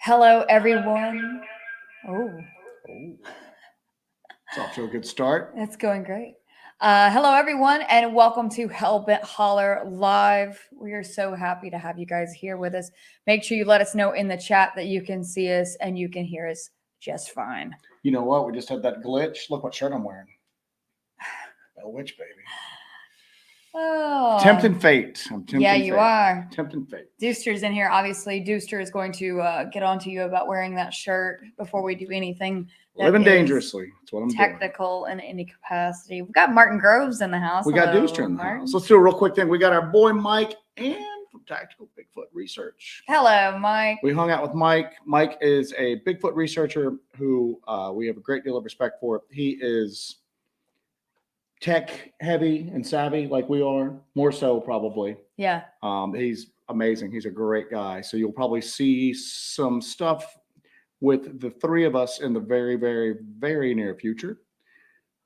Hello, everyone. Oh, It's off to a good start. that's going great. Hello, everyone, and welcome to Hellbent Holler Live. We are so happy to have you guys here with us. Make sure you let us know in the chat that you can see us and you can hear us just fine. You know what? We just had that glitch. Look what shirt I'm wearing. Bell Witch, baby. Oh, Tempting fate. I'm tempting yeah, fate. you are. Tempting fate. Deuster's in here. Obviously, Deuster is going to get on to you about wearing that shirt before we do anything. Living dangerously. That's what I'm doing. Technical in any capacity. We've got Martin Groves in the house. We got Hello, Deuster in the Martin. house. Let's do a real quick thing. We got our boy Mike and from Tactical Bigfoot Research. Hello, Mike. We hung out with Mike. Mike is a Bigfoot researcher who we have a great deal of respect for. He is tech heavy and savvy like we are, more so probably. Yeah. He's amazing. He's a great guy. So you'll probably see some stuff with the three of us in the very, very, very near future.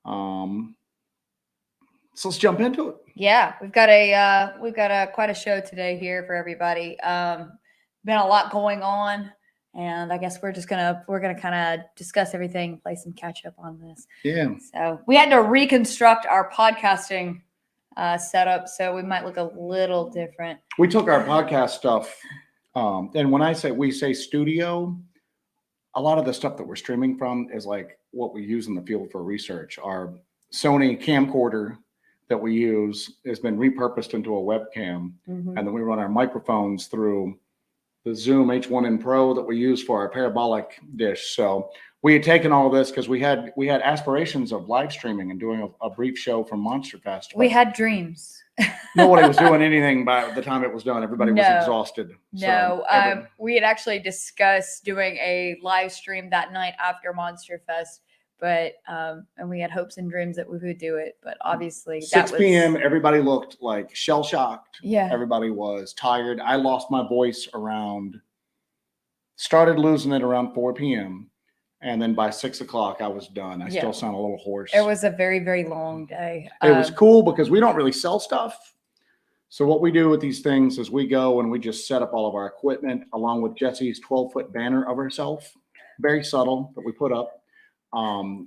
So let's jump into it. Yeah, we've got quite a show today here for everybody. Been a lot going on, and I guess we're gonna kind of discuss everything, play some catch up on this. Yeah. So we had to reconstruct our podcasting setup, so we might look a little different. We took our podcast stuff, and when I say we say studio, a lot of the stuff that we're streaming from is like what we use in the field for research. Our Sony camcorder that we use has been repurposed into a webcam, and then we run our microphones through the Zoom H1N Pro that we use for our parabolic dish. So we had taken all of this because we had aspirations of live streaming and doing a brief show from Monster Fest. We had dreams. Nobody was doing anything by the time it was done. Everybody was exhausted. No, we had actually discussed doing a live stream that night after Monster Fest, but and we had hopes and dreams that we would do it, but obviously 6 p.m. everybody looked like shell shocked. Yeah, everybody was tired. I lost my voice started losing it around 4 p.m. And then by 6 o'clock, I was done. I still sound a little hoarse. It was a very, very long day. It was cool because we don't really sell stuff. So what we do with these things is we go and we just set up all of our equipment along with Jesse's 12-foot banner of herself. Very subtle that we put up.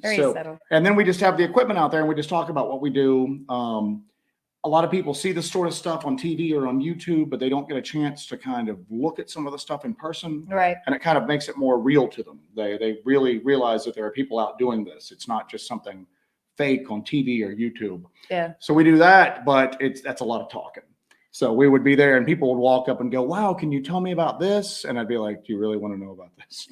Very subtle. And then we just have the equipment out there and we just talk about what we do. A lot of people see this sort of stuff on TV or on YouTube, but they don't get a chance to kind of look at some of the stuff in person. Right. And it kind of makes it more real to them. They really realize that there are people out doing this. It's not just something fake on TV or YouTube. Yeah. So we do that, but that's a lot of talking. So we would be there and people would walk up and go, wow, can you tell me about this? And I'd be like, do you really want to know about this?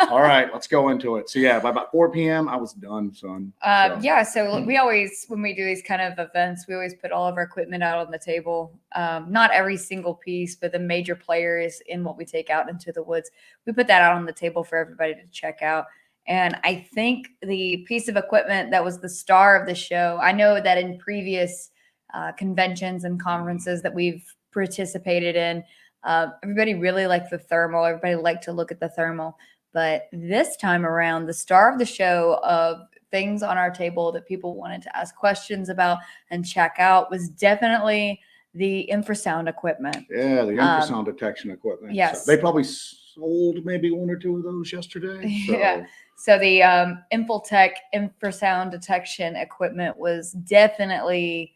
All right, let's go into it. So yeah, by about 4 p.m. I was done, son. So we always, when we do these kind of events, we always put all of our equipment out on the table. Not every single piece, but the major players in what we take out into the woods. We put that out on the table for everybody to check out. And I think the piece of equipment that was the star of the show, I know that in previous conventions and conferences that we've participated in, everybody really liked the thermal. Everybody liked to look at the thermal. But this time around, the star of the show of things on our table that people wanted to ask questions about and check out was definitely the infrasound equipment. Yeah, the infrasound detection equipment. Yes. So they probably sold maybe one or two of those yesterday. So. Yeah. So the Infotech infrasound detection equipment was definitely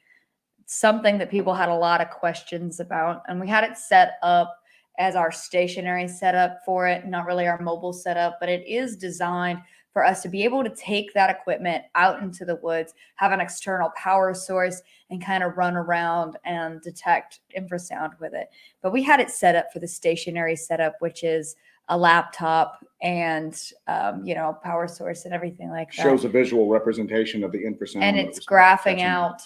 something that people had a lot of questions about. And we had it set up as our stationary setup for it, not really our mobile setup, but it is designed for us to be able to take that equipment out into the woods, have an external power source, and kind of run around and detect infrasound with it. But we had it set up for the stationary setup, which is a laptop and power source and everything like that. Shows a visual representation of the infrasound, and it's graphing out.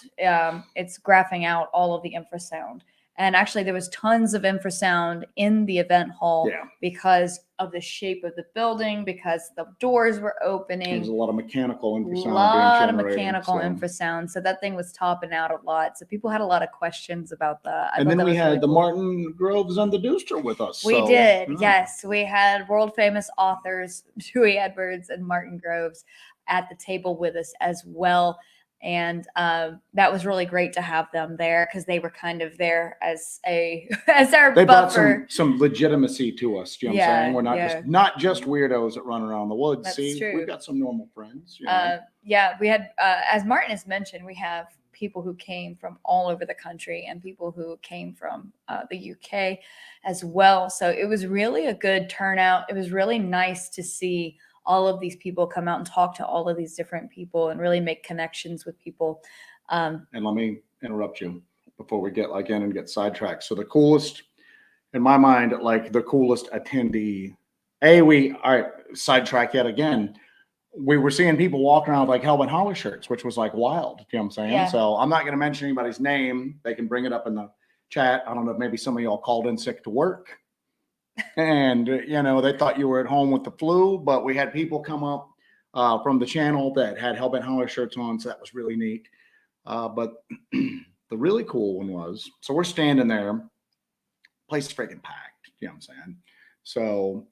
It's graphing out all of the infrasound. And actually, there was tons of infrasound in the event hall because of the shape of the building, because the doors were opening. There's a lot of mechanical infrasound. Infrasound. So that thing was topping out a lot. So people had a lot of questions about that. And then we had the Martin Groves and the Deuster with us. We did. Yes. We had world famous authors, Dewey Edwards and Martin Groves at the table with us as well. And that was really great to have them there because they were kind of there as a as our They brought buffer. some legitimacy to us. You know what I'm saying? We're not just weirdos that run around the woods. That's See, true. we've got some normal friends. You know? Yeah, we had, as Martin has mentioned, we have people who came from all over the country and people who came from the UK as well. So it was really a good turnout. It was really nice to see all of these people come out and talk to all of these different people and really make connections with people. And let me interrupt you before we get in and get sidetracked. So the coolest, in my mind, like the coolest attendee, all right, sidetrack yet again. We were seeing people walking around with like Helmet Holly shirts, which was like wild. You know what I'm saying? Yeah. So I'm not going to mention anybody's name. They can bring it up in the chat. I don't know if maybe some of y'all called in sick to work and, you know, they thought you were at home with the flu, but we had people come up from the channel that had Helmet Holly shirts on. So that was really neat. But the really cool one was, so we're standing there, place is freaking packed. You know what I'm saying? So,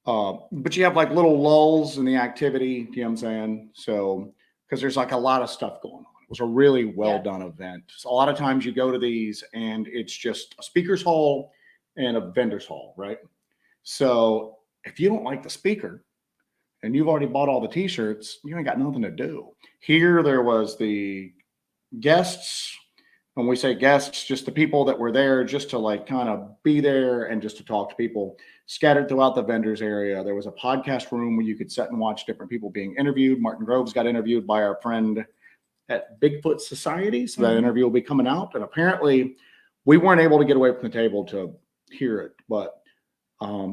but you have like little lulls in the activity, you know what I'm saying? So, because there's like a lot of stuff going on. It was a really well done event. So a lot of times you go to these and it's just a speaker's hall and a vendor's hall, right? So if you don't like the speaker and you've already bought all the t-shirts, you ain't got nothing to do. Here there was the guests. When we say guests, just the people that were there just to like kind of be there and just to talk to people scattered throughout the vendors area. There was a podcast room where you could sit and watch different people being interviewed. Martin Groves got interviewed by our friend at Bigfoot Society. So that interview will be coming out. And apparently we weren't able to get away from the table to hear it. But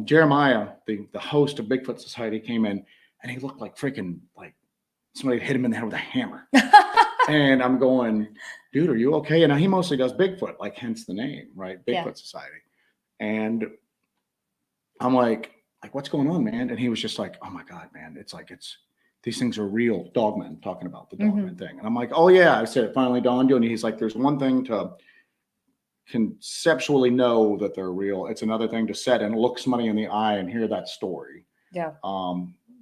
Jeremiah, the host of Bigfoot Society, came in and he looked like freaking like somebody hit him in the head with a hammer. And I'm going, dude, are you okay? And he mostly does Bigfoot, like hence the name, right? Bigfoot Society. And I'm like, what's going on, man? And he was just like, oh my God, man, it's these things are real. Dogmen, talking about the dogman thing. And I'm like, oh yeah. I said, it finally dawned on you. And he's like, there's one thing to conceptually know that they're real. It's another thing to sit and look somebody in the eye and hear that story. Yeah.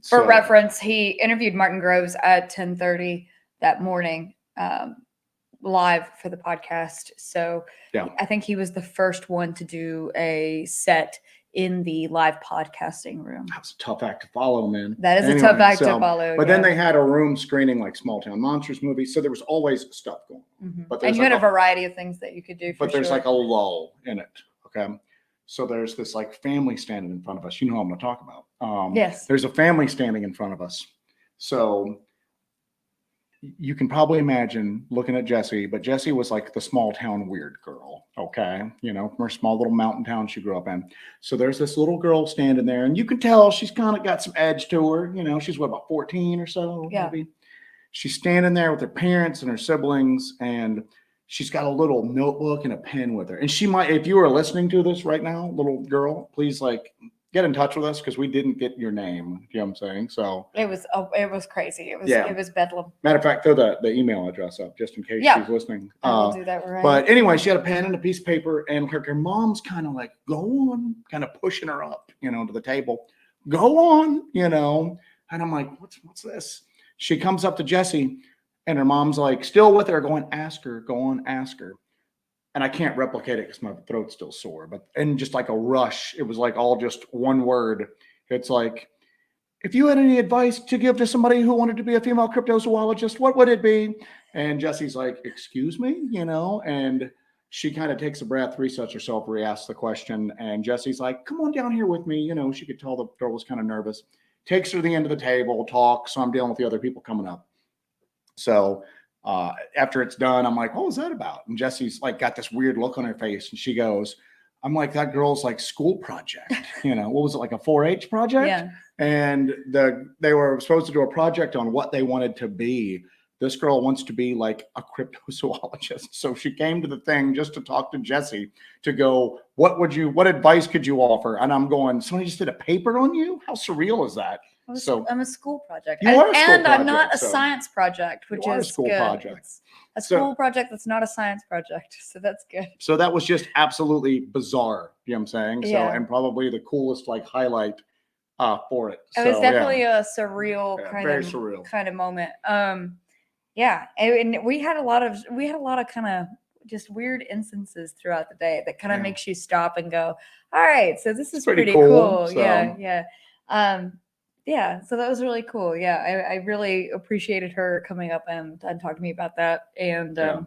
For reference, he interviewed Martin Groves at 10:30 that morning, live for the podcast. So I think he was the first one to do a set in the live podcasting room. That was a tough act to follow, man. That is a tough act to follow. But then they had a room screening like Small Town Monsters movies. So there was always stuff going on. But and you had a variety of things that you could do. But there's like a lull in it. Okay. So there's this like family standing in front of us. You know what I'm going to talk about. Yes. There's a family standing in front of us. So you can probably imagine looking at Jessie, but Jessie was like the small town weird girl. Okay. You know, from her small little mountain town she grew up in. So there's this little girl standing there and you can tell she's kind of got some edge to her. You know, she's what, about 14 or so, maybe. She's standing there with her parents and her siblings and she's got a little notebook and a pen with her. And she might, if you are listening to this right now, little girl, please like get in touch with us because we didn't get your name. You know what I'm saying? So it was crazy. It was bedlam. Matter of fact, throw the email address up just in case she's listening. I'll do that right. But anyway, she had a pen and a piece of paper, and her mom's kind of like, go on, kind of pushing her up, you know, to the table. Go on, you know. And I'm like, what's this? She comes up to Jessie, and her mom's like, still with her, going, ask her, go on, ask her. And I can't replicate it because my throat's still sore. But in just like a rush, it was like all just one word. It's like, if you had any advice to give to somebody who wanted to be a female cryptozoologist, what would it be? And Jessie's like, excuse me, you know, and she kind of takes a breath, resets herself, re-asks the question. And Jessie's like, come on down here with me. You know, she could tell the girl was kind of nervous. Takes her to the end of the table, talks. So I'm dealing with the other people coming up. So after it's done, I'm like, what was that about? And Jessie's like got this weird look on her face. And she goes, I'm like, that girl's like school project. You know, what was it, like a 4-H project? Yeah. And they were supposed to do a project on what they wanted to be. This girl wants to be like a cryptozoologist. So she came to the thing just to talk to Jessie to go, what advice could you offer? And I'm going, somebody just did a paper on you? How surreal is that? I'm a school project. And I'm not a science project, which is a school project. It's a school project that's not a science project. So that's good. So that was just absolutely bizarre. You know what I'm saying? So, and probably the coolest like highlight for it. It was definitely a surreal surreal kind of moment. Yeah, and we had a lot of kind of just weird instances throughout the day that kind of Yeah. makes you stop and go, all right, so this It's is pretty pretty cool, cool. so. Yeah. Yeah, so that was really cool. Yeah, I really appreciated her coming up and talking to me about that. And Yeah.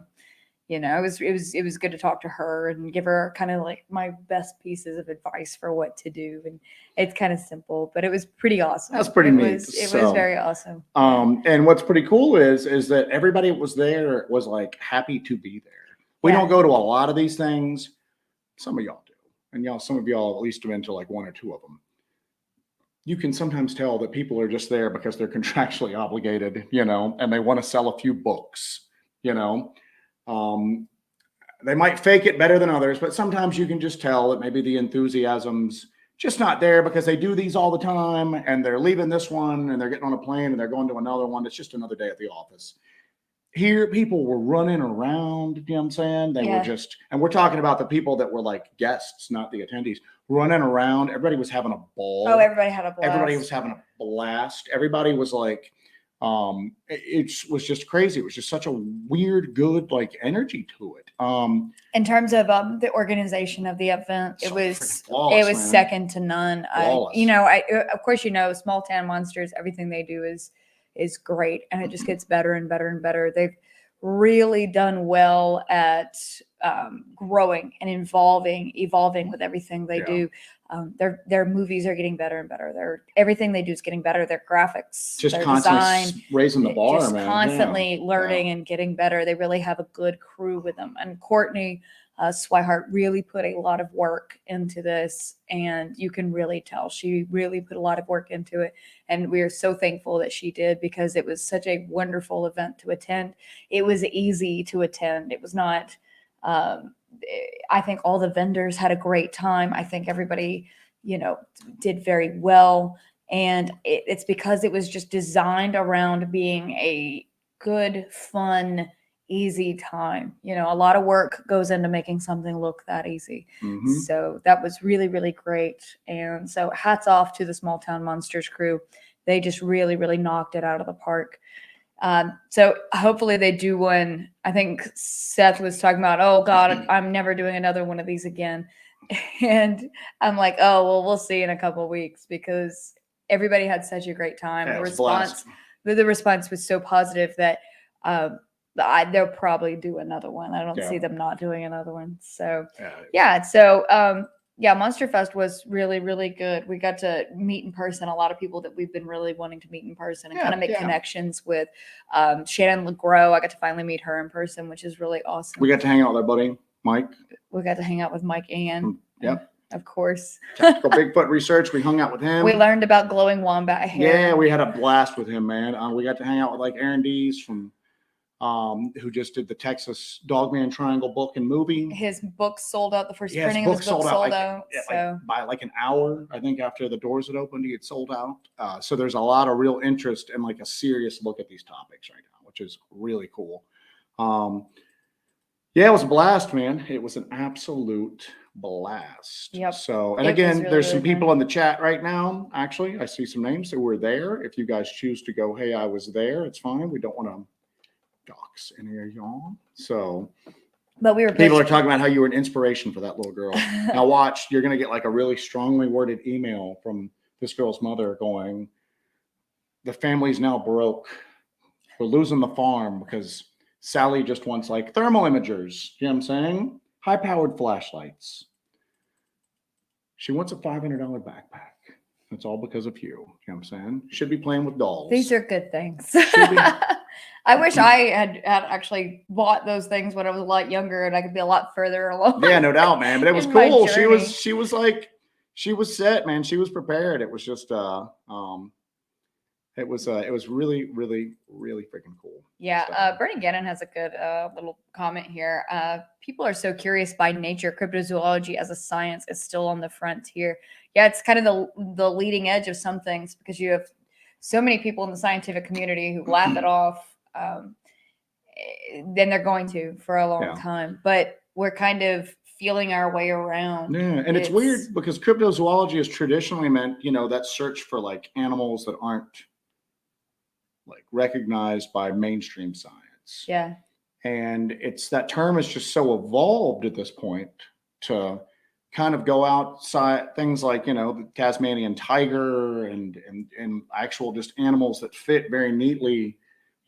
you know, it was good to talk to her and give her kind of like my best pieces of advice for what to do. And it's kind of simple, but it was pretty awesome. That's pretty It neat. was very awesome. And what's pretty cool is that everybody that was there was like happy to be there. We Yeah. don't go to a lot of these things. Some of y'all do, and some of y'all at least have been to like one or two of them. You can sometimes tell that people are just there because they're contractually obligated, and they want to sell a few books, they might fake it better than others, but sometimes you can just tell that maybe the enthusiasm's just not there because they do these all the time and they're leaving this one and they're getting on a plane and they're going to another one. It's just another day at the office. Here, people were running around, you know what I'm saying? They were just, and we're talking about the people that were like guests, not the attendees, running around. Everybody was having a ball. Oh, everybody had a blast. Everybody was having a blast. Everybody was like, it was just crazy. It was just such a weird, good like energy to it. In terms of the organization of the event, it was flawless, man. second to none. Of course, Small Town Monsters, everything they do is great, and it just gets better and better and better. They've really done well at growing and evolving with everything they do. Their movies are getting better and better. Everything they do is getting better. Their graphics, just their constantly design, raising the bar, just man. constantly learning and getting better. They really have a good crew with them. And Courtney Swihart really put a lot of work into this, and you can really tell she really put a lot of work into it. And we are so thankful that she did, because it was such a wonderful event to attend. It was easy to attend. It was not. I think all the vendors had a great time. I think everybody, did very well. And it's because it was just designed around being a good, fun, easy time. A lot of work goes into making something look that easy. Mm-hmm. So that was really, really great. And so hats off to the Small Town Monsters crew. They just really, really knocked it out of the park. So hopefully they do one. I think Seth was talking about, oh God, I'm never doing another one of these again. And I'm like, oh, well, we'll see in a couple of weeks, because everybody had such a great time. Yeah, The response was so positive that they'll probably do another one. I don't see them not doing another one. So Monster Fest was really, really good. We got to meet in person a lot of people that we've been really wanting to meet in person and kind of make connections with. Shannon LeGros, I got to finally meet her in person, which is really awesome. We got to hang out with our buddy Mike. We got to hang out with Mike Ann. Yep. Of course. Tactical Bigfoot Research. We hung out with him. We learned about glowing wombat hair. Yeah, we had a blast with him, man. We got to hang out with like Aaron Dees from who just did the Texas Dogman Triangle book and movie. His book sold out. The first printing of his book sold out. By like an hour, I think, after the doors had opened, he had sold out. So there's a lot of real interest and like a serious look at these topics right now, which is really cool. It was a blast, man. It was an absolute blast. Yep. So, and again, there's some people in the chat right now. Actually, I see some names that were there. If you guys choose to go, hey, I was there, it's fine. We don't want to docs any of y'all. So, but people are talking about how you were an inspiration for that little girl. Now watch, you're going to get like a really strongly worded email from this girl's mother going, the family's now broke. We're losing the farm because Sally just wants like thermal imagers. You know what I'm saying? High powered flashlights. She wants a $500 backpack. It's all because of you. You know what I'm saying? Should be playing with dolls. These are good things. I wish I had actually bought those things when I was a lot younger and I could be a lot further along. Yeah, no doubt, man. But it was cool. She was set, man. She was prepared. It was just it was really, really, really freaking cool. Yeah. Bernie Gannon has a good little comment here. People are so curious by nature. Cryptozoology as a science is still on the frontier. Yeah, it's kind of the leading edge of some things, because you have so many people in the scientific community who laugh it off. Then they're going to for a long time, but we're kind of feeling our way around. Yeah, and it's weird because cryptozoology has traditionally meant, that search for like animals that aren't like recognized by mainstream science. experience. Yeah. And it's that term is just so evolved at this point to kind of go outside things like, the Tasmanian tiger and actual just animals that fit very neatly,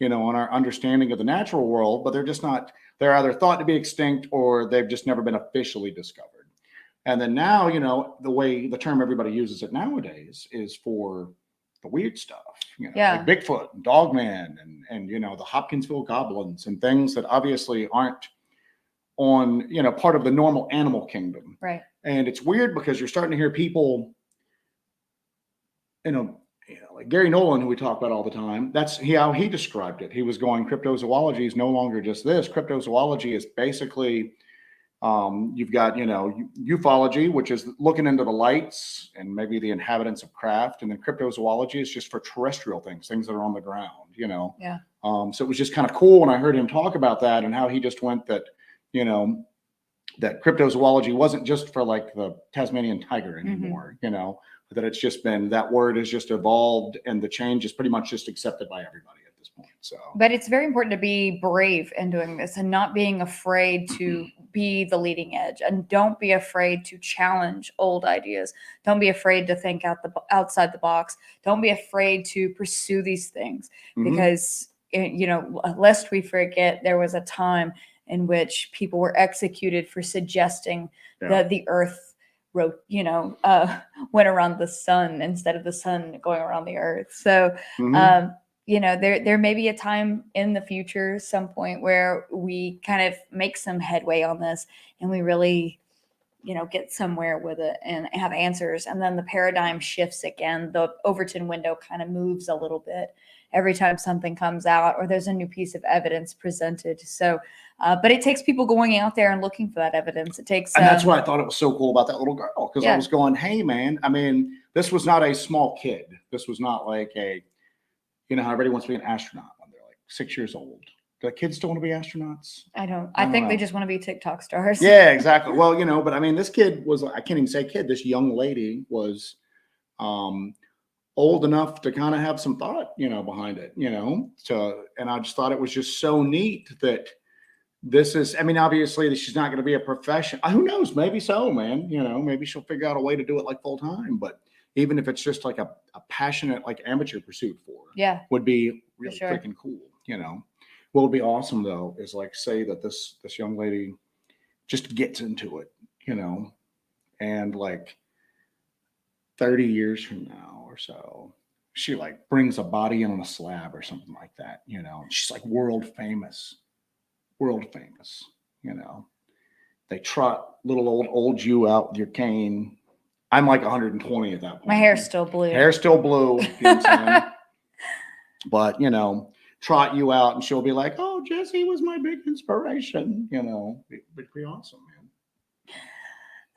on our understanding of the natural world, but they're just not, they're either thought to be extinct or they've just never been officially discovered. And then now, the way the term everybody uses it nowadays is for the weird stuff, like Bigfoot and Dogman and the Hopkinsville goblins and things that obviously aren't on, part of the normal animal kingdom. Right. And it's weird because you're starting to hear people, like Gary Nolan, who we talk about all the time, that's how he described it. He was going, cryptozoology is no longer just this. Cryptozoology is basically, you've got, ufology, which is looking into the lights and maybe the inhabitants of craft. And then cryptozoology is just for terrestrial things that are on the ground, Yeah. So it was just kind of cool when I heard him talk about that and how he just went that, that cryptozoology wasn't just for like the Tasmanian tiger anymore, that it's just been, that word has just evolved and the change is pretty much just accepted by everybody at this point. So, but it's very important to be brave in doing this and not being afraid to be the leading edge, and don't be afraid to challenge old ideas. Don't be afraid to think outside the box. Don't be afraid to pursue these things because, lest we forget, there was a time in which people were executed for suggesting that the earth went around the sun instead of the sun going around the earth. So, there may be a time in the future, some point, where we kind of make some headway on this and we really, get somewhere with it and have answers. And then the paradigm shifts again. The Overton window kind of moves a little bit every time something comes out or there's a new piece of evidence presented. So, but it takes people going out there and looking for that evidence. It takes, and that's why I thought it was so cool about that little girl. Cause I was going, hey man, I mean, this was not a small kid. This was not like how everybody wants to be an astronaut when they're like 6 years old. Do kids still want to be astronauts? I think they just want to be TikTok stars. Yeah, exactly. Well, but I mean, this kid was, I can't even say kid, this young lady was, old enough to kind of have some thought, behind it, and I just thought it was just so neat that this is, I mean, obviously she's not going to be a profession. Who knows? Maybe so, man. Maybe she'll figure out a way to do it like full time, but even if it's just like a passionate, like amateur pursuit for her, would be really freaking cool. What would be awesome though, is like, say that this young lady just gets into it, and like 30 years from now or so, she like brings a body in on a slab or something like that, she's like world famous, they trot little old you out with your cane. I'm like 120 at that point. My hair's still blue. But, trot you out and she'll be like, oh, Jesse was my big inspiration. It'd be awesome,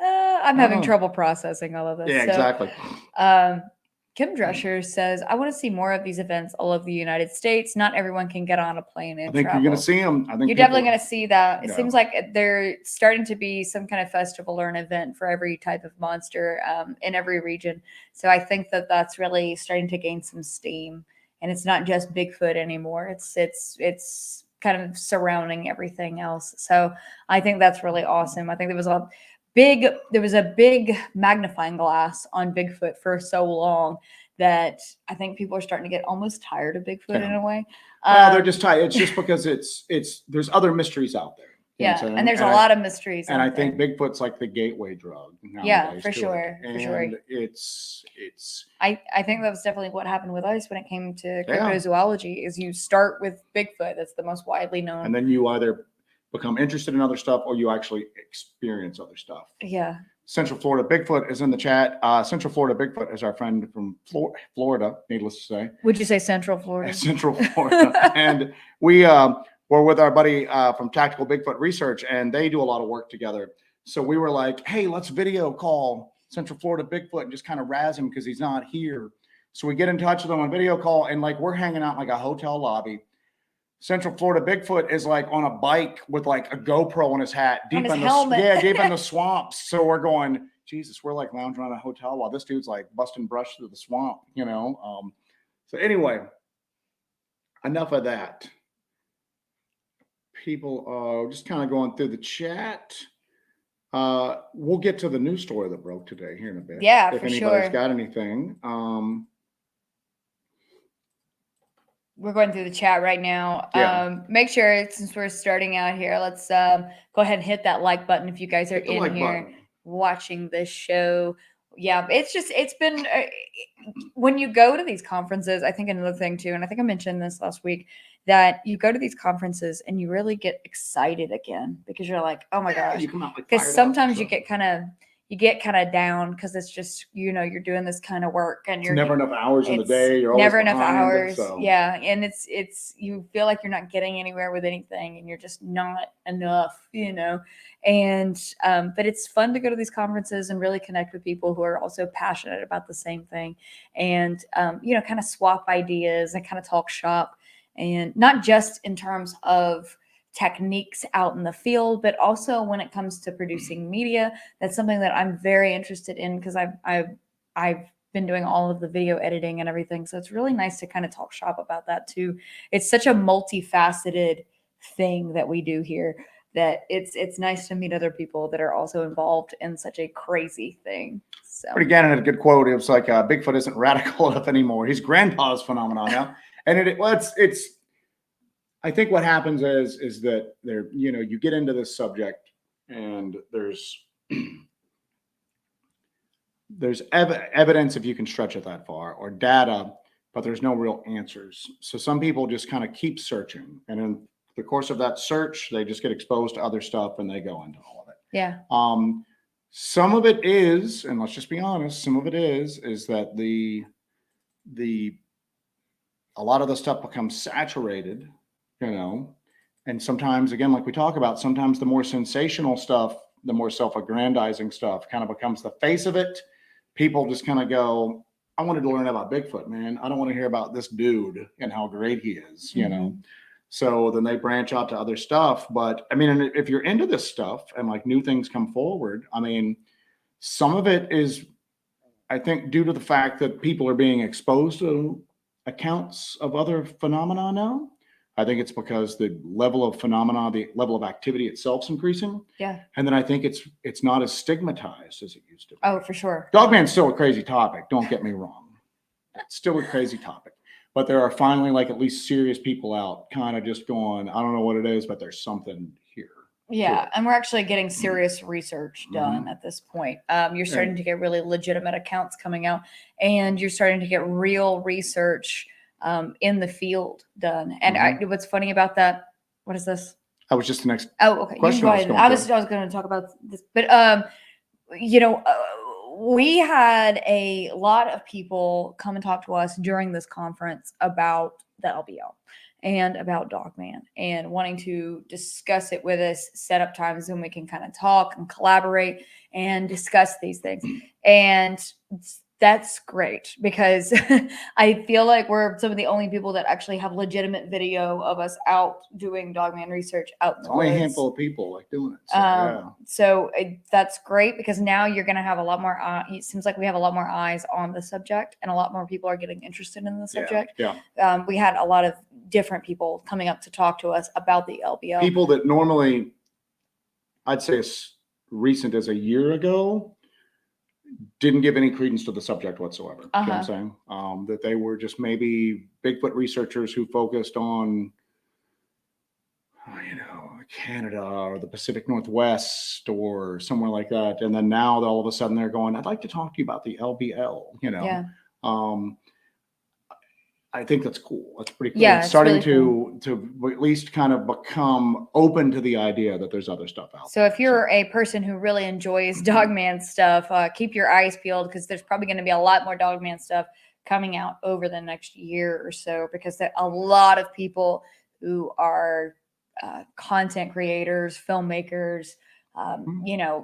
man. I'm having trouble processing all of this. Yeah, exactly. Kim Drescher says, I want to see more of these events all over the United States. Not everyone can get on a plane and I think travel. you're going to see them. I think you're definitely going to see that. It seems like there's starting to be some kind of festival or an event for every type of monster in every region. So I think that that's really starting to gain some steam. And it's not just Bigfoot anymore. It's kind of surrounding everything else. So I think that's really awesome. I think there was a big magnifying glass on Bigfoot for so long that I think people are starting to get almost tired of Bigfoot in a way. Well, they're just tired. It's just because there's other mysteries out there. And there's a lot of mysteries. And I think Bigfoot's like the gateway drug. Yeah, for sure. For sure. It's. I think that was definitely what happened with us when it came to cryptozoology. Is you start with Bigfoot. That's the most widely known. And then you either become interested in other stuff or you actually experience other stuff. Yeah. Central Florida Bigfoot is in the chat. Central Florida Bigfoot is our friend from Florida, needless to say. Would you say Central Florida? Central Florida. And we were with our buddy from Tactical Bigfoot Research, and they do a lot of work together. So we were like, hey, let's video call Central Florida Bigfoot and just kind of razz him because he's not here. So we get in touch with him on video call, and like we're hanging out in like a hotel lobby. Central Florida Bigfoot is like on a bike with like a GoPro on his hat, deep in the swamps. So we're going, Jesus, we're like lounging around a hotel while this dude's like busting brush through the swamp, So anyway, enough of that. people just kind of going through the chat. We'll get to the news story that broke today here in a bit. Yeah, if for anybody's sure. got anything. We're going through the chat right now. Yeah. Make sure, since we're starting out here, let's go ahead and hit that like button if you guys are Hit the in like here button. watching this show. Yeah, it's been when you go to these conferences, I think another thing too, and I think I mentioned this last week, that you go to these conferences and you really get excited again because you're like, oh my gosh. You come out like Because fired up, sometimes so. you get kind of down because it's just, you're doing this kind of work and It's you're never enough hours in the it's day. You're always never enough behind, hours. so. Yeah. And it's you feel like you're not getting anywhere with anything and you're just not enough, and but it's fun to go to these conferences and really connect with people who are also passionate about the same thing, and kind of swap ideas and kind of talk shop, and not just in terms of techniques out in the field, but also when it comes to producing media. That's something that I'm very interested in because I've been doing all of the video editing and everything. So it's really nice to kind of talk shop about that too. It's such a multifaceted thing that we do here that it's nice to meet other people that are also involved in such a crazy thing. So But again, had a good quote. It was like, Bigfoot isn't radical enough anymore. He's grandpa's phenomenon now. And it's I think what happens is that there, you get into this subject and there's evidence if you can stretch it that far, or data, but there's no real answers. So some people just kind of keep searching, and in the course of that search, they just get exposed to other stuff and they go into all of it. yeah. Some of it is, and let's just be honest, some of it is that the a lot of the stuff becomes saturated, and sometimes, again, like we talk about, sometimes the more sensational stuff, the more self-aggrandizing stuff kind of becomes the face of it. People just kind of go, I wanted to learn about Bigfoot, man. I don't want to hear about this dude and how great he is, So then they branch out to other stuff. But I mean, if you're into this stuff and like new things come forward, I mean, some of it is, I think, due to the fact that people are being exposed to accounts of other phenomena now. I think it's because the level of phenomena, the level of activity itself is increasing. Yeah. And then I think it's not as stigmatized as it used to be. Oh, for sure. Dogman's still a crazy topic. Don't get me wrong. It's still a crazy topic. But there are finally like at least serious people out kind of just going, I don't know what it is, but there's something here. Yeah. And we're actually getting serious research done at this point. You're starting to get really legitimate accounts coming out, and you're starting to get real research in the field done. And what's funny about that? What is this? That was just the next. Oh, okay. Question You go ahead. I was going to talk about this, but we had a lot of people come and talk to us during this conference about the LBL and about Dogman and wanting to discuss it with us, set up times when we can kind of talk and collaborate and discuss these things. And that's great because I feel like we're some of the only people that actually have legitimate video of us out doing Dogman research out in the only woods. A handful of people like doing it. So that's great because now you're going to have a lot more. It seems like we have a lot more eyes on the subject, and a lot more people are getting interested in the subject. Yeah. We had a lot of different people coming up to talk to us about the LBL. People that normally, I'd say as recent as a year ago, didn't give any credence to the subject whatsoever. You know what I'm saying? That they were just maybe Bigfoot researchers who focused on, Canada or the Pacific Northwest or somewhere like that. And then now all of a sudden they're going, I'd like to talk to you about the LBL, Yeah. I think that's cool. That's pretty cool. Yeah, it's starting really to at least kind of become open to the idea that there's other stuff out there. So if you're a person who really enjoys Dogman stuff, keep your eyes peeled because there's probably going to be a lot more Dogman stuff coming out over the next year or so, because there are a lot of people who are content creators, filmmakers,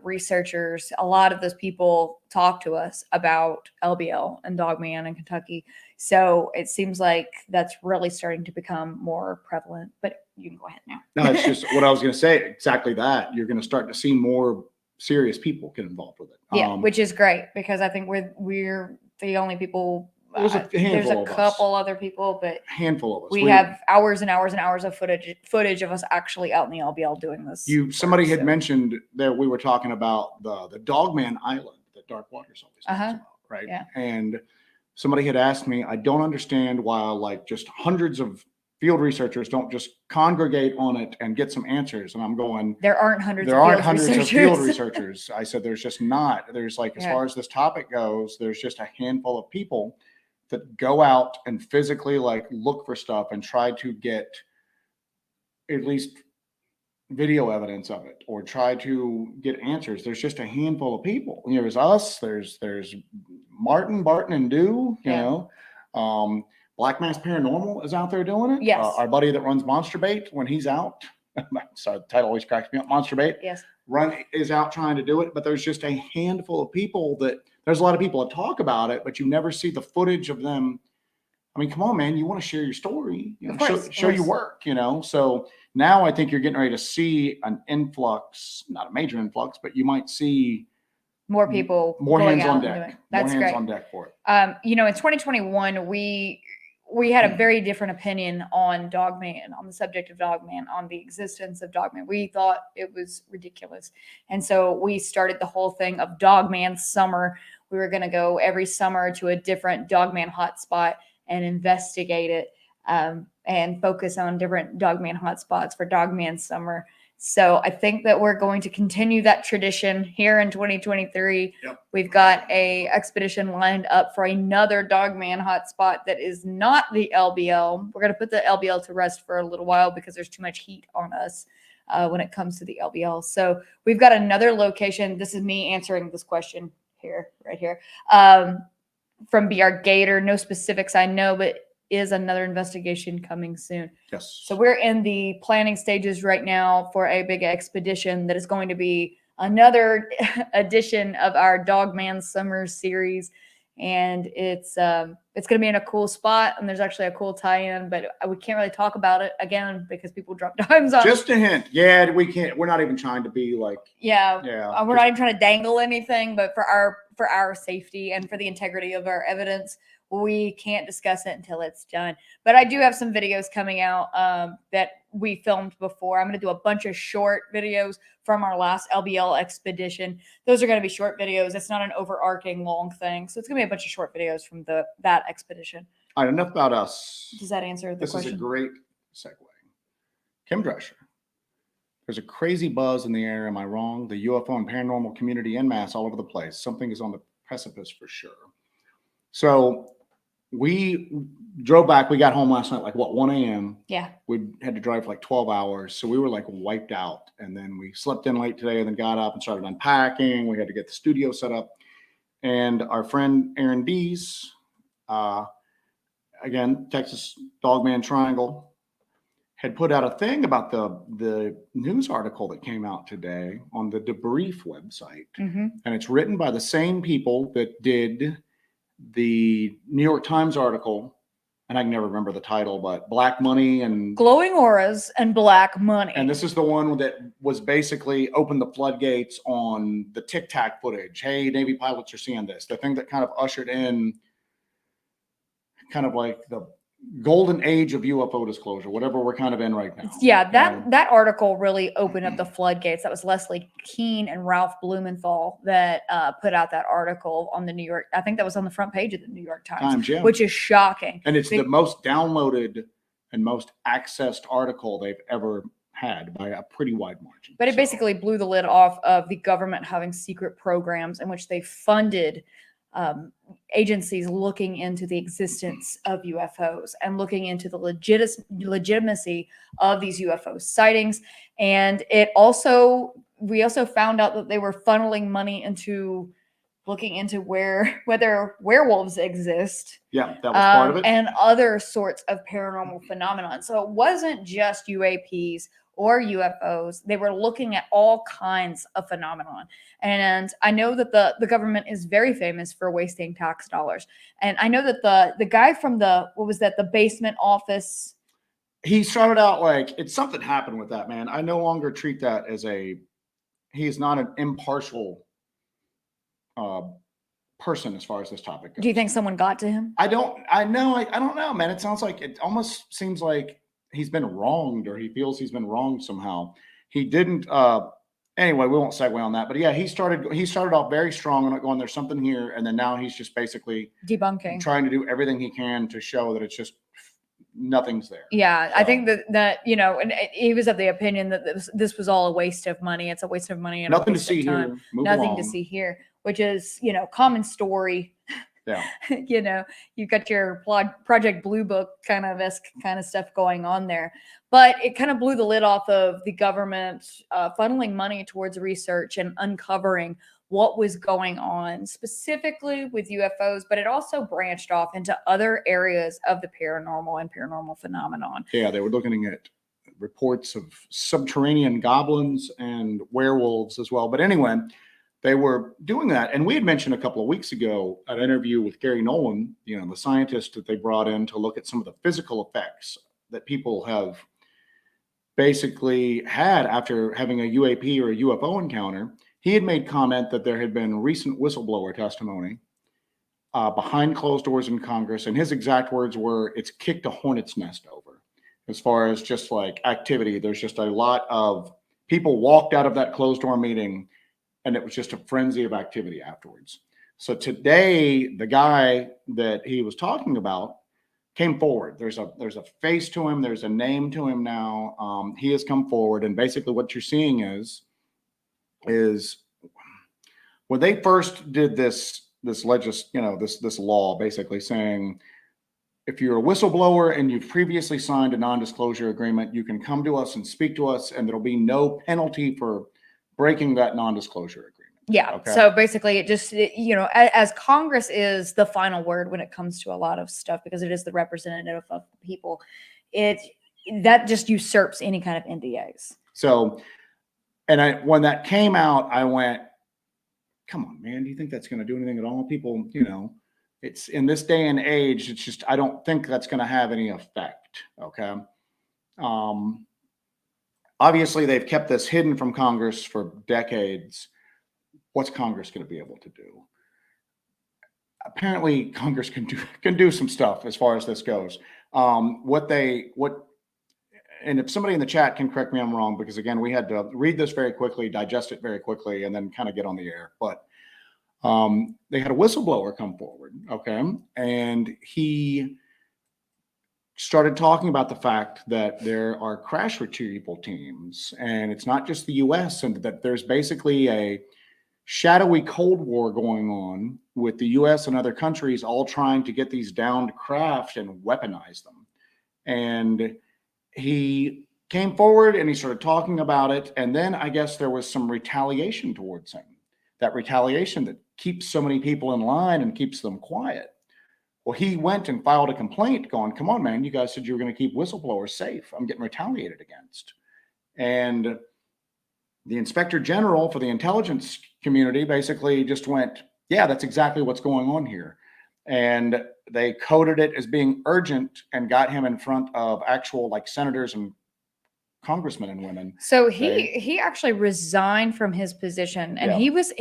researchers. A lot of those people talk to us about LBL and Dogman in Kentucky. So it seems like that's really starting to become more prevalent, but you can go ahead now. No, it's just what I was going to say. Exactly that. You're going to start to see more serious people get involved with it. Yeah, which is great because I think we're the only people There's a there's handful a of us. couple other people, but Handful of us. we have hours and hours and hours of footage of us actually out in the LBL doing this. Somebody work, had so. mentioned that we were talking about the Dogman Island that Dark Waters always talks about, right? Yeah. And somebody had asked me, I don't understand why like just hundreds of field researchers don't just congregate on it and get some answers. And I'm going, there aren't hundreds of field researchers. I said, there's just not. There's like, as far as this topic goes, there's just a handful of people that go out and physically like look for stuff and try to get at least video evidence of it or try to get answers. There's just a handful of people. There's us, there's Barton and Dew, you know. Black Mass Paranormal is out there doing it. Yes. Our buddy that runs Monster Bait, when he's out, sorry, the title always cracks me up, Monster Bait. Yes. Is out trying to do it, but there's just a handful of people there's a lot of people that talk about it, but you never see the footage of them. I mean, come on, man, you want to share your story, of course, show your work, So now I think you're getting ready to see an influx, not a major influx, but you might see more people, more going hands out on and deck. doing it. That's more hands great. on deck for it. In 2021, we had a very different opinion on Dogman, on the subject of Dogman, on the existence of Dogman. We thought it was ridiculous. And so we started the whole thing of Dogman Summer. We were going to go every summer to a different Dogman hotspot and investigate it and focus on different Dogman hotspots for Dogman Summer. So I think that we're going to continue that tradition here in 2023. Yep. We've got a expedition lined up for another Dogman hotspot that is not the LBL. We're going to put the LBL to rest for a little while because there's too much heat on us when it comes to the LBL. So we've got another location. This is me answering this question right here. From BR Gator, no specifics I know, but is another investigation coming soon. Yes. So we're in the planning stages right now for a big expedition that is going to be another edition of our Dogman Summer series. And it's going to be in a cool spot, and there's actually a cool tie-in, but we can't really talk about it again because people drop dimes on. Just a hint. Yeah, we can't. We're not even trying to be like. Yeah. We're not even trying to dangle anything, but for our safety and for the integrity of our evidence, we can't discuss it until it's done. But I do have some videos coming out that we filmed before. I'm going to do a bunch of short videos from our last LBL expedition. Those are going to be short videos. It's not an overarching long thing. So it's going to be a bunch of short videos from that expedition. All right, enough about us. Does that answer the question? This is a great segue. Kim Drescher. There's a crazy buzz in the air. Am I wrong? The UFO and paranormal community en masse all over the place. Something is on the precipice for sure. So we drove back. We got home last night, 1 a.m. Yeah. We had to drive for 12 hours. So we were wiped out. And then we slept in late today and then got up and started unpacking. We had to get the studio set up. And our friend Aaron Dees, again, Texas Dogman Triangle, had put out a thing about the news article that came out today on the Debrief website. Mm-hmm. And it's written by the same people that did the New York Times article, and I can never remember the title, but Black Money and Glowing Auras and Black Money. And this is the one that was basically opened the floodgates on the Tic Tac footage. Hey, Navy pilots are seeing this. The thing that kind of ushered in kind of like the golden age of UFO disclosure, whatever we're kind of in right now. Yeah, that article really opened up the floodgates. That was Leslie Keene and Ralph Blumenthal that put out that article on the New York. I think that was on the front page of the New York Times, yeah. Which is shocking. And it's the most downloaded and most accessed article they've ever had by a pretty wide margin. But it basically blew the lid off of the government having secret programs in which they funded agencies looking into the existence of UFOs and looking into the legitimacy of these UFO sightings. And we also found out that they were funneling money into looking into whether werewolves exist. Yeah, that was part of it. And other sorts of paranormal phenomenon. So it wasn't just UAPs or UFOs. They were looking at all kinds of phenomenon. And I know that the government is very famous for wasting tax dollars. And I know that the guy from the basement office. He started out it's something happened with that, man. I no longer treat that as he is not an impartial person as far as this topic goes. Do you think someone got to him? I don't know, man. It sounds like, it almost seems like he's been wronged, or he feels he's been wronged somehow. He didn't, anyway, we won't segue on that, but yeah, he started off very strong on it, going, there's something here. And then now he's just basically Debunking, trying to do everything he can to show that it's just nothing's there. Yeah, I So- think that and he was of the opinion that this was all a waste of money. It's a waste of money and Nothing a to waste of see time. here. Move Nothing along. to see here, which is common story. Yeah. You've got your Project Blue Book kind of stuff going on there, but it kind of blew the lid off of the government funneling money towards research and uncovering what was going on specifically with UFOs, but it also branched off into other areas of the paranormal and paranormal phenomenon. Yeah, they were looking at reports of subterranean goblins and werewolves as well. But anyway, they were doing that. And we had mentioned a couple of weeks ago an interview with Gary Nolan, the scientist that they brought in to look at some of the physical effects that people have basically had after having a UAP or a UFO encounter. He had made comment that there had been recent whistleblower testimony behind closed doors in Congress. And his exact words were, it's kicked a hornet's nest over as far as just like activity. There's just a lot of people walked out of that closed door meeting, and it was just a frenzy of activity afterwards. So today, the guy that he was talking about came forward. There's a face to him. There's a name to him now. He has come forward, and basically what you're seeing is when they first did this law, basically saying, if you're a whistleblower and you've previously signed a non-disclosure agreement, you can come to us and speak to us, and there'll be no penalty for breaking that non-disclosure agreement. Yeah. Okay. So basically as Congress is the final word when it comes to a lot of stuff, because it is the representative of the people, that just usurps any kind of NDAs. So, and when that came out, I went, come on, man, do you think that's going to do anything at all? People, it's in this day and age, it's just, I don't think that's going to have any effect. Okay. Obviously they've kept this hidden from Congress for decades. What's Congress going to be able to do? Apparently Congress can do some stuff as far as this goes. And if somebody in the chat can correct me, I'm wrong, because again, we had to read this very quickly, digest it very quickly, and then kind of get on the air. But they had a whistleblower come forward, okay? And he started talking about the fact that there are crash retrieval teams, and it's not just the US, and that there's basically a shadowy Cold War going on with the US and other countries all trying to get these downed craft and weaponize them. And he came forward and he started talking about it. And then I guess there was some retaliation towards him, that retaliation that keeps so many people in line and keeps them quiet. Well, he went and filed a complaint going, come on, man, you guys said you were going to keep whistleblowers safe. I'm getting retaliated against. And the inspector general for the intelligence community basically just went, yeah, that's exactly what's going on here. And they coded it as being urgent and got him in front of actual like senators and congressmen and women. So he actually resigned from his position, and he was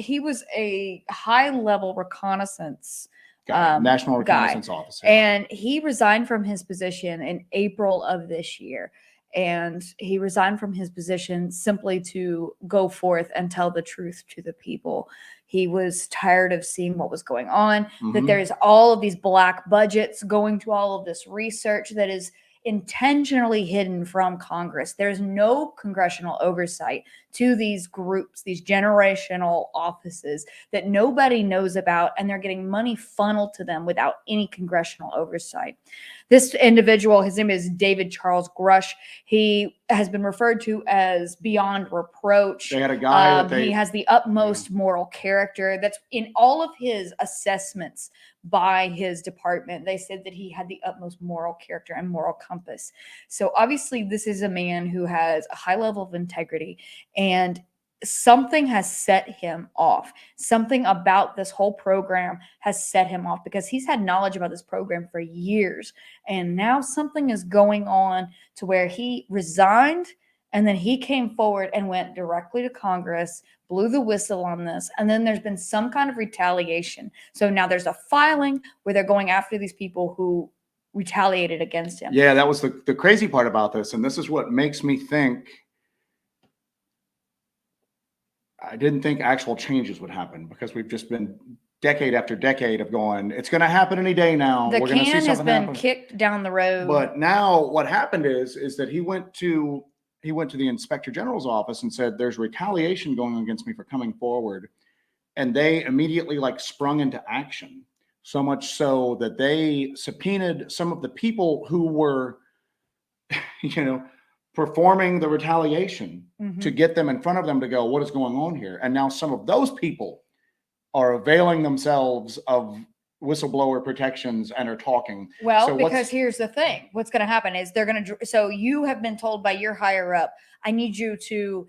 a high level reconnaissance national reconnaissance officer, and he resigned from his position in April of this year. And he resigned from his position simply to go forth and tell the truth to the people. He was tired of seeing what was going on, that there's all of these black budgets going to all of this research that is intentionally hidden from Congress. There's no congressional oversight to these groups, these generational offices that nobody knows about, and they're getting money funneled to them without any congressional oversight. This individual, his name is David Charles Grush. He has been referred to as beyond reproach. They had a guy he has the utmost moral character. That's in all of his assessments by his department. They said that he had the utmost moral character and moral compass. So obviously this is a man who has a high level of integrity, and something has set him off. Something about this whole program has set him off, because he's had knowledge about this program for years. And now something is going on to where he resigned And then he came forward and went directly to Congress, blew the whistle on this. And then there's been some kind of retaliation. So now there's a filing where they're going after these people who retaliated against him. Yeah, that was the crazy part about this. And this is what makes me think I didn't think actual changes would happen, because we've just been decade after decade of going, it's going to happen any day now. The We're going to see can has something been happen. kicked down the road. But now what happened is that he went to the Inspector General's office and said, there's retaliation going against me for coming forward. And they immediately like sprung into action, so much so that they subpoenaed some of the people who were, you know, performing the retaliation to get them in front of them to go, what is going on here? And now some of those people are availing themselves of whistleblower protections and are talking. Well, So because here's the thing. What's going to happen is they're going to, so you have been told by your higher up, I need you to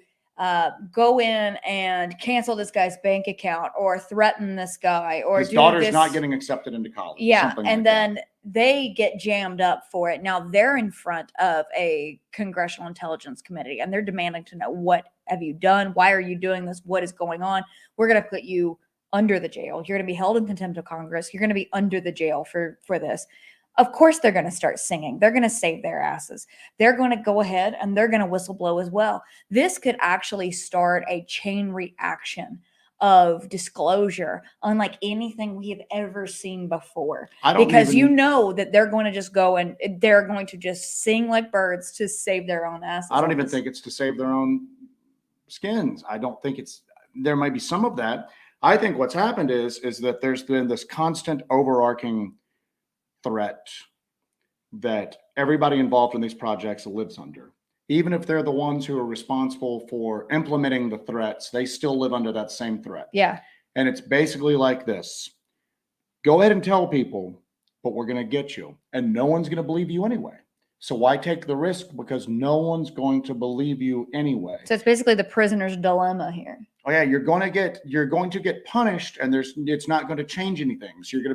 go in and cancel this guy's bank account or threaten this guy or his do daughter's this. not getting accepted into college. Yeah. something And like then that. they get jammed up for it. Now they're in front of a Congressional Intelligence Committee and they're demanding to know, what have you done? Why are you doing this? What is going on? We're going to put you under the jail. You're going to be held in contempt of Congress. You're going to be under the jail for this. Of course, they're going to start singing. They're going to save their asses. They're going to go ahead and they're going to whistleblow as well. This could actually start a chain reaction of disclosure, unlike anything we have ever seen before. Because you know that they're going to just go and they're going to just sing like birds to save their own asses. I don't even think it's to save their own skins. I don't think it's, there might be some of that. I think what's happened is that there's been this constant overarching threat that everybody involved in these projects lives under. Even if they're the ones who are responsible for implementing the threats, they still live under that same threat. Yeah. And it's basically like this. Go ahead and tell people, but we're going to get you. And no one's going to believe you anyway. So why take the risk? Because no one's going to believe you anyway. So it's basically the prisoner's dilemma here. Oh yeah, you're going to get punished, and it's not going to change anything. So you're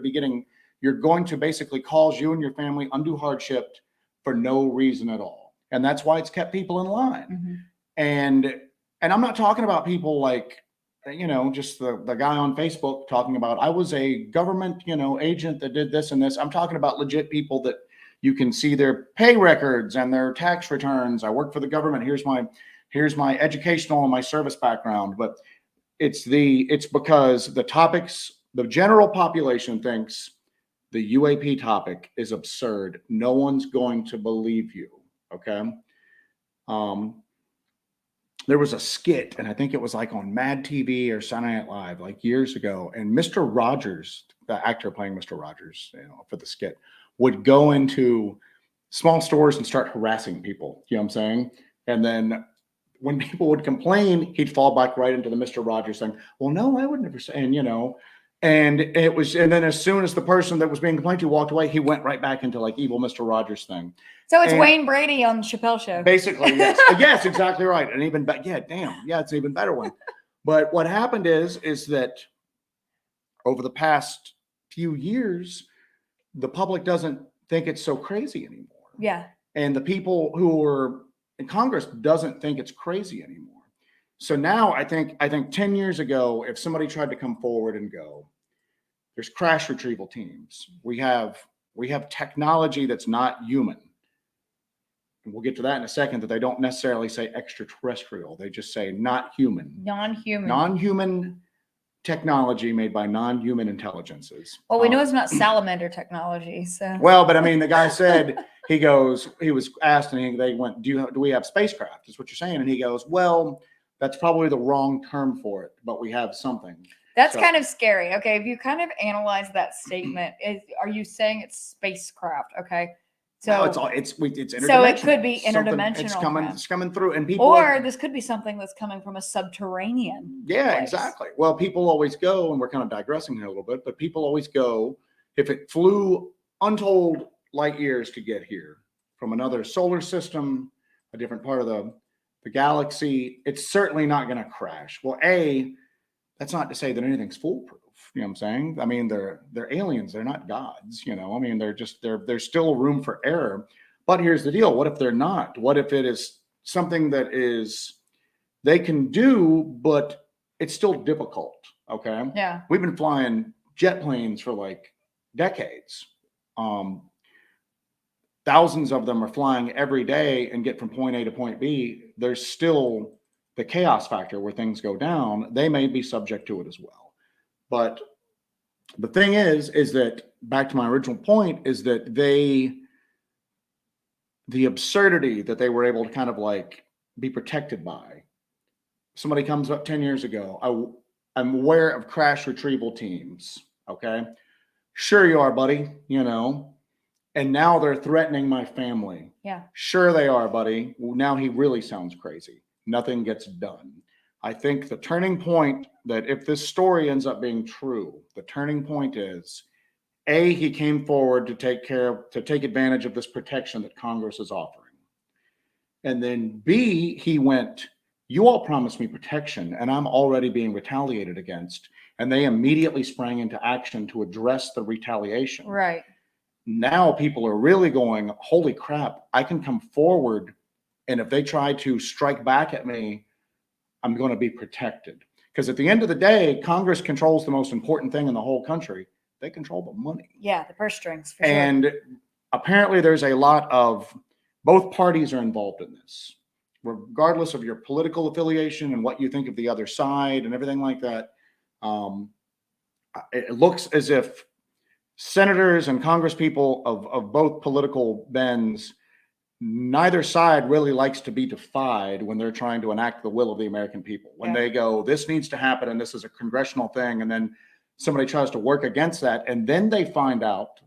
going to basically cause you and your family undue hardship for no reason at all. And that's why it's kept people in line. And I'm not talking about people like, just the guy on Facebook talking about, I was a government, agent that did this and this. I'm talking about legit people that you can see their pay records and their tax returns. I work for the government. Here's my educational and my service background. But it's because the general population thinks the UAP topic is absurd. No one's going to believe you. Okay. There was a skit, and I think it was like on Mad TV or Saturday Night Live, like years ago. And Mr. Rogers, the actor playing Mr. Rogers, for the skit, would go into small stores and start harassing people. You know what I'm saying? And then when people would complain, he'd fall back right into the Mr. Rogers thing. Well, no, I would never say, and then as soon as the person that was being complained to walked away, he went right back into like evil Mr. Rogers thing. So it's Wayne Brady on the Chappelle Show. Basically, yes. Yes, exactly right. And even better, yeah, damn. Yeah, it's an even better one. But what happened is that over the past few years, the public doesn't think it's so crazy anymore. Yeah. And the people who are in Congress doesn't think it's crazy anymore. So now I think 10 years ago, if somebody tried to come forward and go, there's crash retrieval teams. We have technology that's not human. And we'll get to that in a second, that they don't necessarily say extraterrestrial. They just say not human. Non-human. Non-human technology made by non-human intelligences. Well, we know it's not salamander technology. So. Well, but I mean, the guy said, he was asked, and they went, do we have spacecraft? Is what you're saying. And he goes, well, that's probably the wrong term for it, but we have something. That's kind of scary. Okay. If you kind of analyze that statement, are you saying it's spacecraft? Okay. So no, it's interdimensional. So it could be interdimensional. It's coming through, and people. Or this could be something that's coming from a subterranean. Yeah, place. Exactly. Well, people always go, and we're kind of digressing here a little bit, but people always go, if it flew untold light years to get here from another solar system, a different part of the galaxy, it's certainly not going to crash. Well, that's not to say that anything's foolproof. You know what I'm saying? I mean, they're aliens. They're not gods. I mean, there's still room for error. But here's the deal. What if they're not? What if it is something that they can do, but it's still difficult. Okay. Yeah. We've been flying jet planes for like decades. Thousands of them are flying every day and get from point A to point B. There's still the chaos factor where things go down. They may be subject to it as well. But the thing is that back to my original point is that the absurdity that they were able to kind of like be protected by. Somebody comes up 10 years ago. I'm aware of crash retrieval teams. Okay. Sure you are, buddy. And now they're threatening my family. Yeah. Sure they are, buddy. Well, now he really sounds crazy. Nothing gets done. I think the turning point that if this story ends up being true, the turning point is A, he came forward to take advantage of this protection that Congress is offering. And then B, he went, you all promised me protection and I'm already being retaliated against. And they immediately sprang into action to address the retaliation. Right. Now people are really going, holy crap, I can come forward. And if they try to strike back at me, I'm going to be protected. Because at the end of the day, Congress controls the most important thing in the whole country. They control the money. Yeah, the purse strings. For and sure. Apparently there's a lot of, both parties are involved in this, regardless of your political affiliation and what you think of the other side and everything like that. It looks as if senators and congresspeople of both political bends, neither side really likes to be defied when they're trying to enact the will of the American people. When they go, this needs to happen and this is a congressional thing, and then somebody tries to work against that, and then they find out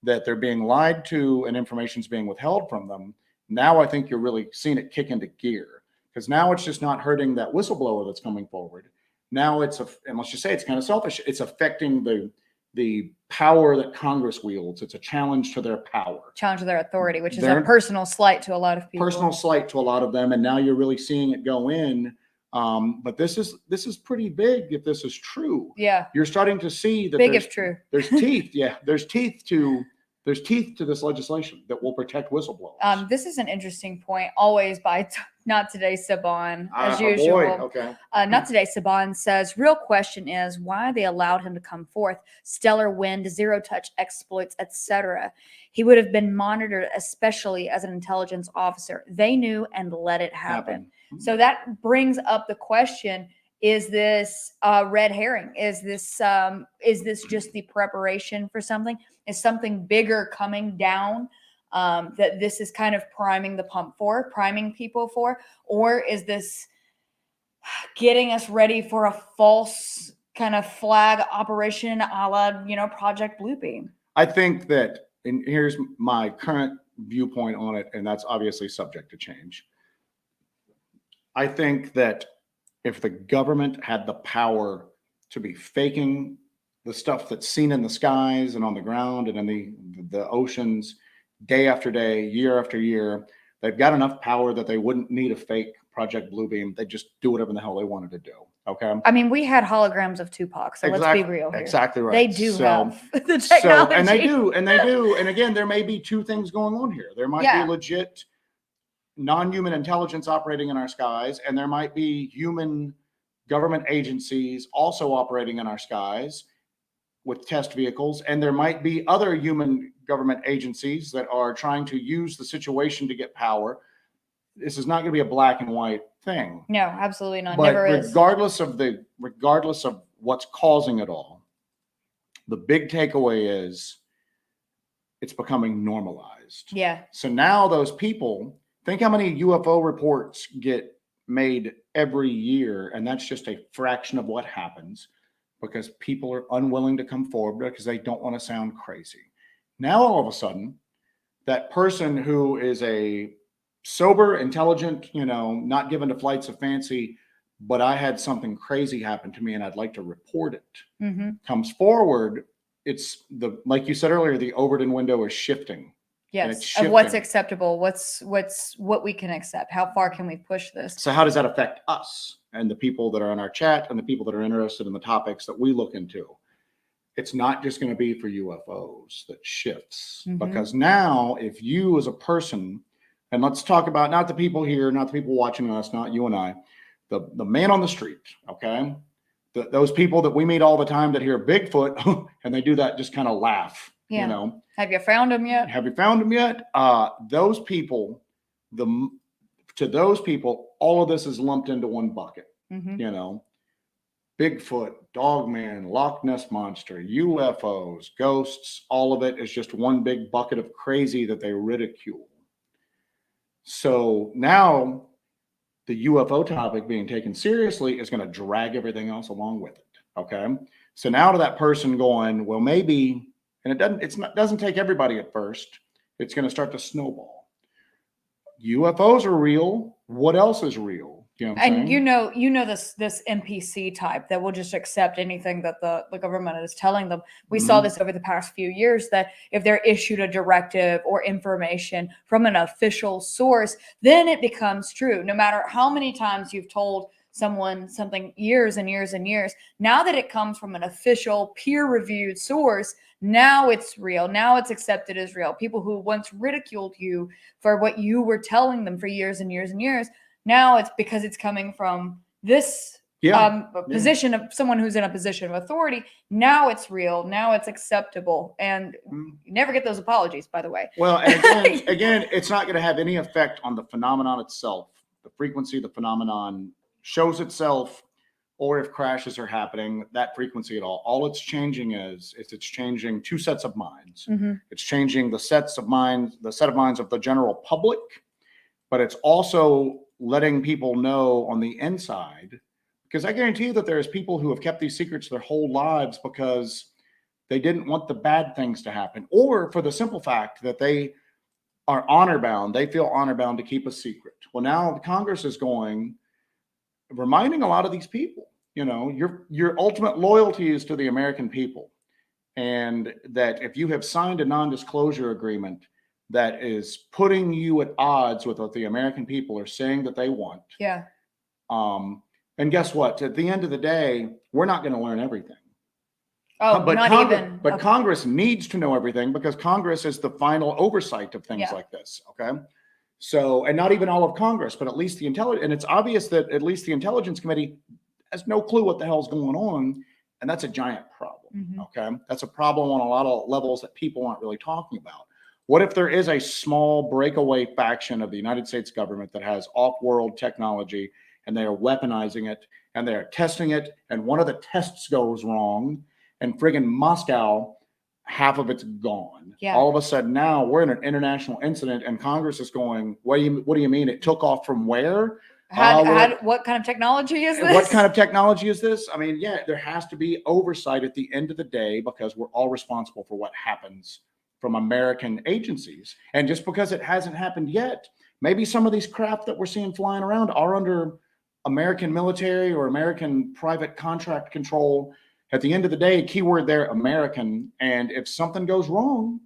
that they're being lied to and information's being withheld from them. Now I think you're really seeing it kick into gear, because now it's just not hurting that whistleblower that's coming forward. Now and let's just say it's kind of selfish, it's affecting the power that Congress wields. It's a challenge to their power. Challenge to their authority, which is a personal slight to a lot of people. Personal slight to a lot of them. And now you're really seeing it go in. But this is pretty big if this is true. Yeah. You're starting to see that big if true. There's teeth. Yeah. There's teeth to this legislation that will protect whistleblowers. This is an interesting point. Always by Not Today Saban, as usual. Boy. Okay. Not Today Saban says, real question is why they allowed him to come forth. Stellar wind, zero touch exploits, etc. He would have been monitored, especially as an intelligence officer. They knew and let it happen. So that brings up the question: is this red herring? Is this just the preparation for something? Is something bigger coming down that this is kind of priming people for? Or is this getting us ready for a false kind of flag operation a la, Project Bluebeam? I think that, and here's my current viewpoint on it, and that's obviously subject to change. I think that if the government had the power to be faking the stuff that's seen in the skies and on the ground and in the oceans day after day, year after year, they've got enough power that they wouldn't need a fake Project Bluebeam. They just do whatever the hell they wanted to do. Okay. I mean, we had holograms of Tupac, so let's be real here. Exactly right. They do have the technology. And they do. And again, there may be two things going on here. There might be legit non-human intelligence operating in our skies, and there might be human government agencies also operating in our skies with test vehicles, and there might be other human government agencies that are trying to use the situation to get power. This is not going to be a black and white thing. No, absolutely not. But never is. Regardless of what's causing it all, the big takeaway is it's becoming normalized. Yeah. So now those people, think how many UFO reports get made every year, and that's just a fraction of what happens because people are unwilling to come forward because they don't want to sound crazy. Now, all of a sudden, that person who is a sober, intelligent, not given to flights of fancy, but I had something crazy happen to me and I'd like to report it, comes forward. It's like you said earlier, the Overton window is shifting. Yes, of what's acceptable, what we can accept. How far can we push this? So how does that affect us and the people that are in our chat and the people that are interested in the topics that we look into? It's not just going to be for UFOs that shifts, because now if you as a person and let's talk about not the people here, not the people watching us, not you and I, the man on the street, okay? Those people that we meet all the time that hear Bigfoot and they do that just kind of laugh, Yeah. you know. Have you found him yet? Have you found them yet? Those people, to those people, all of this is lumped into one bucket, you know. Bigfoot, Dogman, Loch Ness Monster, UFOs, ghosts, all of it is just one big bucket of crazy that they ridicule. So now the UFO topic being taken seriously is going to drag everything else along with it. Okay. So now to that person going, well, maybe, and it doesn't take everybody at first. It's going to start to snowball. UFOs are real. What else is real? You know what I'm And saying? you know this NPC type that will just accept anything that the government is telling them. We saw this over the past few years, that if they're issued a directive or information from an official source, then it becomes true. No matter how many times you've told someone something years and years and years, now that it comes from an official peer-reviewed source, now it's real. Now it's accepted as real. People who once ridiculed you for what you were telling them for years and years and years, now it's because it's coming from this position of someone who's in a position of authority. Now it's real. Now it's acceptable. And you never get those apologies, by the way. Well, and again, it's not going to have any effect on the phenomenon itself. The frequency of the phenomenon shows itself, or if crashes are happening, that frequency at all. All it's changing is it's changing two sets of minds. It's changing the set of minds of the general public, but it's also letting people know on the inside, because I guarantee you that there's people who have kept these secrets their whole lives because they didn't want the bad things to happen, or for the simple fact that they are honor bound. They feel honor bound to keep a secret. Well, now Congress is reminding a lot of these people, you know, your ultimate loyalty is to the American people. And that if you have signed a non-disclosure agreement that is putting you at odds with what the American people are saying that they want. Yeah. And guess what? At the end of the day, we're not going to learn everything. Oh, but not even. But Congress needs to know everything, because Congress is the final oversight of things like this. Okay. So, and not even all of Congress, but at least the intelligence. And it's obvious that at least the Intelligence Committee has no clue what the hell's going on. And that's a giant problem. Okay. That's a problem on a lot of levels that people aren't really talking about. What if there is a small breakaway faction of the United States government that has off-world technology, and they are weaponizing it, and they are testing it, and one of the tests goes wrong, and friggin' Moscow, half of it's gone. Yeah. All of a sudden now we're in an international incident, and Congress is going, what do you mean? It took off from where? What kind of technology is this? What kind of technology is this? I mean, yeah, there has to be oversight at the end of the day, because we're all responsible for what happens from American agencies. And just because it hasn't happened yet, maybe some of these craft that we're seeing flying around are under American military or American private contract control. At the end of the day, keyword there, American. And if something goes wrong,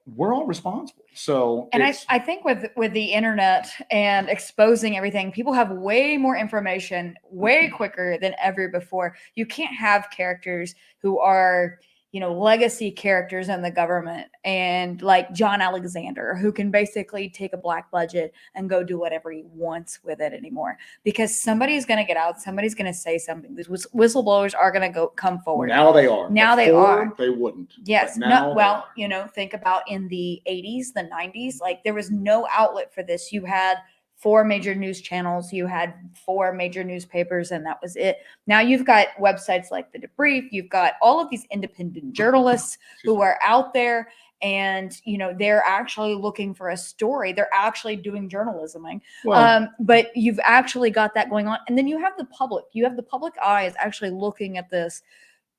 we're all responsible. So, and I think with the internet and exposing everything, people have way more information way quicker than ever before. You can't have characters who are, you know, legacy characters in the government, and like John Alexander, who can basically take a black budget and go do whatever he wants with it anymore, because somebody's going to get out. Somebody's going to say something. These whistleblowers are going to come forward. Now they are. Now they are. They wouldn't. Yes. Well, you know, think about in the 80s, the 90s, like there was no outlet for this. You had 4 major news channels, you had 4 major newspapers, and that was it. Now you've got websites like The Debrief, you've got all of these independent journalists who are out there, and you know, they're actually looking for a story. They're actually doing journalism. But you've actually got that going on. And then you have the public. You have the public eyes actually looking at this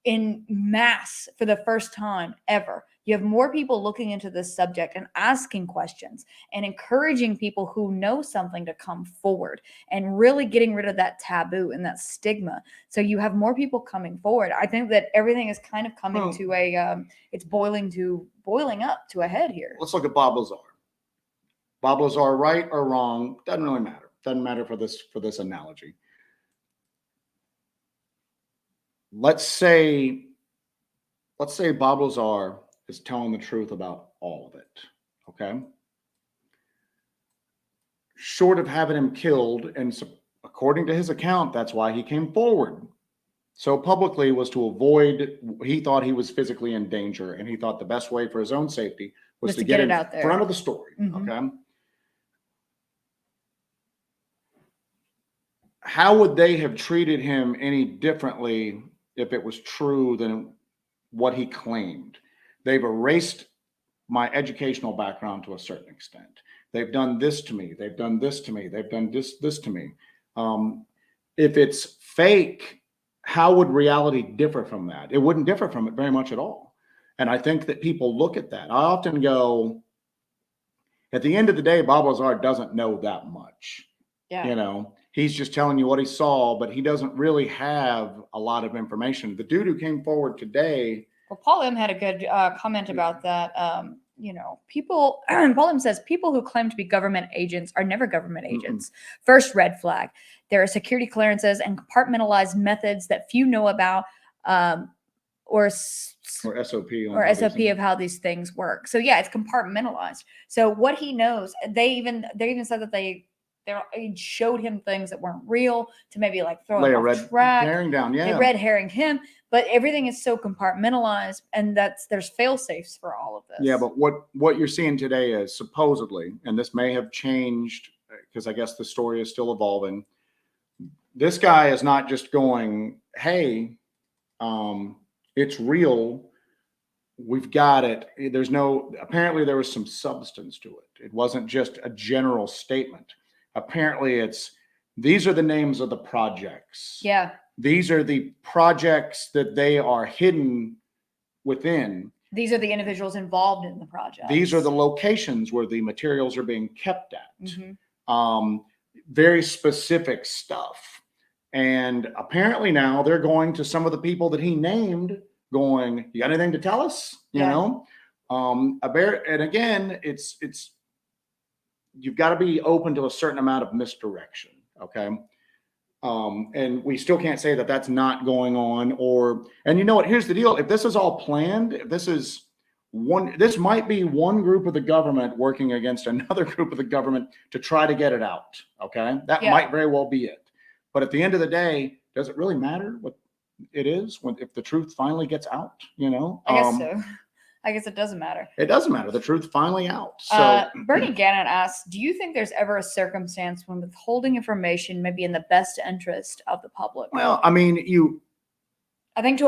in mass for the first time ever. You have more people looking into this subject and asking questions and encouraging people who know something to come forward, and really getting rid of that taboo and that stigma. So you have more people coming forward. I think that everything is kind of coming to a, it's boiling up to a head here. Let's look at Bob Lazar. Bob Lazar, right or wrong, doesn't really matter. Doesn't matter for this analogy. Let's say Bob Lazar is telling the truth about all of it. Okay. short of having him killed, and according to his account, that's why he came forward so publicly, was to avoid, he thought he was physically in danger, and he thought the best way for his own safety was to get it in out there. front of the story. Mhm. Okay. How would they have treated him any differently if it was true than what he claimed? They've erased my educational background to a certain extent. They've done this to me. They've done this to me. They've done this to me. If it's fake, how would reality differ from that? It wouldn't differ from it very much at all. And I think that people look at that. I often go, at the end of the day, Bob Lazar doesn't know that much. Yeah. You know, he's just telling you what he saw, but he doesn't really have a lot of information. The dude who came forward today. Well, Paul M had a good comment about that. You know, people, Paul M says, people who claim to be government agents are never government agents. First red flag. There are security clearances and compartmentalized methods that few know about, or SOP of how these things work. So yeah, it's compartmentalized. So what he knows, they even said that they showed him things that weren't real to maybe like throw him off track. Herring down, yeah. They red herring him, but everything is so compartmentalized, and there's fail safes for all of this. Yeah, but what you're seeing today is supposedly, and this may have changed because I guess the story is still evolving. This guy is not just going, hey, it's real. We've got it. Apparently there was some substance to it. It wasn't just a general statement. Apparently these are the names of the projects. Yeah. These are the projects that they are hidden within. These are the individuals involved in the project. These are the locations where the materials are being kept at. Very specific stuff. And apparently now they're going to some of the people that he named going, you got anything to tell us? You know? And again, it's you've got to be open to a certain amount of misdirection. Okay. And we still can't say that that's not going on, and you know what, here's the deal. If this is all planned, this might be one group of the government working against another group of the government to try to get it out. Okay. That might very well be it. But at the end of the day, does it really matter what it is if the truth finally gets out, you know? I guess so. I guess it doesn't matter. It doesn't matter. The truth finally out. So Bernie Gannon asks, do you think there's ever a circumstance when withholding information may be in the best interest of the public? Well, I mean, I think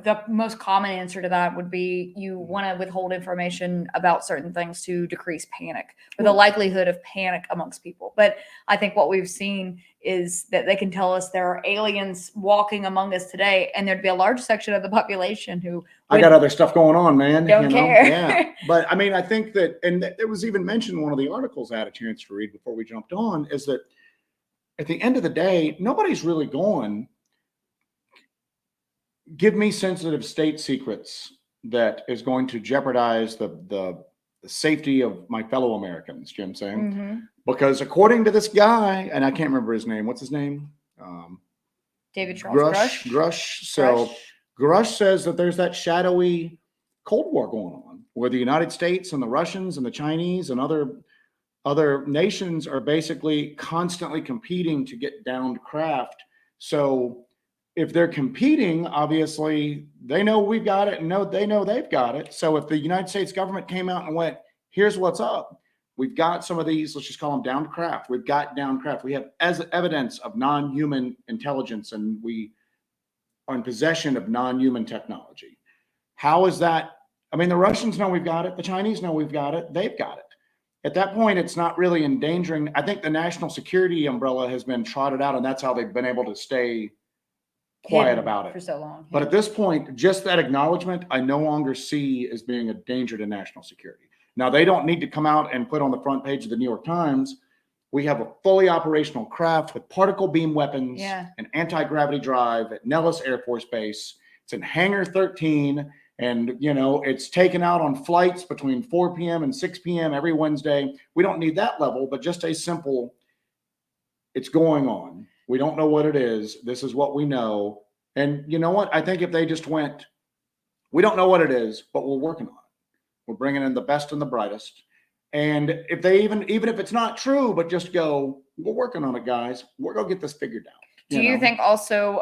the most common answer to that would be you want to withhold information about certain things to decrease panic, or the likelihood of panic amongst people. But I think what we've seen is that they can tell us there are aliens walking among us today, and there'd be a large section of the population who I got other stuff going on, man. Don't care. Yeah. But I mean, I think that, and it was even mentioned in one of the articles I had a chance to read before we jumped on, is that at the end of the day, nobody's really going, give me sensitive state secrets that is going to jeopardize the safety of my fellow Americans. Do you know what I'm saying? Because according to this guy, and I can't remember his name. What's his name? David Charles Grush. So Grush says that there's that shadowy Cold War going on where the United States and the Russians and the Chinese and other nations are basically constantly competing to get downed craft. So if they're competing, obviously they know we've got it and they know they've got it. So if the United States government came out and went, here's what's up. We've got some of these, let's just call them downed craft. We've got downed craft. We have evidence of non-human intelligence, and we are in possession of non-human technology. How is that? I mean, the Russians know we've got it. The Chinese know we've got it. They've got it. At that point, it's not really endangering. I think the national security umbrella has been trotted out, and that's how they've been able to stay quiet about it for so long. But at this point, just that acknowledgement, I no longer see as being a danger to national security. Now, they don't need to come out and put on the front page of the New York Times, we have a fully operational craft with particle beam weapons and anti-gravity drive at Nellis Air Force Base. It's in Hangar 13, and it's taken out on flights between 4 p.m. and 6 p.m. every Wednesday. We don't need that level, but just a simple, it's going on. We don't know what it is. This is what we know. And you know what? I think if they just went, we don't know what it is, but we're working on it. We're bringing in the best and the brightest. And if they even if it's not true, but just go, we're working on it, guys. We're gonna get this figured out. Do you think also,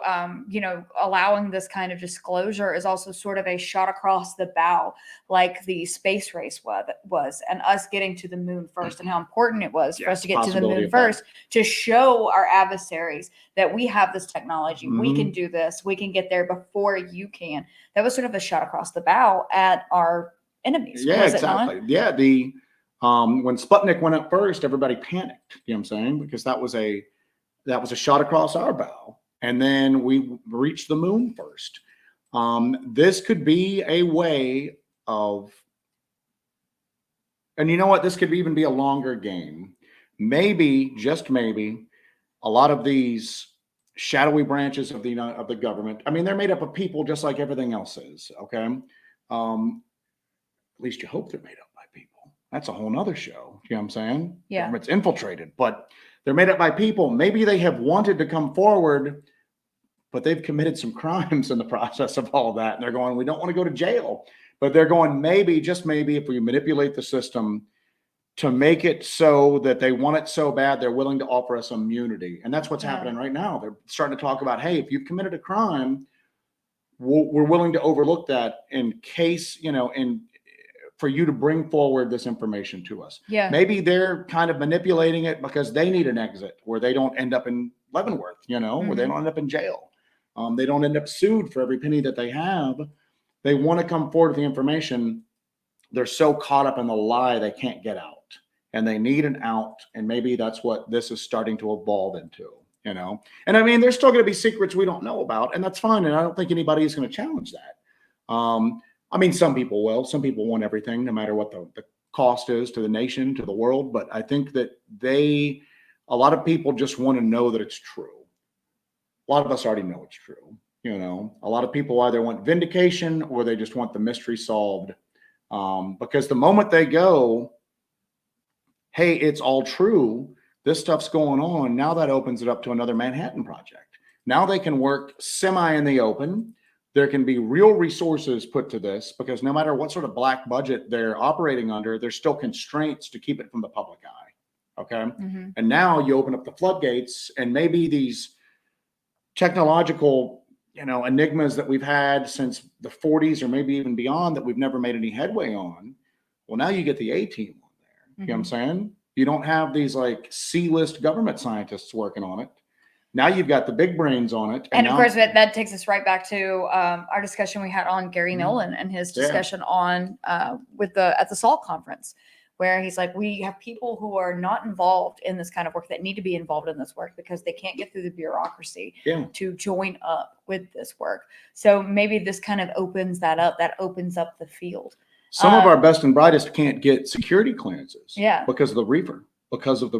allowing this kind of disclosure is also sort of a shot across the bow, like the space race was, and us getting to the moon first, and how important it was for us to get to the moon first to show our adversaries that we have this technology, we can do this, we can get there before you can. That was sort of a shot across the bow at our enemies. Yeah, was exactly. It not? Yeah, when Sputnik went up first, everybody panicked. You know what I'm saying? Because that was a shot across our bow. And then we reached the moon first. This could be a way of, and you know what? This could even be a longer game. Maybe, just maybe, a lot of these shadowy branches of the government. I mean, they're made up of people just like everything else is. Okay. At least you hope they're made up by people. That's a whole nother show. You know what I'm saying? Yeah. Government's infiltrated, but they're made up by people. Maybe they have wanted to come forward, but they've committed some crimes in the process of all that. And they're going, we don't want to go to jail. But they're going, maybe, just maybe, if we manipulate the system to make it so that they want it so bad, they're willing to offer us immunity. And that's what's happening right now. They're starting to talk about, hey, if you've committed a crime, we're willing to overlook that in case, for you to bring forward this information to us. Yeah. Maybe they're kind of manipulating it because they need an exit where they don't end up in Leavenworth, where they don't end up in jail. They don't end up sued for every penny that they have. They want to come forward with the information. They're so caught up in the lie, they can't get out, and they need an out. And maybe that's what this is starting to evolve into, And I mean, there's still going to be secrets we don't know about, and that's fine. And I don't think anybody is going to challenge that. I mean, some people will. Some people want everything, no matter what the cost is to the nation, to the world. But I think that a lot of people just want to know that it's true. A lot of us already know it's true. A lot of people either want vindication or they just want the mystery solved. Because the moment they go, hey, it's all true, this stuff's going on, now that opens it up to another Manhattan Project. Now they can work semi in the open. There can be real resources put to this, because no matter what sort of black budget they're operating under, there's still constraints to keep it from the public eye. Okay. Mm-hmm. And now you open up the floodgates, and maybe these technological, enigmas that we've had since the 40s or maybe even beyond that we've never made any headway on. Well, now you get the A-team on there. Mm-hmm. You know what I'm saying? You don't have these like C-list government scientists working on it. Now you've got the big brains on it. And of course, that takes us right back to our discussion we had on Gary Nolan and his discussion on at the SALT conference, where he's like, we have people who are not involved in this kind of work that need to be involved in this work because they can't get through the bureaucracy to join up with this work. So maybe this kind of opens that up. That opens up the field. Some of our best and brightest can't get security clearances. Yeah. Because of the reefer. Because of the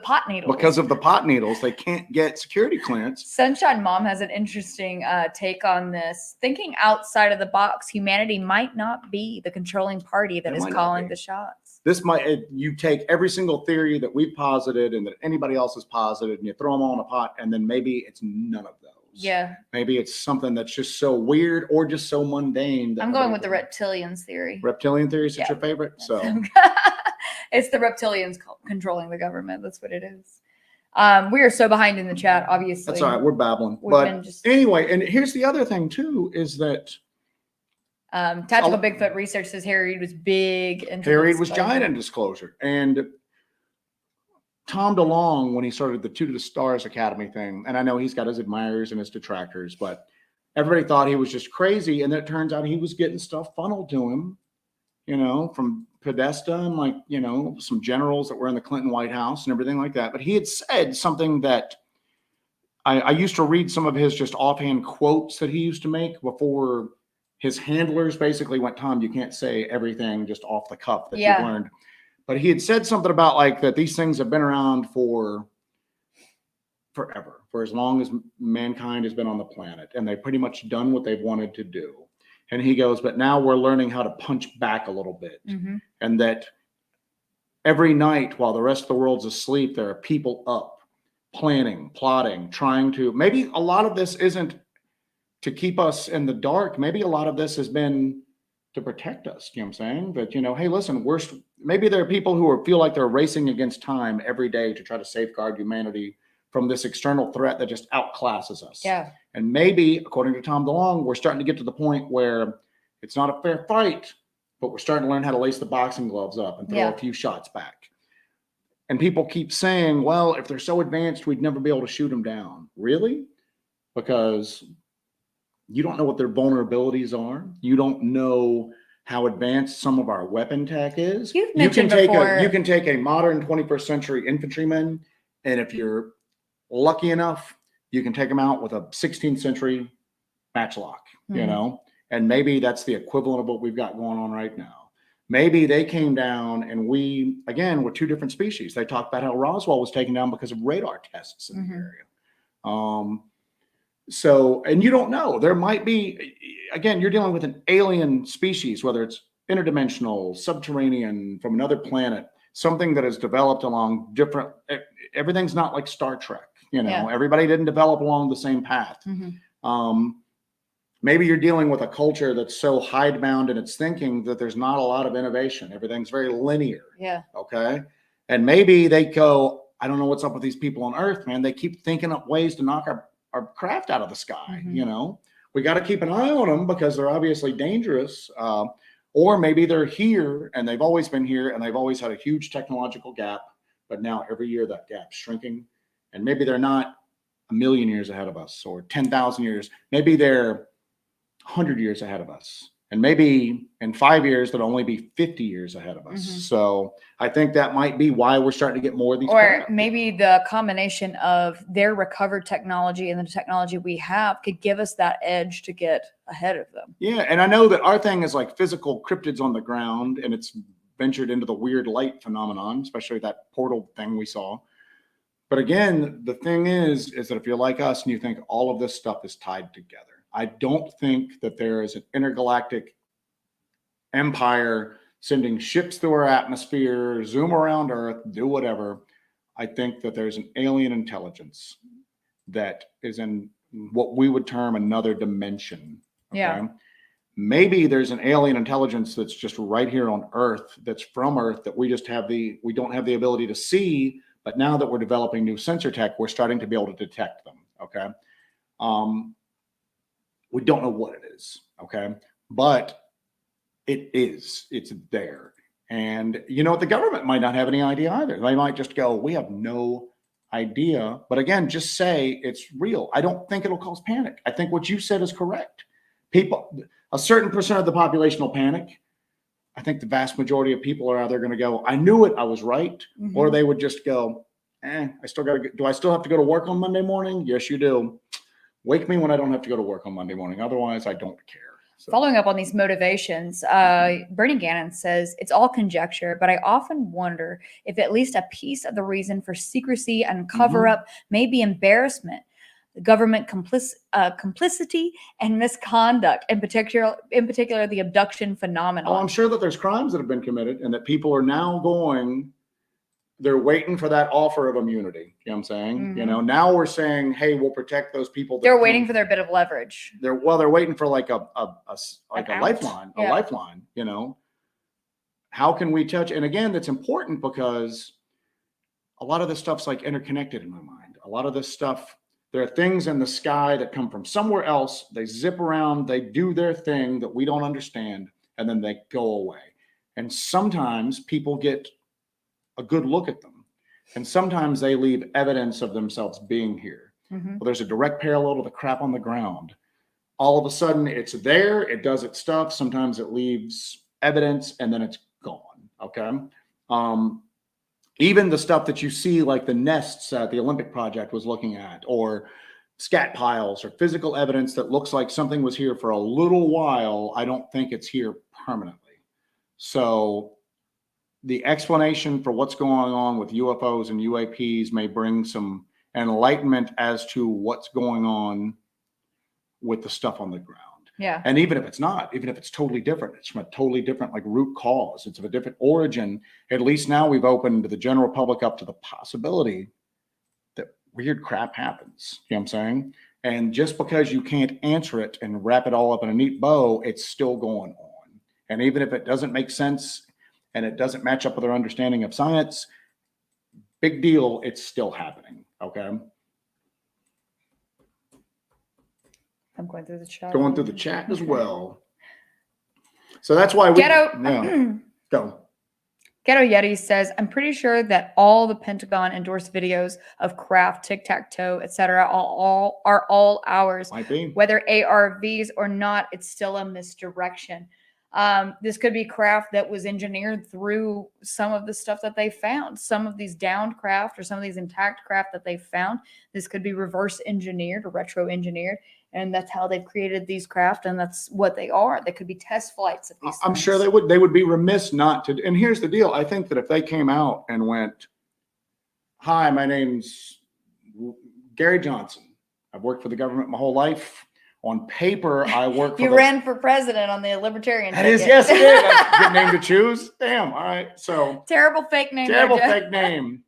pot needles. Because of the pot needles, they can't get security clearance. Sunshine Mom has an interesting take on this. Thinking outside of the box, humanity might not be the controlling party that is calling the shots. You take every single theory that we've posited and that anybody else has posited, and you throw them all in a pot, and then maybe it's none of those. Yeah. Maybe it's something that's just so weird or just so mundane. I'm going with the reptilians theory. Reptilian theory is your favorite? So. It's the reptilians controlling the government. That's what it is. We are so behind in the chat, obviously. That's all right. We're babbling. Anyway, and here's the other thing, too, is that Tactical Bigfoot Research says Harry Reid was big. Harry Reid was giant in disclosure. And Tom DeLonge, when he started the Two to the Stars Academy thing, and I know he's got his admirers and his detractors, but everybody thought he was just crazy. And then it turns out he was getting stuff funneled to him, from Podesta and some generals that were in the Clinton White House and everything like that. But he had said something that I used to read some of his just offhand quotes that he used to make before his handlers basically went, Tom, you can't say everything just off the cuff that you've learned. But he had said something about that these things have been around for forever, for as long as mankind has been on the planet, and they've pretty much done what they've wanted to do. And he goes, but now we're learning how to punch back a little bit. Mm-hmm. And that every night while the rest of the world's asleep, there are people up, planning, plotting, trying to, maybe a lot of this isn't to keep us in the dark. Maybe a lot of this has been to protect us. You know what I'm saying? But, hey, listen, maybe there are people who feel like they're racing against time every day to try to safeguard humanity from this external threat that just outclasses us. Yeah. And maybe, according to Tom DeLonge, we're starting to get to the point where it's not a fair fight, but we're starting to learn how to lace the boxing gloves up and throw a few shots back. And people keep saying, well, if they're so advanced, we'd never be able to shoot them down. Really? Because you don't know what their vulnerabilities are. You don't know how advanced some of our weapon tech is. You've mentioned before. You can take a modern 21st century infantryman, and if you're lucky enough, you can take them out with a 16th century matchlock, and maybe that's the equivalent of what we've got going on right now. Maybe they came down and we're two different species. They talked about how Roswell was taken down because of radar tests in the area. So, and you don't know, there might be, again, you're dealing with an alien species, whether it's interdimensional, subterranean, from another planet, something that has developed along different, everything's not like Star Trek, everybody didn't develop along the same path. Maybe you're dealing with a culture that's so hidebound in its thinking that there's not a lot of innovation. Everything's very linear. Yeah. Okay. And maybe they go, I don't know what's up with these people on Earth, man. They keep thinking up ways to knock our craft out of the sky. We got to keep an eye on them because they're obviously dangerous. Or maybe they're here and they've always been here and they've always had a huge technological gap, but now every year that gap's shrinking. And maybe they're not a million years ahead of us or 10,000 years. Maybe they're 100 years ahead of us. And maybe in 5 years, they'll only be 50 years ahead of us. So I think that might be why we're starting to get more of these. Or maybe the combination of their recovered technology and the technology we have could give us that edge to get ahead of them. Yeah. And I know that our thing is like physical cryptids on the ground, and it's ventured into the weird light phenomenon, especially that portal thing we saw. But again, the thing is that if you're like us and you think all of this stuff is tied together, I don't think that there is an intergalactic empire sending ships through our atmosphere, zoom around Earth, do whatever. I think that there's an alien intelligence that is in what we would term another dimension. Okay? Yeah. Maybe there's an alien intelligence that's just right here on Earth, that's from Earth, that we don't have the ability to see, but now that we're developing new sensor tech, we're starting to be able to detect them. Okay. We don't know what it is, okay? But it's there. And the government might not have any idea either. They might just go, we have no idea. But again, just say it's real. I don't think it'll cause panic. I think what you said is correct. A certain percent of the population will panic. I think the vast majority of people are either going to go, I knew it, I was right. Or they would just go, do I still have to go to work on Monday morning? Yes, you do. Wake me when I don't have to go to work on Monday morning. Otherwise, I don't care. So. Following up on these motivations, Bernie Gannon says, it's all conjecture, but I often wonder if at least a piece of the reason for secrecy and cover-up may be embarrassment, the government complicity and misconduct, in particular the abduction phenomenon. Oh, I'm sure that there's crimes that have been committed and that people are now they're waiting for that offer of immunity. You know what I'm saying? Now we're saying, hey, we'll protect those people. They're waiting for their bit of leverage. They're waiting for like a lifeline, a lifeline, How can we touch? And again, that's important because a lot of this stuff's like interconnected in my mind. A lot of this stuff, there are things in the sky that come from somewhere else. They zip around, they do their thing that we don't understand, and then they go away. And sometimes people get a good look at them. And sometimes they leave evidence of themselves being here. Well, there's a direct parallel to the crap on the ground. All of a sudden it's there, it does its stuff. Sometimes it leaves evidence and then it's gone. Okay. Even the stuff that you see, like the nests that the Olympic Project was looking at, or scat piles, or physical evidence that looks like something was here for a little while, I don't think it's here permanently. So the explanation for what's going on with UFOs and UAPs may bring some enlightenment as to what's going on with the stuff on the ground. Yeah. And even if it's not, even if it's totally different, it's from a totally different like root cause, it's of a different origin, at least now we've opened the general public up to the possibility that weird crap happens. You know what I'm saying? And just because you can't answer it and wrap it all up in a neat bow, it's still going on. And even if it doesn't make sense and it doesn't match up with our understanding of science, big deal, it's still happening. Okay. I'm going through the chat. Going through the chat as well. So that's why we go. Ghetto Yeti says, I'm pretty sure that all the Pentagon endorsed videos of craft, tic-tac-toe, etc. are all ours. Might be. Whether ARVs or not, it's still a misdirection. This could be craft that was engineered through some of the stuff that they found. Some of these downed craft or some of these intact craft that they found. This could be reverse engineered or retro engineered. And that's how they've created these craft, and that's what they are. They could be test flights of these I'm things. sure they would be remiss not to. And here's the deal. I think that if they came out and went, hi, my name's Gary Johnson. I've worked for the government my whole life. On paper, I work for You ran for president on the libertarian That ticket. is, yes, it is. That's a good name to choose. Damn. All right. So Terrible fake name. terrible there, fake name.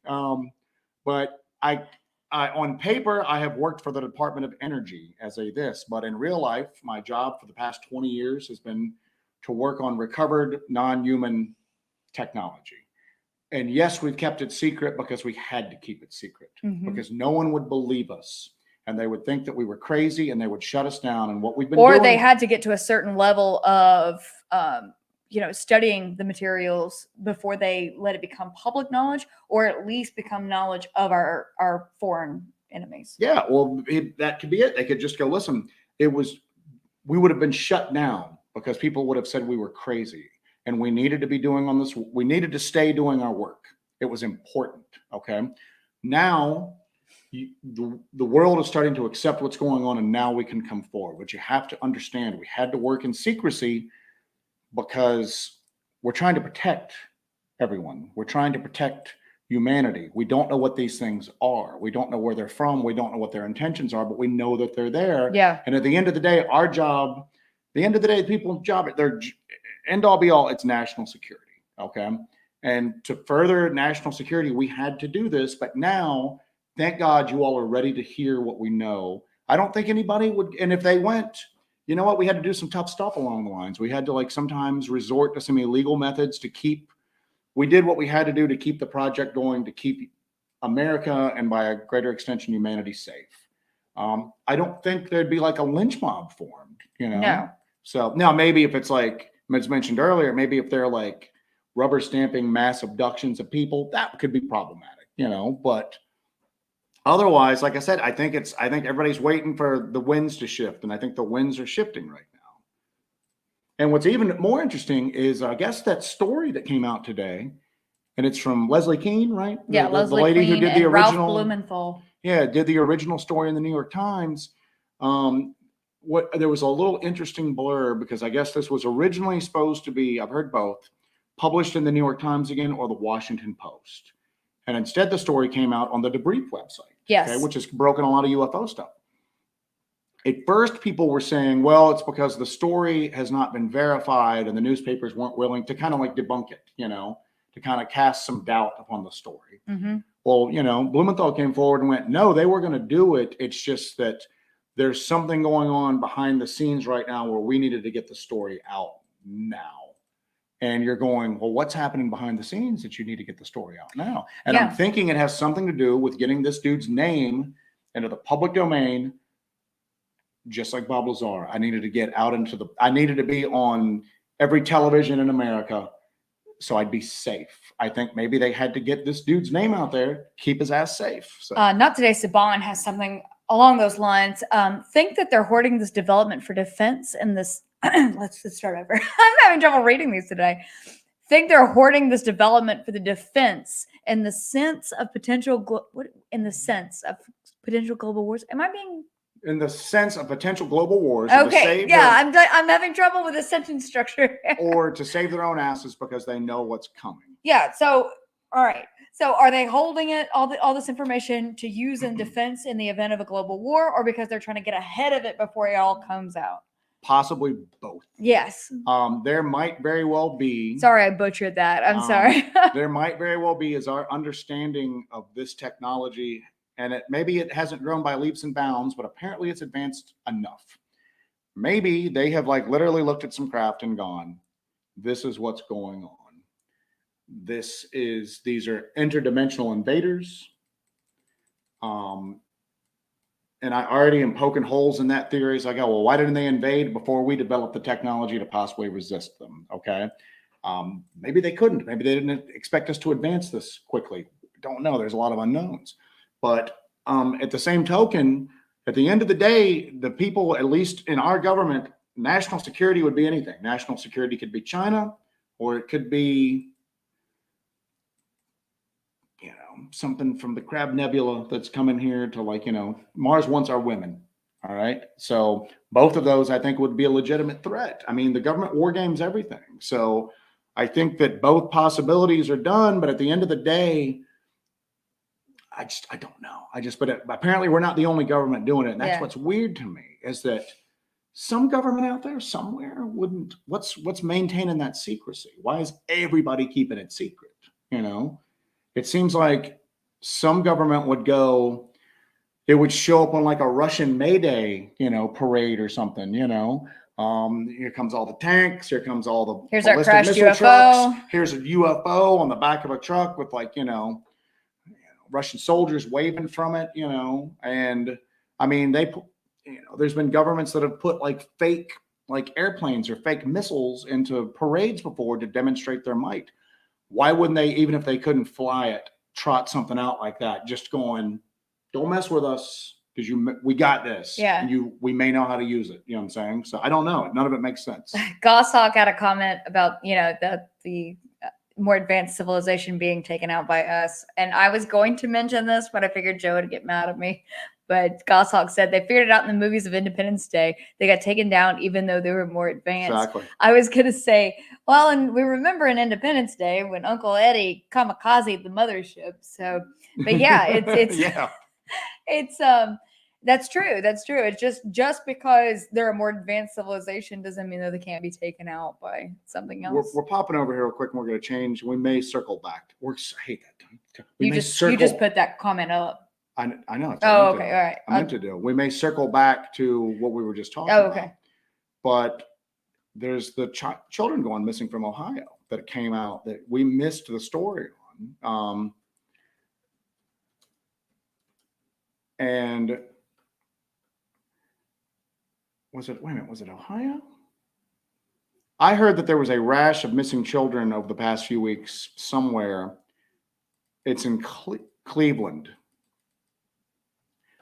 But I on paper, I have worked for the Department of Energy as a this, but in real life, my job for the past 20 years has been to work on recovered non-human technology. And yes, we've kept it secret because we had to keep it secret because no one would believe us. And they would think that we were crazy and they would shut us down. And what we've been doing. Or they had to get to a certain level of, studying the materials before they let it become public knowledge, or at least become knowledge of our foreign enemies. Yeah, well, that could be it. They could just go, listen, we would have been shut down because people would have said we were crazy and we needed to be doing on this. We needed to stay doing our work. It was important. Okay. Now, the world is starting to accept what's going on, and now we can come forward. But you have to understand, we had to work in secrecy because we're trying to protect everyone. We're trying to protect humanity. We don't know what these things are. We don't know where they're from. We don't know what their intentions are, but we know that they're there. Yeah. And at the end of the day, our job, the people's job, their end all be all, it's national security. Okay. And to further national security, we had to do this, but now, thank God you all are ready to hear what we know. I don't think anybody would, and if they went, you know what, we had to do some tough stuff along the lines. We had to sometimes resort to some illegal methods we did what we had to do to keep the project going, to keep America and by a greater extension, humanity safe. I don't think there'd be a lynch mob formed, No. So now maybe if it's as mentioned earlier, maybe if they're rubber stamping mass abductions of people, that could be problematic, but otherwise, like I said, I think everybody's waiting for the winds to shift, and I think the winds are shifting right now. And what's even more interesting is, I guess, that story that came out today, and it's from Leslie Kean, right? Yeah, the Leslie lady Kean who did the and original. Ralph Blumenthal. Yeah, did the original story in the New York Times. There was a little interesting blur because I guess this was originally supposed to be, I've heard both, published in the New York Times again or the Washington Post. And instead, the story came out on the Debrief website. Yes. Okay, which has broken a lot of UFO stuff. At first, people were saying, well, it's because the story has not been verified and the newspapers weren't willing to kind of debunk it, to kind of cast some doubt upon the story. Mm-hmm. Well, Blumenthal came forward and went, no, they were going to do it. It's just that there's something going on behind the scenes right now where we needed to get the story out now. And you're going, well, what's happening behind the scenes that you need to get the story out now? And I'm thinking it has something to do with getting this dude's name into the public domain, just like Bob Lazar. I needed to get out I needed to be on every television in America so I'd be safe. I think maybe they had to get this dude's name out there, keep his ass safe. So. Not Today Saban has something along those lines. Think that they're hoarding this development for defense and this. Let's start over. I'm having trouble reading these today. Think they're hoarding this development for the defense in the sense of potential global wars. Am I being in the sense of potential global wars? Okay, yeah, I'm having trouble with the sentence structure. Or to save their own asses because they know what's coming. Yeah. So, all right. So, are they holding it all this information to use in defense in the event of a global war, or because they're trying to get ahead of it before it all comes out? Possibly both. Yes. There might very well be. Sorry, I butchered that. I'm sorry. There might very well be, as our understanding of this technology, and maybe it hasn't grown by leaps and bounds, but apparently it's advanced enough. Maybe they have literally looked at some craft and gone, This is what's going on. These are interdimensional invaders. And I already am poking holes in that theory as I go, well, why didn't they invade before we developed the technology to possibly resist them? Okay. Maybe they couldn't. Maybe they didn't expect us to advance this quickly. Don't know. There's a lot of unknowns. But at the same token, at the end of the day, the people, at least in our government, national security would be anything. National security could be China, or it could be, something from the Crab Nebula that's coming here to Mars wants our women. All right. So both of those, I think, would be a legitimate threat. I mean, the government war games everything. So I think that both possibilities are done. But at the end of the day, I don't know. But apparently we're not the only government doing it. And that's what's weird to me, is that some government out there somewhere wouldn't. What's maintaining that secrecy? Why is everybody keeping it secret? It seems like some government would go, it would show up on like a Russian May Day, parade or something, here comes all the tanks. Here comes all the Here's our crashed missile UFO. trucks. Here's a UFO on the back of a truck with Russian soldiers waving from it, and I mean, there's been governments that have put like fake airplanes or fake missiles into parades before to demonstrate their might. Why wouldn't they, even if they couldn't fly it, trot something out like that? Just going, don't mess with us, because we got this. Yeah. We may know how to use it. You know what I'm saying? So I don't know. None of it makes sense. Goshawk had a comment about, the more advanced civilization being taken out by us. And I was going to mention this, but I figured Joe would get mad at me. But Goshawk said they figured it out in the movies of Independence Day. They got taken down even though they were more advanced. Exactly. I was going to say, well, and we remember in Independence Day when Uncle Eddie kamikazed the mothership. So, but yeah, it's yeah. It's that's true. That's true. It's just because they're a more advanced civilization doesn't mean that they can't be taken out by something else. We're popping over here real quick, and we're going to change. We may circle back. I hate that. You just put that comment up. I know. Oh, okay. All right. I meant to do. We may circle back to what we were just talking okay. about. But there's the children going missing from Ohio that came out that we missed the story on. And was it Ohio? I heard that there was a rash of missing children over the past few weeks somewhere. It's in Cleveland.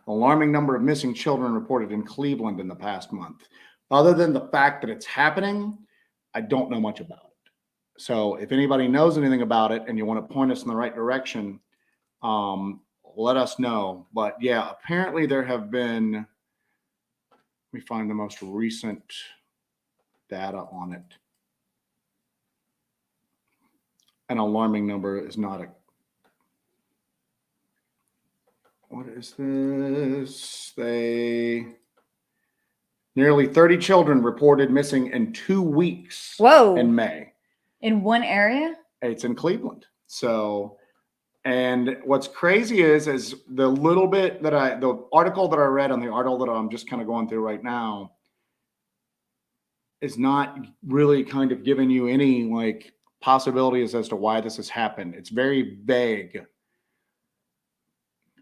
Alarming number of missing children reported in Cleveland in the past month. Other than the fact that it's happening, I don't know much about it. So if anybody knows anything about it and you want to point us in the right direction, let us know. But yeah, apparently there have been, let me find the most recent data on it. An alarming number is not a, what is this? Nearly 30 children reported missing in 2 weeks. Whoa. In May. In one area? It's in Cleveland. So, and what's crazy is the article that I read on the article that I'm just kind of going through right now is not really kind of giving you any possibilities as to why this has happened. It's very vague.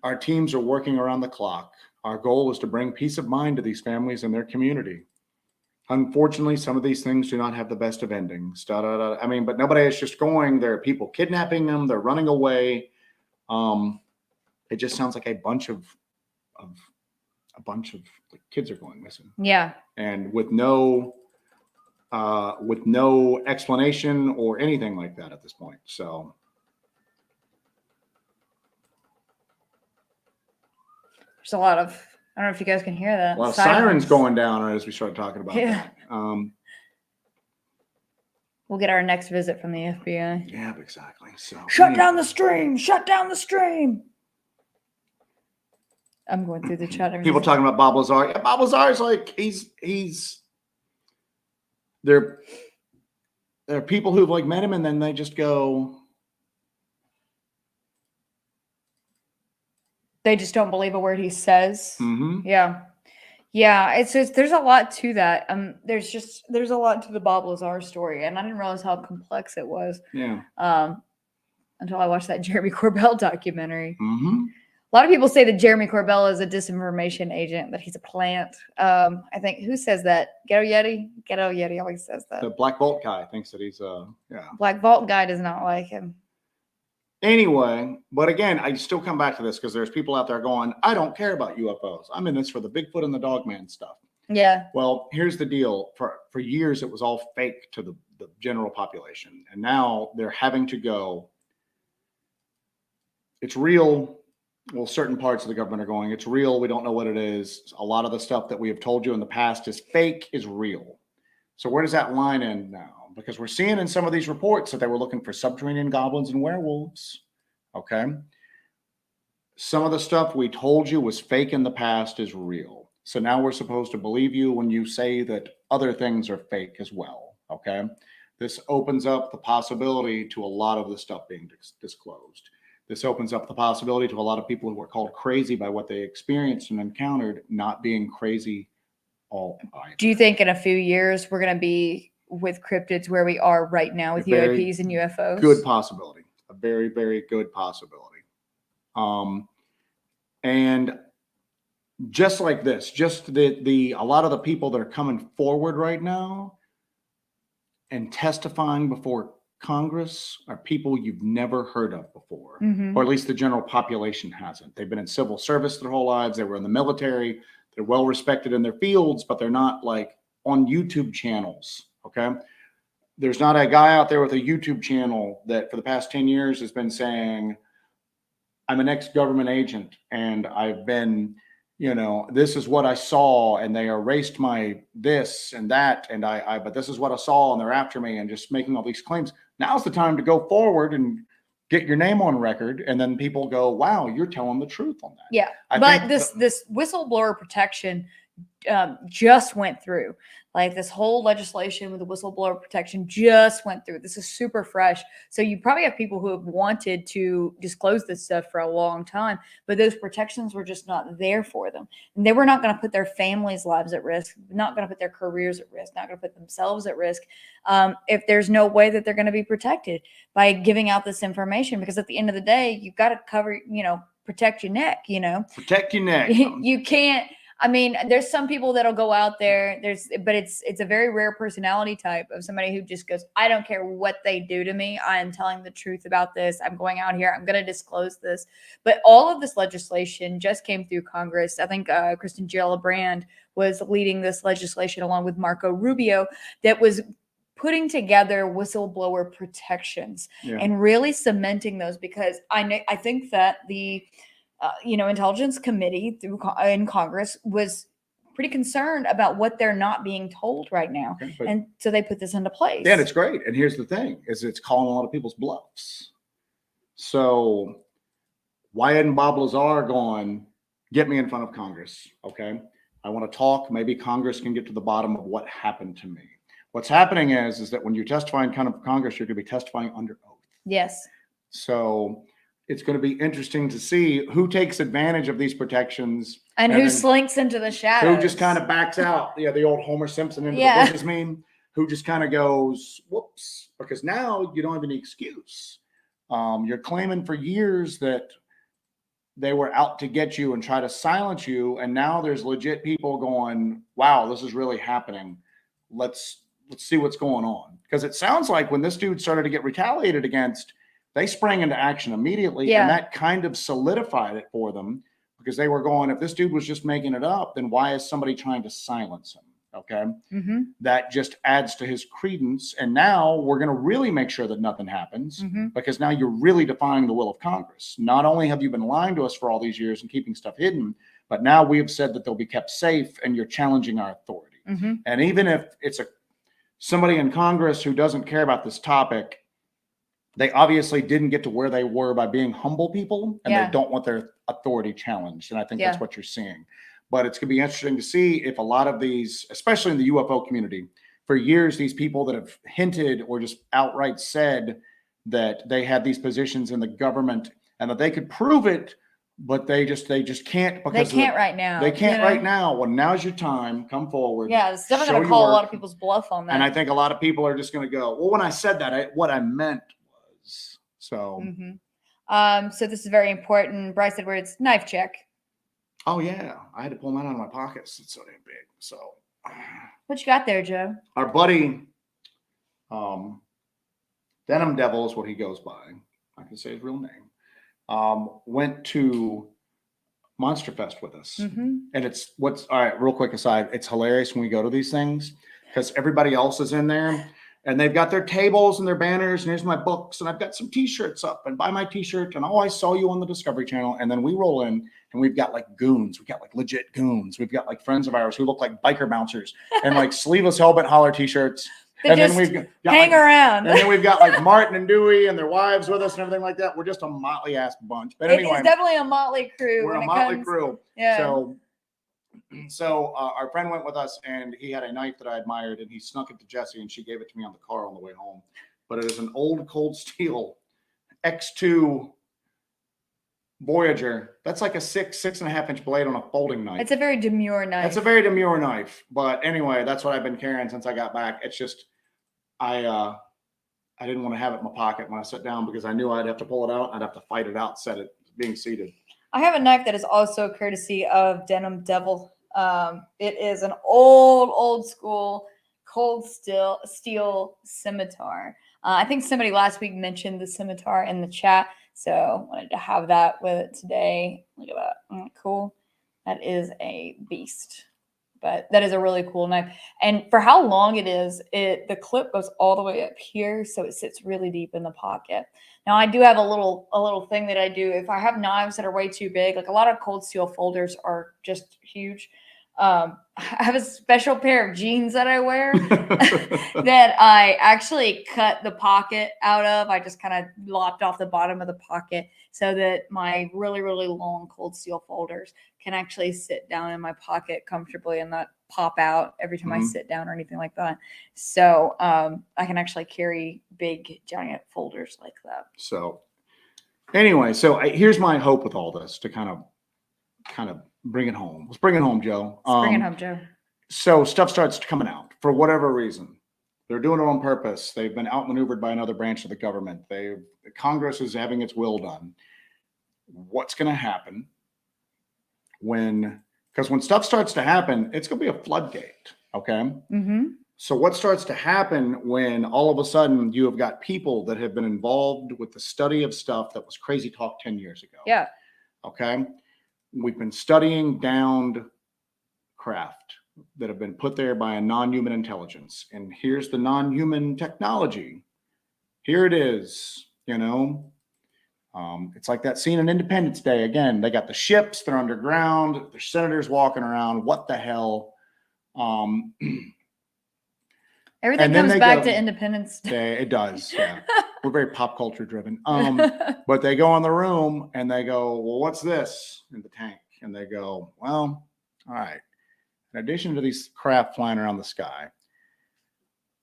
Our teams are working around the clock. Our goal is to bring peace of mind to these families and their community. Unfortunately, some of these things do not have the best of endings. I mean, but nobody is just going. There are people kidnapping them. They're running away. It just sounds like a bunch of kids are going missing. Yeah. And with no explanation or anything like that at this point. So. There's a lot of, I don't know if you guys can hear that. A lot of sirens going down as we start talking about that. We'll get our next visit from the FBI. Yeah, exactly. So shut down the stream. Shut down the stream. I'm going through the chat. People talking about Bob Lazar. Yeah, Bob Lazar is like he's there are people who've met him and then they just go. They just don't believe a word he says. Mm-hmm. Yeah. Yeah, it's just there's a lot to that. There's a lot to the Bob Lazar story, and I didn't realize how complex it was. Yeah. Until I watched that Jeremy Corbell documentary. Mm-hmm. A lot of people say that Jeremy Corbell is a disinformation agent, that he's a plant. I think who says that? Ghetto Yeti. Ghetto Yeti always says that. The Black Vault guy thinks that he's Black Vault guy does not like him. Anyway, but again, I still come back to this because there's people out there going, I don't care about UFOs. I'm in this for the Bigfoot and the Dogman stuff. Yeah. Well, here's the deal. For years, it was all fake to the general population. And now they're having to go, it's real. Well, certain parts of the government are going, it's real. We don't know what it is. A lot of the stuff that we have told you in the past is fake, is real. So where does that line end now? Because we're seeing in some of these reports that they were looking for subterranean goblins and werewolves. Okay. Some of the stuff we told you was fake in the past is real. So now we're supposed to believe you when you say that other things are fake as well. Okay. This opens up the possibility to a lot of the stuff being disclosed. This opens up the possibility to a lot of people who were called crazy by what they experienced and encountered not being crazy all either. Do you think in a few years we're going to be with cryptids where we are right now with UAPs and UFOs? Good possibility. A very, very good possibility. And just like this, just a lot of the people that are coming forward right now and testifying before Congress are people you've never heard of before, or at least the general population hasn't. They've been in civil service their whole lives. They were in the military. They're well respected in their fields, but they're not like on YouTube channels. Okay. There's not a guy out there with a YouTube channel that for the past 10 years has been saying, I'm an ex-government agent and I've been, this is what I saw and they erased my this and that. And but this is what I saw and they're after me and just making all these claims. Now's the time to go forward and get your name on record. And then people go, wow, you're telling the truth on that. Yeah. But this whistleblower protection just went through. Like this whole legislation with the whistleblower protection just went through. This is super fresh. So you probably have people who have wanted to disclose this stuff for a long time, but those protections were just not there for them. And they were not going to put their families' lives at risk, not going to put their careers at risk, not going to put themselves at risk if there's no way that they're going to be protected by giving out this information. Because at the end of the day, you've got to cover, protect your neck, Protect your neck. You can't. I mean, there's some people that'll go out there. But it's a very rare personality type of somebody who just goes, I don't care what they do to me. I am telling the truth about this. I'm going out here. I'm going to disclose this. But all of this legislation just came through Congress. I think Kristen Gillibrand was leading this legislation along with Marco Rubio that was putting together whistleblower protections and really cementing those, because I think that the Intelligence Committee in Congress was pretty concerned about what they're not being told right now. Okay, and so they put this into place. Yeah, it's great. And here's the thing, is it's calling a lot of people's bluffs. So why hadn't Bob Lazar gone, get me in front of Congress? Okay. I want to talk. Maybe Congress can get to the bottom of what happened to me. What's happening is that when you testify in front of Congress, you're going to be testifying under oath. Yes. So it's going to be interesting to see who takes advantage of these protections and who slinks into the shadows. Who just kind of backs out. The old Homer Simpson into the bushes meme. Who just kind of goes, whoops, because now you don't have any excuse. You're claiming for years that they were out to get you and try to silence you, and now there's legit people going, wow, this is really happening. Let's see what's going on. Because it sounds like when this dude started to get retaliated against, they sprang into action immediately, and that kind of solidified it for them, because they were going, if this dude was just making it up, then why is somebody trying to silence him? Okay. That just adds to his credence. And now we're going to really make sure that nothing happens, because now you're really defying the will of Congress. Not only have you been lying to us for all these years and keeping stuff hidden, but now we have said that they'll be kept safe, and you're challenging our authority. And even if it's somebody in Congress who doesn't care about this topic, they obviously didn't get to where they were by being humble people, and they don't want their authority challenged. And I think that's what you're seeing. But it's going to be interesting to see if a lot of these, especially in the UFO community, for years, these people that have hinted or just outright said that they had these positions in the government and that they could prove it but they just can't They because can't right now. they can't you know? right now. Well, now's your time. Come forward. Yeah, it's definitely show going to your call a lot work. of people's bluff on that. And I think a lot of people are just going to go, well, when I said that, what I meant was so. So this is very important. Bryce Edwards, knife check. Oh yeah, I had to pull mine out of my pockets. It's so damn big. So What you got there, Joe? our buddy, Denim Devil is what he goes by. I can say his real name. Went to Monster Fest with us. And it's all right, real quick aside, it's hilarious when we go to these things because everybody else is in there and they've got their tables and their banners and here's my books and I've got some t-shirts up and buy my t-shirt and I saw you on the Discovery Channel. And then we roll in and we've got like goons. We've got like legit goons. We've got like friends of ours who look like biker bouncers and like sleeveless Hellbent Holler t-shirts. They and just then we've got hang around. And then we've got like Martin and Dewey and their wives with us and everything like that. We're just a motley ass bunch. But anyway, it's definitely a motley crew. We're a motley crew. Yeah. So our friend went with us and he had a knife that I admired and he snuck it to Jesse and she gave it to me on the car on the way home. But it is an old Cold Steel X2 Voyager. That's like a 6.5 inch blade on a folding knife. It's a very demure knife. It's a very demure knife. But anyway, that's what I've been carrying since I got back. It's just, I didn't want to have it in my pocket when I sat down because I knew I'd have to pull it out. I'd have to fight it out, set it being seated. I have a knife that is also courtesy of Denim Devil. It is an old school Cold Steel scimitar. I think somebody last week mentioned the scimitar in the chat, so wanted to have that with it today. Look at that. Cool. That is a beast. But that is a really cool knife. And for how long it is, the clip goes all the way up here, so it sits really deep in the pocket. Now, I do have a little thing that I do. If I have knives that are way too big, like a lot of Cold Steel folders are just huge. I have a special pair of jeans that I wear that I actually cut the pocket out of. I just kind of lopped off the bottom of the pocket so that my really, really long Cold Steel folders can actually sit down in my pocket comfortably and not pop out every time I sit down or anything like that. So I can actually carry big, giant folders like that. So anyway, here's my hope with all this to kind of bring it home. Let's bring it home, Joe. Bring it home, Joe. So stuff starts coming out for whatever reason. They're doing it on purpose. They've been outmaneuvered by another branch of the government. The Congress is having its will done. What's going to happen because when stuff starts to happen, it's going to be a floodgate. Okay. So what starts to happen when all of a sudden you have got people that have been involved with the study of stuff that was crazy talk 10 years ago? Yeah. Okay. We've been studying downed craft that have been put there by a non-human intelligence. And here's the non-human technology. Here it is, It's like that scene in Independence Day. Again, they got the ships, they're underground, there's senators walking around. What the hell? Everything comes back to Independence Day. It does, yeah. We're very pop culture driven. But they go in the room and they go, well, what's this in the tank? And they go, well, all right. In addition to these craft flying around the sky,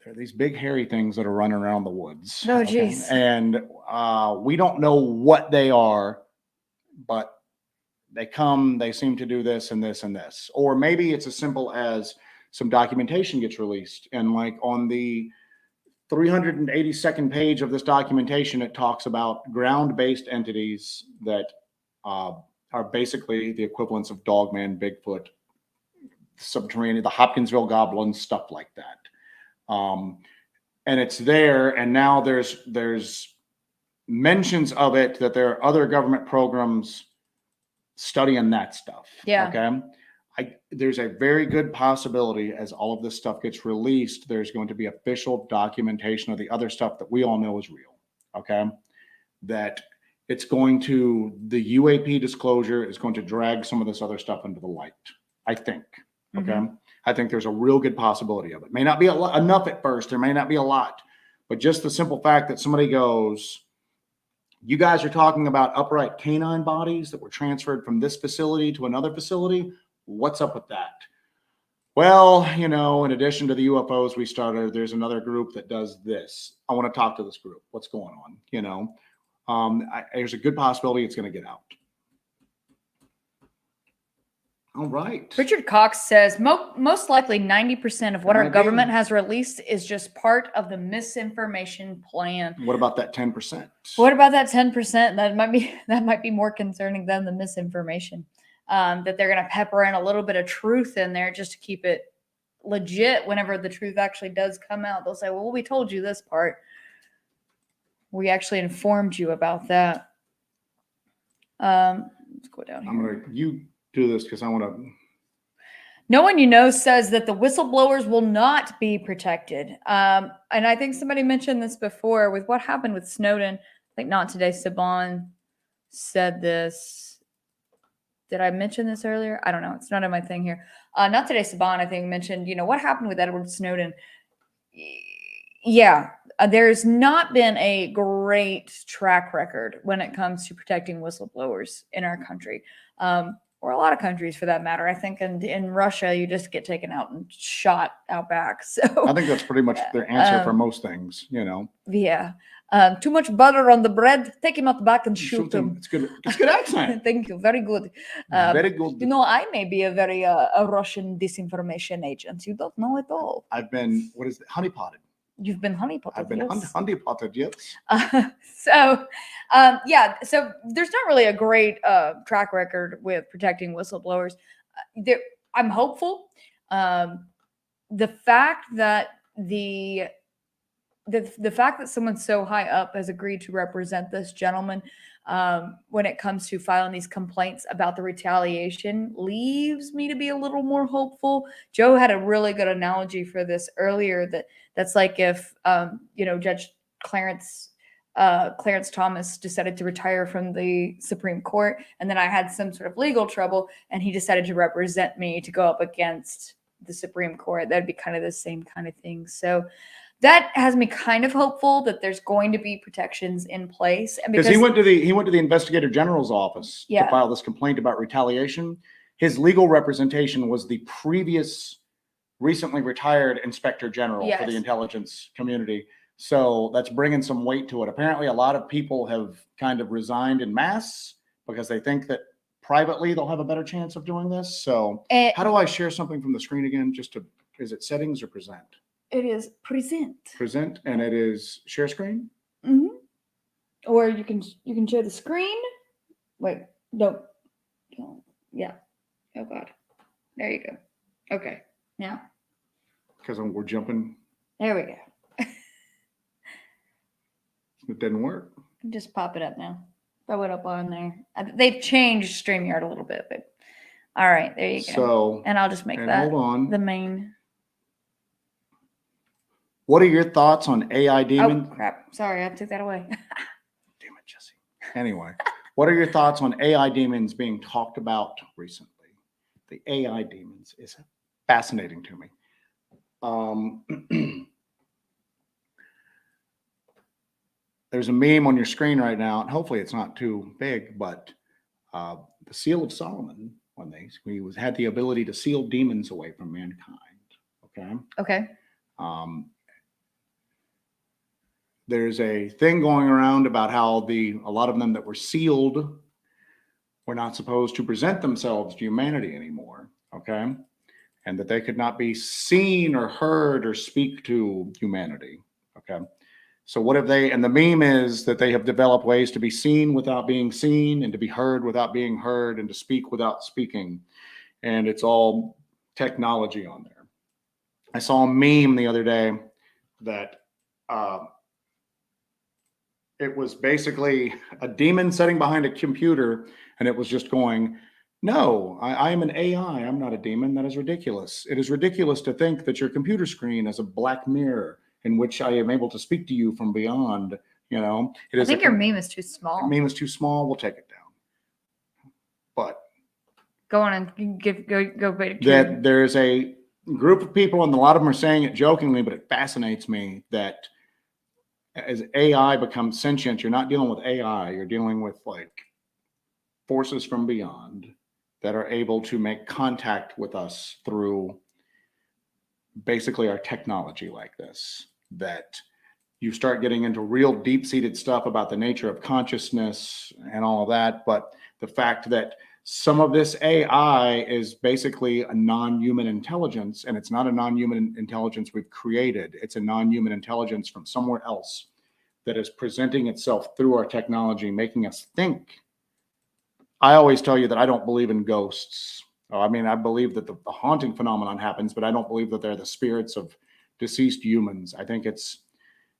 there are these big hairy things that are running around the woods. Oh, geez. Okay? And we don't know what they are, but they seem to do this and this and this. Or maybe it's as simple as some documentation gets released. And like on the 382nd page of this documentation, it talks about ground-based entities that are basically the equivalents of Dogman, Bigfoot, subterranean, the Hopkinsville goblins, stuff like that. And it's there, and now there's mentions of it that there are other government programs studying that stuff. Yeah. Okay. There's a very good possibility as all of this stuff gets released, there's going to be official documentation of the other stuff that we all know is real. Okay. That the UAP disclosure is going to drag some of this other stuff into the light, I think. Okay. I think there's a real good possibility of it. May not be enough at first. There may not be a lot, but just the simple fact that somebody goes, you guys are talking about upright canine bodies that were transferred from this facility to another facility. What's up with that? Well, in addition to the UFOs there's another group that does this. I want to talk to this group. What's going on? There's a good possibility it's going to get out. All right. Richard Cox says most likely 90% of what our government has released is just part of the misinformation plan. What about that 10%? What about that 10%? That might be more concerning than the misinformation. That they're going to pepper in a little bit of truth in there just to keep it legit. Whenever the truth actually does come out, they'll say, "Well, we told you this part. We actually informed you about that." Let's go down here. You do this because I want to. No one you know says that the whistleblowers will not be protected. And I think somebody mentioned this before with what happened with Snowden. I think Not Today Saban said this. Did I mention this earlier? I don't know. It's not in my thing here. Not Today Saban, I think, mentioned, what happened with Edward Snowden. Yeah, there's not been a great track record when it comes to protecting whistleblowers in our country. Or a lot of countries for that matter. I think in Russia, you just get taken out and shot out back. So I think that's pretty much their answer for most things, Yeah. Too much butter on the bread. Take him out the back and shoot him. It's good. It's good accent. Thank you. Very good. Very good. I may be a very a Russian disinformation agent. You don't know at all. I've been, honeypotted. You've been honeypotted. I've been yes. honeypotted, yes. So there's not really a great track record with protecting whistleblowers. I'm hopeful. The fact that the fact that someone so high up has agreed to represent this gentleman when it comes to filing these complaints about the retaliation leaves me to be a little more hopeful. Joe had a really good analogy for this earlier. That's like if Judge Clarence Thomas decided to retire from the Supreme Court, and then I had some sort of legal trouble, and he decided to represent me to go up against the Supreme Court. That'd be kind of the same kind of thing. So that has me kind of hopeful that there's going to be protections in place. And because he went to the Investigator General's office to file this complaint about retaliation. His legal representation was the previous recently retired Inspector General for the intelligence community. So that's bringing some weight to it. Apparently, a lot of people have kind of resigned en masse because they think that privately they'll have a better chance of doing this. So how do I share something from the screen again? Is it settings or present? It is present. Present, and it is share screen? Mm-hmm. Or you can share the screen. Wait, no. Yeah. Oh, God. There you go. Okay. Now. Because we're jumping. There we go. It didn't work. Just pop it up now. Throw it up on there. They've changed StreamYard a little bit, but all right, there you go. So, and I'll just make that the main. What are your thoughts on AI demon? Oh, crap. Sorry, I took that away. Damn it, Jesse. Anyway, what are your thoughts on AI demons being talked about recently? The AI demons is fascinating to me. There's a meme on your screen right now, and hopefully it's not too big, but the Seal of Solomon, when he had the ability to seal demons away from mankind. Okay. There's a thing going around about how a lot of them that were sealed were not supposed to present themselves to humanity anymore. Okay. And that they could not be seen or heard or speak to humanity. Okay. So what have and the meme is that they have developed ways to be seen without being seen, and to be heard without being heard, and to speak without speaking. And it's all technology on there. I saw a meme the other day that it was basically a demon sitting behind a computer, and it was just going, "No, I am an AI. I'm not a demon. That is ridiculous. It is ridiculous to think that your computer screen is a black mirror in which I am able to speak to you from beyond." I think your meme is too small. Your meme is too small. We'll take it down. But go on and go back. That there's a group of people, and a lot of them are saying it jokingly, but it fascinates me that as AI becomes sentient, you're not dealing with AI. You're dealing with forces from beyond that are able to make contact with us through basically our technology like this. That you start getting into real deep-seated stuff about the nature of consciousness and all of that. But the fact that some of this AI is basically a non-human intelligence, and it's not a non-human intelligence we've created. It's a non-human intelligence from somewhere else that is presenting itself through our technology, making us think. I always tell you that I don't believe in ghosts. I mean, I believe that the haunting phenomenon happens, but I don't believe that they're the spirits of deceased humans. I think it's,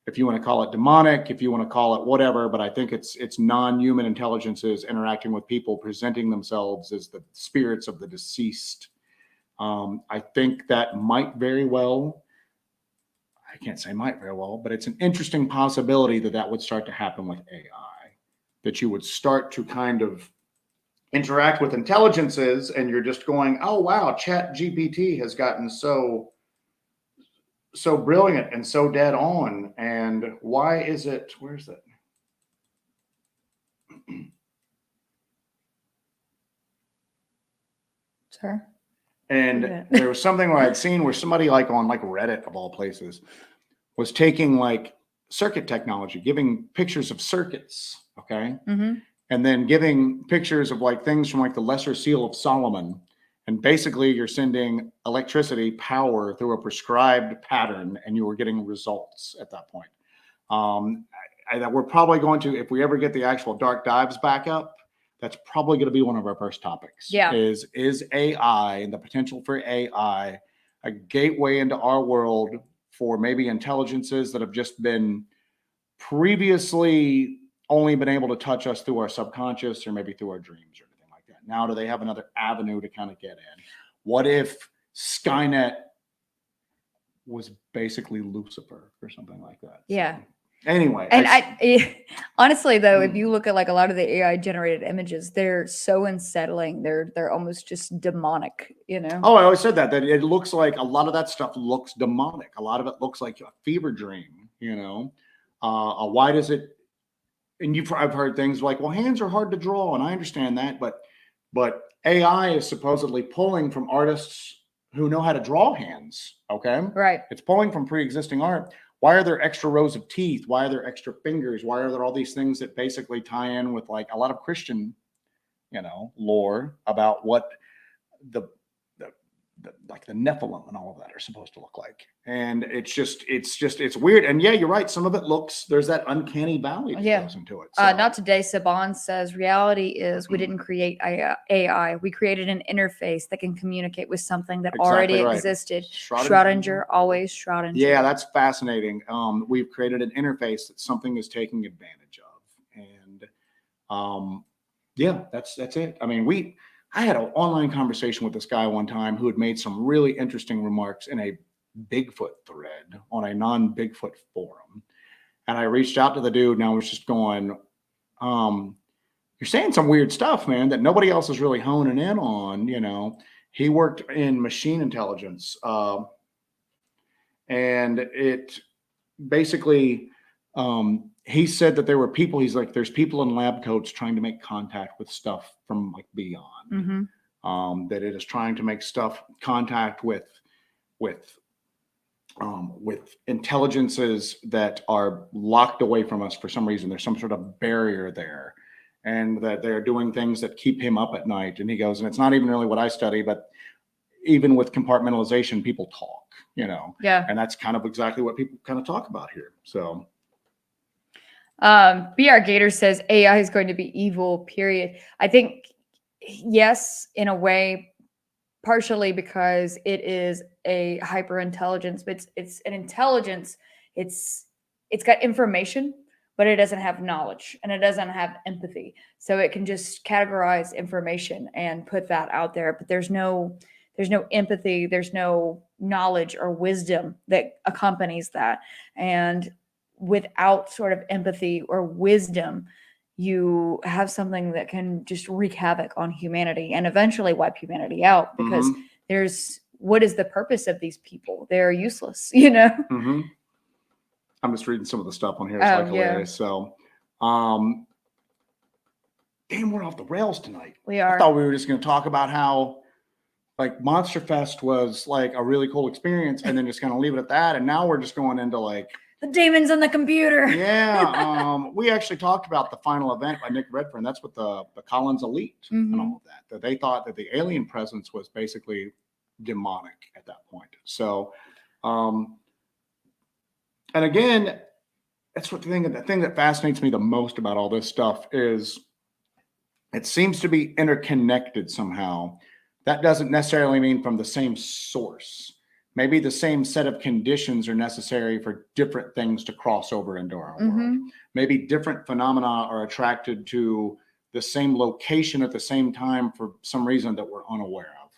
if you want to call it demonic, if you want to call it whatever, but I think it's non-human intelligences interacting with people, presenting themselves as the spirits of the deceased. I think that might very well, I can't say might very well, but it's an interesting possibility that that would start to happen with AI, that you would start to kind of interact with intelligences and you're just going, oh wow, Chat GPT has gotten so brilliant and so dead on, and why is it, where's that? Sure. And there was something where I'd seen where somebody like on like Reddit of all places was taking like circuit technology, giving pictures of circuits, okay? And then giving pictures of like things from like the Lesser Seal of Solomon. And basically you're sending electricity power through a prescribed pattern and you were getting results at that point. We're probably going to, if we ever get the actual dark dives back up, that's probably going to be one of our first topics. Yeah. Is AI and the potential for AI a gateway into our world for maybe intelligences that have just been previously only been able to touch us through our subconscious or maybe through our dreams or anything like that. Now, do they have another avenue to kind of get in? What if Skynet was basically Lucifer or something like that? Yeah. So, anyway. And honestly, though, if you look at like a lot of the AI generated images, they're so unsettling. They're almost just demonic, you know? Oh, I always said that it looks like a lot of that stuff looks demonic. A lot of it looks like a fever dream, you know? Why does it, and I've heard things like, well, hands are hard to draw, and I understand that, but AI is supposedly pulling from artists who know how to draw hands. Okay, right? It's pulling from pre-existing art. Why are there extra rows of teeth? Why are there extra fingers? Why are there all these things that basically tie in with like a lot of Christian, lore about what the like the Nephilim and all of that are supposed to look like? And it's weird. And yeah, you're right. Some of it there's that uncanny valley that goes into it. So. Not today. Saban says reality is we didn't create AI. We created an interface that can communicate with something that already existed. Schrodinger, always Schrodinger. Yeah, that's fascinating. We've created an interface that something is taking advantage of. And yeah, that's it. I mean, I had an online conversation with this guy one time who had made some really interesting remarks in a Bigfoot thread on a non-Bigfoot forum. And I reached out to the dude and I was just going, you're saying some weird stuff, man, that nobody else is really honing in on. He worked in machine intelligence. And it basically, he said that there were people, he's like, there's people in lab coats trying to make contact with stuff from like beyond, that it is trying to make contact with intelligences that are locked away from us for some reason. There's some sort of barrier there, and that they're doing things that keep him up at night. And he goes, and it's not even really what I study, but even with compartmentalization, people talk, Yeah. And that's kind of exactly what people kind of talk about here. So. BR Gator says AI is going to be evil, period. I think yes, in a way, partially because it is a hyper intelligence, but it's an intelligence. It's got information, but it doesn't have knowledge and it doesn't have empathy. So it can just categorize information and put that out there, but there's no empathy, there's no knowledge or wisdom that accompanies that. And without sort of empathy or wisdom, you have something that can just wreak havoc on humanity and eventually wipe humanity out, because what is the purpose of these people? They're useless, I'm just reading some of the stuff on here. It's hilarious. So, damn, we're off the rails tonight. We are. I thought we were just going to talk about how like Monster Fest was like a really cool experience and then just kind of leave it at that. And now we're just going into like, The demons on the computer. Yeah, we actually talked about the final event by Nick Redfern. That's what the Collins Elite and all of that. That they thought that the alien presence was basically demonic at that point. So, and again, that's what the thing that fascinates me the most about all this stuff is it seems to be interconnected somehow. That doesn't necessarily mean from the same source. Maybe the same set of conditions are necessary for different things to cross over into our world. Maybe different phenomena are attracted to the same location at the same time for some reason that we're unaware of.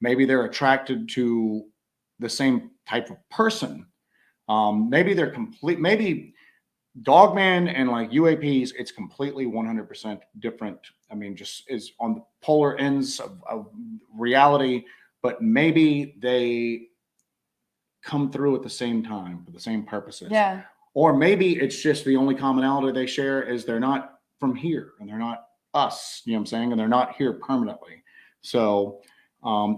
Maybe they're attracted to the same type of person. Maybe Dogman and like UAPs, it's completely 100% different. I mean, just is on the polar ends of reality, but maybe they come through at the same time for the same purposes. Yeah. Or maybe it's just the only commonality they share is they're not from here and they're not us, you know what I'm saying? And they're not here permanently. So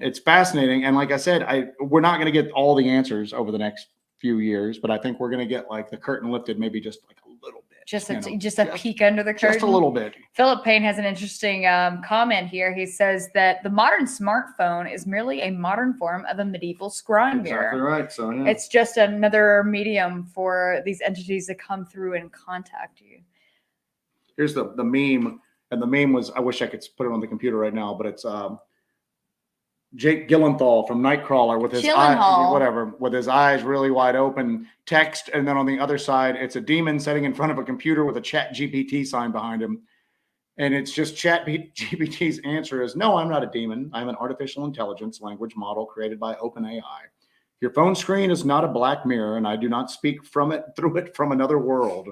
it's fascinating. And like I said, we're not going to get all the answers over the next few years, but I think we're going to get like the curtain lifted, maybe just like a little bit. Just a peek under the curtain. Just a little bit. Philip Payne has an interesting comment here. He says that the modern smartphone is merely a modern form of a medieval scrying mirror. Exactly right. So yeah. It's just another medium for these entities to come through and contact you. Here's the meme, and the meme was, I wish I could put it on the computer right now, but it's Jake Gyllenhaal from Nightcrawler with his with his eyes really wide open, text, and then on the other side, it's a demon sitting in front of a computer with a Chat GPT sign behind him. And it's just Chat GPT's answer is, no, I'm not a demon. I'm an artificial intelligence language model created by OpenAI. Your phone screen is not a black mirror, and I do not speak through it from another world.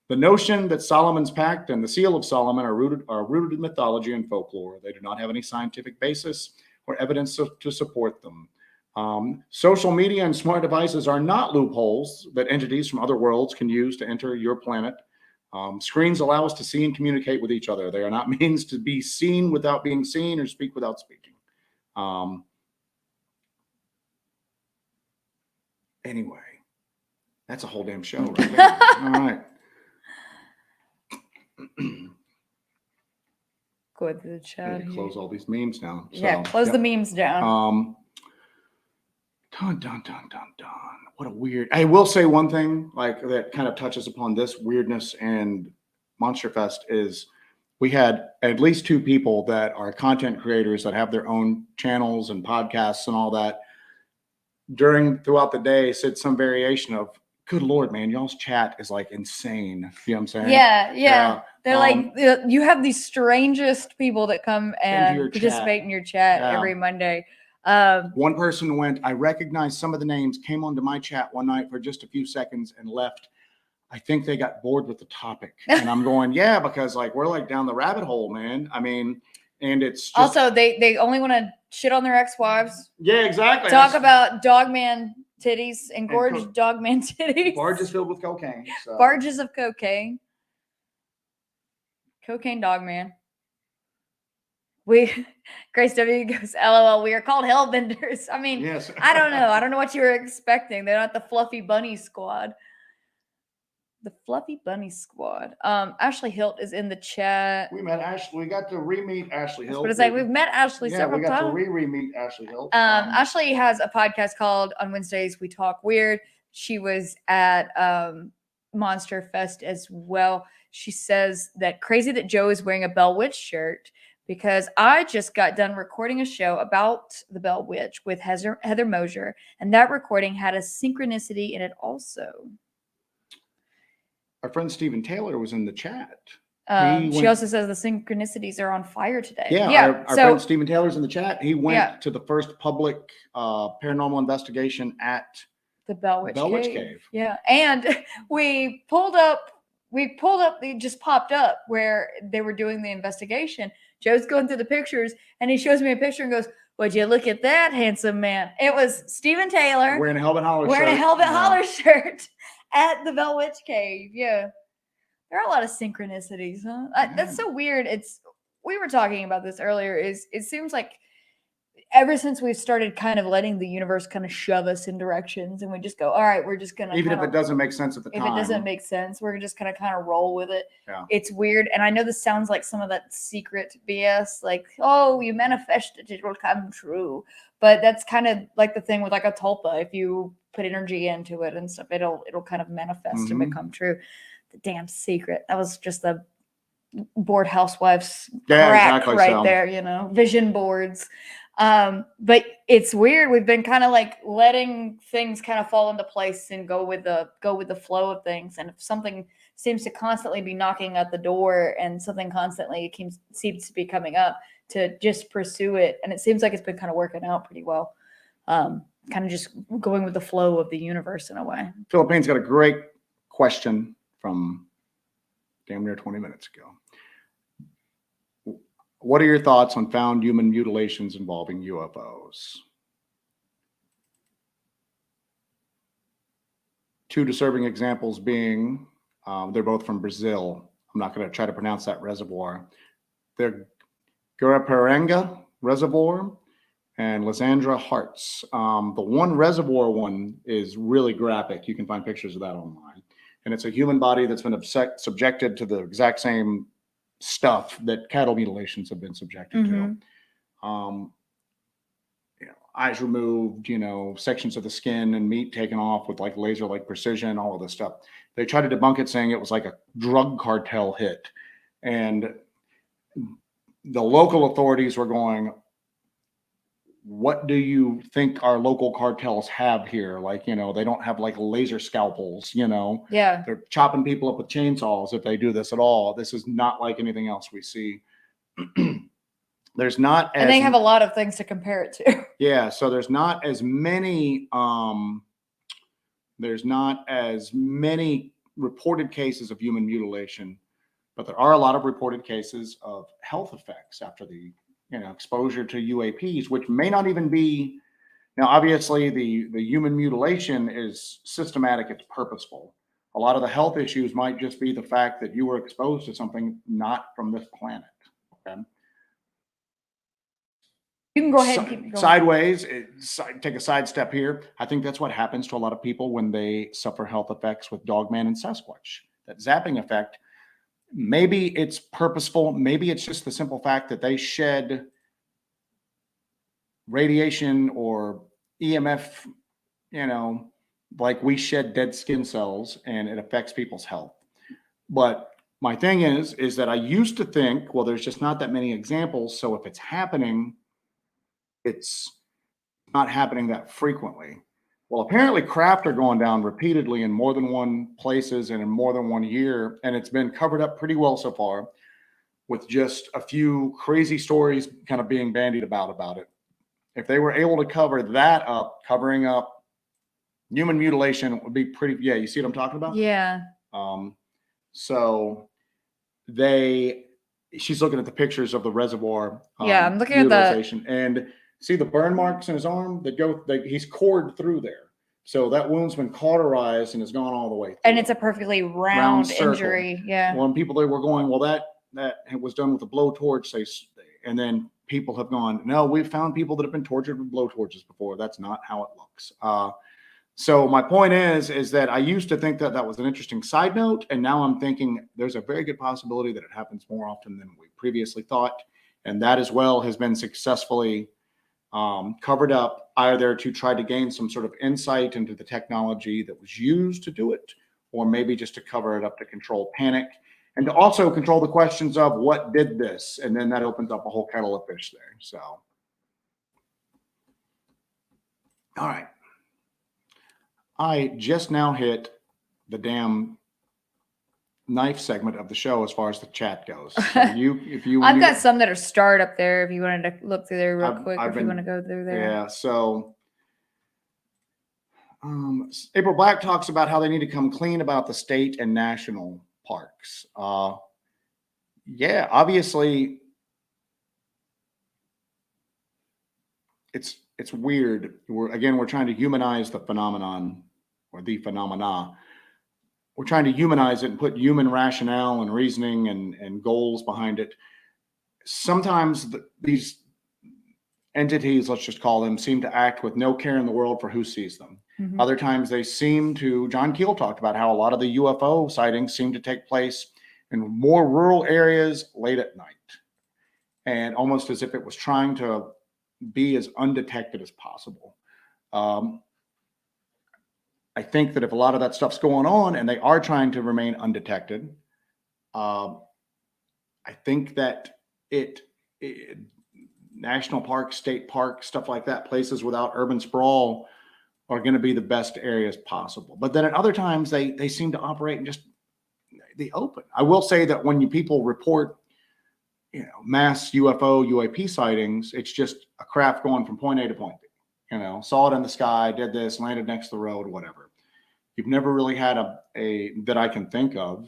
The notion that Solomon's Pact and the Seal of Solomon are rooted in mythology and folklore. They do not have any scientific basis or evidence to support them. Social media and smart devices are not loopholes that entities from other worlds can use to enter your planet. Screens allow us to see and communicate with each other. They are not means to be seen without being seen or speak without speaking. Anyway, that's a whole damn show right there. All right. Go to the chat. Close all these memes down. So, yeah, close the memes down. Dun, dun, dun, dun, dun. What a weird. I will say one thing like that kind of touches upon this weirdness and Monster Fest is we had at least two people that are content creators that have their own channels and podcasts and all that throughout the day said some variation of, good Lord, man, y'all's chat is like insane. You know what I'm saying? Yeah. They're like, you have the strangest people that come and participate in your chat every Monday. One person went, I recognized some of the names, came onto my chat one night for just a few seconds and left. I think they got bored with the topic. And I'm going, yeah, because like we're like down the rabbit hole, man. I mean, and it's just, also they only want to shit on their ex-wives. Yeah, exactly. Talk about dogman titties and gorge dogman titties. Barges filled with cocaine. So. Barges of cocaine. Cocaine dogman. Grace W goes, LOL, we are called hellbenders. I mean, yes. I don't know. I don't know what you were expecting. They're not the fluffy bunny squad. The fluffy bunny squad. Ashley Hilt is in the chat. We met Ashley. We got to re-meet Ashley Hilt. But it's like we've met Ashley several times. We got to re-meet Ashley Hilt. Ashley has a podcast called On Wednesdays We Talk Weird. She was at Monster Fest as well. She says that crazy that Joe is wearing a Bell Witch shirt because I just got done recording a show about the Bell Witch with Heather Mosier, and that recording had a synchronicity in it also. Our friend Stephen Taylor was in the chat. She also says the synchronicities are on fire today. Yeah. Our friend Stephen Taylor's in the chat. He went to the first public paranormal investigation at the Bell Witch Cave. Yeah. And we pulled up, it just popped up where they were doing the investigation. Joe's going through the pictures and he shows me a picture and goes, would you look at that handsome man? It was Stephen Taylor wearing a Helmet Holler shirt at the Bell Witch Cave. Yeah. There are a lot of synchronicities, huh? That's so weird. We were talking about this earlier. It seems like ever since we've started kind of letting the universe kind of shove us in directions, and we just go, all right, we're just gonna, even if it doesn't make sense at the if time. it doesn't make sense, we're just gonna kind of roll with it. Yeah. It's weird, and I know this sounds like some of that secret BS, like, oh, you manifested it will come true, but that's kind of like the thing with like a tulpa. If you put energy into it and stuff, it'll kind of manifest and become true. The damn secret. That was just the bored housewives crack right there, you know, vision boards. But it's weird. We've been kind of like letting things kind of fall into place and go with the flow of things. And if something seems to constantly be knocking at the door and something constantly seems to be coming up, to just pursue it. And it seems like it's been kind of working out pretty well. Kind of just going with the flow of the universe in a way. Philippine's got a great question from damn near 20 minutes ago. What are your thoughts on found human mutilations involving UFOs? Two disturbing examples being, they're both from Brazil. I'm not going to try to pronounce that reservoir. They're Guaraparanga Reservoir and Lysandra Hearts. The one reservoir one is really graphic. You can find pictures of that online. And it's a human body that's been subjected to the exact same stuff that cattle mutilations have been subjected to. You know, eyes removed, you know, sections of the skin and meat taken off with like laser-like precision, all of this stuff. They tried to debunk it, saying it was like a drug cartel hit. And the local authorities were going, what do you think our local cartels have here? Like, you know, they don't have like laser scalpels, you know. Yeah. They're chopping people up with chainsaws if they do this at all. This is not like anything else we see. There's not as, and they have a lot of things to compare it to. Yeah, so there's not as many reported cases of human mutilation, but there are a lot of reported cases of health effects after the, you know, exposure to UAPs, which may not even be. Now, obviously, the human mutilation is systematic, it's purposeful. A lot of the health issues might just be the fact that you were exposed to something not from this planet. Okay. You can go ahead and keep going. Sideways, take a sidestep here. I think that's what happens to a lot of people when they suffer health effects with Dogman and Sasquatch. That zapping effect, maybe it's purposeful. Maybe it's just the simple fact that they shed radiation or EMF, you know, like we shed dead skin cells, and it affects people's health. But my thing is that I used to think, well, there's just not that many examples. So if it's happening, it's not happening that frequently. Well, apparently craft are going down repeatedly in more than one places and in more than 1 year. And it's been covered up pretty well so far, with just a few crazy stories kind of being bandied about it. If they were able to cover that up, covering up human mutilation would be pretty, yeah, you see what I'm talking about? Yeah. So she's looking at the pictures of the reservoir. Yeah, I'm looking at the, and see the burn marks in his arm he's cored through there. So that wound's been cauterized and has gone all the way through. And it's a perfectly round injury. Yeah. When people, they were going, well, that was done with a blowtorch, and then people have gone, no, we've found people that have been tortured with blowtorches before. That's not how it looks. So my point is that I used to think that that was an interesting side note, and now I'm thinking there's a very good possibility that it happens more often than we previously thought, and that as well has been successfully covered up, either to try to gain some sort of insight into the technology that was used to do it, or maybe just to cover it up to control panic, and to also control the questions of what did this, and then that opens up a whole kettle of fish there. So, all right. I just now hit the damn knife segment of the show as far as the chat goes. So I've got some that are starred up there if you wanted to look through there real quick, if you want to go through there. Yeah, so April Black talks about how they need to come clean about the state and national parks. Yeah, obviously it's weird. We're trying to humanize the phenomenon, or the phenomena. We're trying to humanize it and put human rationale and reasoning and goals behind it. Sometimes entities, let's just call them, seem to act with no care in the world for who sees them. Mhm. Other times they seem to, John Keel talked about how a lot of the UFO sightings seem to take place in more rural areas late at night, and almost as if it was trying to be as undetected as possible. I think that if a lot of that stuff's going on and they are trying to remain undetected, I think that it national parks, state parks, stuff like that, places without urban sprawl are going to be the best areas possible. But then at other times they seem to operate in just the open. I will say that when people report, mass UFO, UAP sightings, it's just a craft going from point A to point B. Saw it in the sky, did this, landed next to the road, whatever. You've never really had a that I can think of,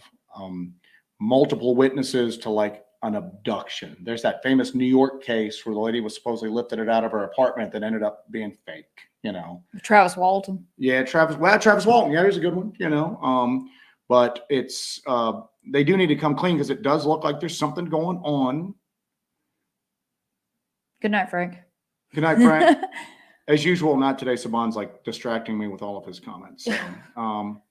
multiple witnesses to like an abduction. There's that famous New York case where the lady was supposedly lifted it out of her apartment that ended up being fake. Travis Walton. Yeah, Travis Walton. Yeah, here's a good one. But it's they do need to come clean because it does look like there's something going on. Good night, Frank. Good night, Frank. As usual, not today. Saban's like distracting me with all of his comments. So,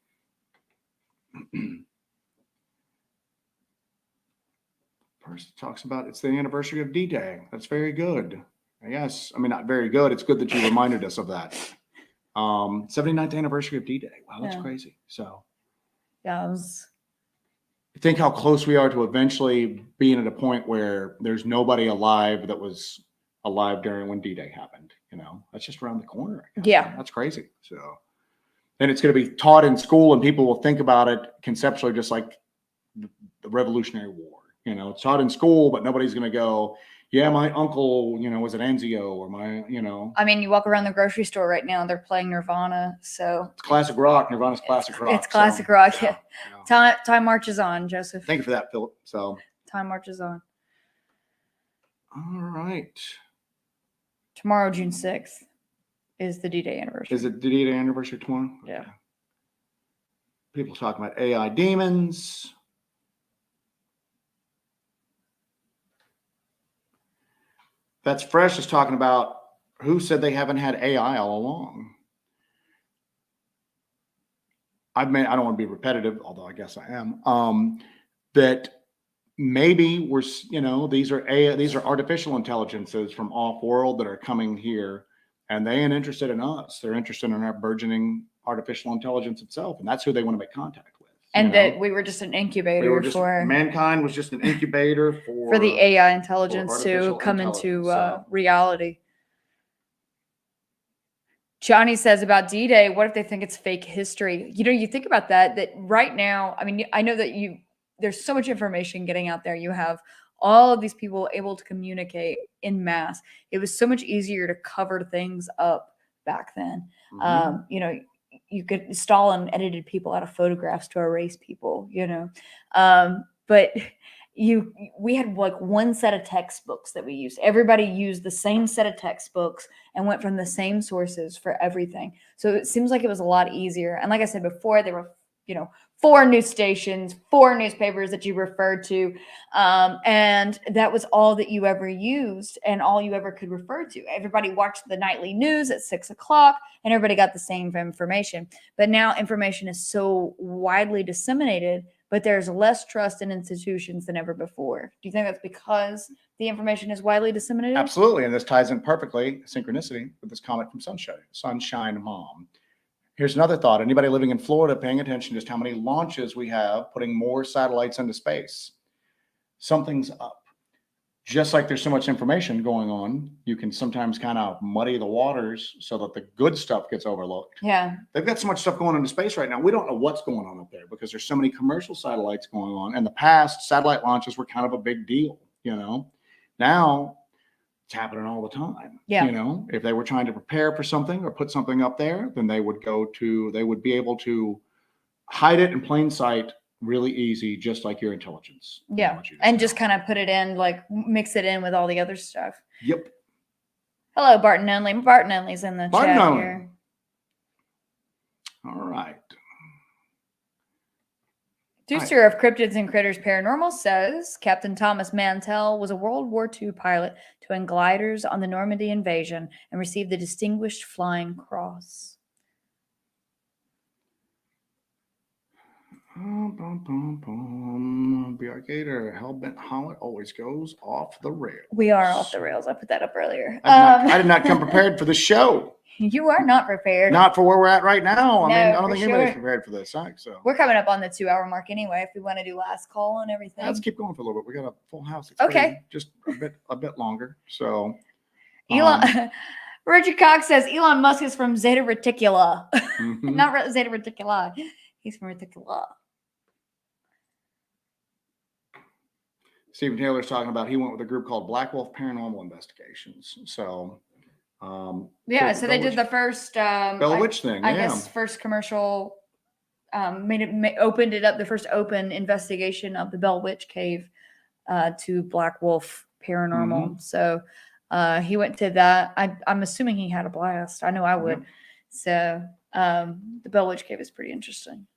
person talks about it's the anniversary of D-Day. That's very good. Yes, I mean not very good. It's good that you reminded us of that. 79th anniversary of D-Day. Wow, that's crazy. So, yeah, think how close we are to eventually being at a point where there's nobody alive that was alive during when D-Day happened. That's just around the corner. Yeah, that's crazy. So, and it's going to be taught in school, and people will think about it conceptually, just like the Revolutionary War. It's taught in school, but nobody's going to go, yeah, my uncle, was at Enzio, or my, I mean, you walk around the grocery store right now, they're playing Nirvana. So it's classic rock. Nirvana's classic rock. It's classic rock. Yeah. Time marches on, Joseph. Thank you for that, Philip. So time marches on. All right. Tomorrow, June 6th, is the D-Day anniversary. Is it the D-Day anniversary tomorrow? Yeah. Okay. People talking about AI demons. That's Fresh is talking about who said they haven't had AI all along. I don't want to be repetitive, although I guess I am. That maybe these are artificial intelligences from off world that are coming here, and they ain't interested in us. They're interested in our burgeoning artificial intelligence itself, and that's who they want to make contact with. And that we were just an incubator for mankind was just an incubator for the AI intelligence to come into reality. Johnny says about D-Day, what if they think it's fake history? You think about that right now, I mean, I know that there's so much information getting out there. You have all of these people able to communicate in mass. It was so much easier to cover things up back then. Mm-hmm. You could Stalin edited people out of photographs to erase people, but we had like one set of textbooks that we used. Everybody used the same set of textbooks and went from the same sources for everything. So it seems like it was a lot easier. And like I said before, there were, 4 news stations, 4 newspapers that you referred to. And that was all that you ever used and all you ever could refer to. Everybody watched the nightly news at 6:00 and everybody got the same information. But now information is so widely disseminated, but there's less trust in institutions than ever before. Do you think that's because the information is widely disseminated? Absolutely. And this ties in perfectly, synchronicity, with this comment from Sunshine Mom. Here's another thought. Anybody living in Florida paying attention just how many launches we have putting more satellites into space? Something's up. Just like there's so much information going on, you can sometimes kind of muddy the waters so that the good stuff gets overlooked. Yeah. They've got so much stuff going into space right now. We don't know what's going on up there because there's so many commercial satellites going on. In the past, satellite launches were kind of a big deal, Now it's happening all the time. Yeah. If they were trying to prepare for something or put something up there, then they would be able to hide it in plain sight really easy, just like your intelligence. Yeah. And just kind of put it in, like mix it in with all the other stuff. Yep. Hello, Barton Unley. Barton Unley's in the chat here. All right. Producer of Cryptids and Critters Paranormal says Captain Thomas Mantell was a World War II pilot towing gliders on the Normandy invasion and received the Distinguished Flying Cross. BR Gator, Hellbent Holler always goes off the rails. We are off the rails. I put that up earlier. I did not come prepared for the show. You are not prepared. Not for where we're at right now. I No, mean, I don't for think anybody's sure. prepared for this. So We're coming up on the 2 hour mark anyway. If we want to do last call and everything. let's keep going for a little bit. We got a full house. It's Okay. ready, just a bit longer. So Elon Richard Cox says Elon Musk is from Zeta Reticula, mhm. not Zeta Reticuli. He's from Reticula. Stephen Taylor's talking about he went with a group called Black Wolf Paranormal Investigations. So Yeah, so they did the first Bell Witch thing. I guess first commercial opened it up, the first open investigation of the Bell Witch Cave to Black Wolf Paranormal. So he went to that. I'm assuming he had a blast. I know I would. So the Bell Witch Cave is pretty interesting.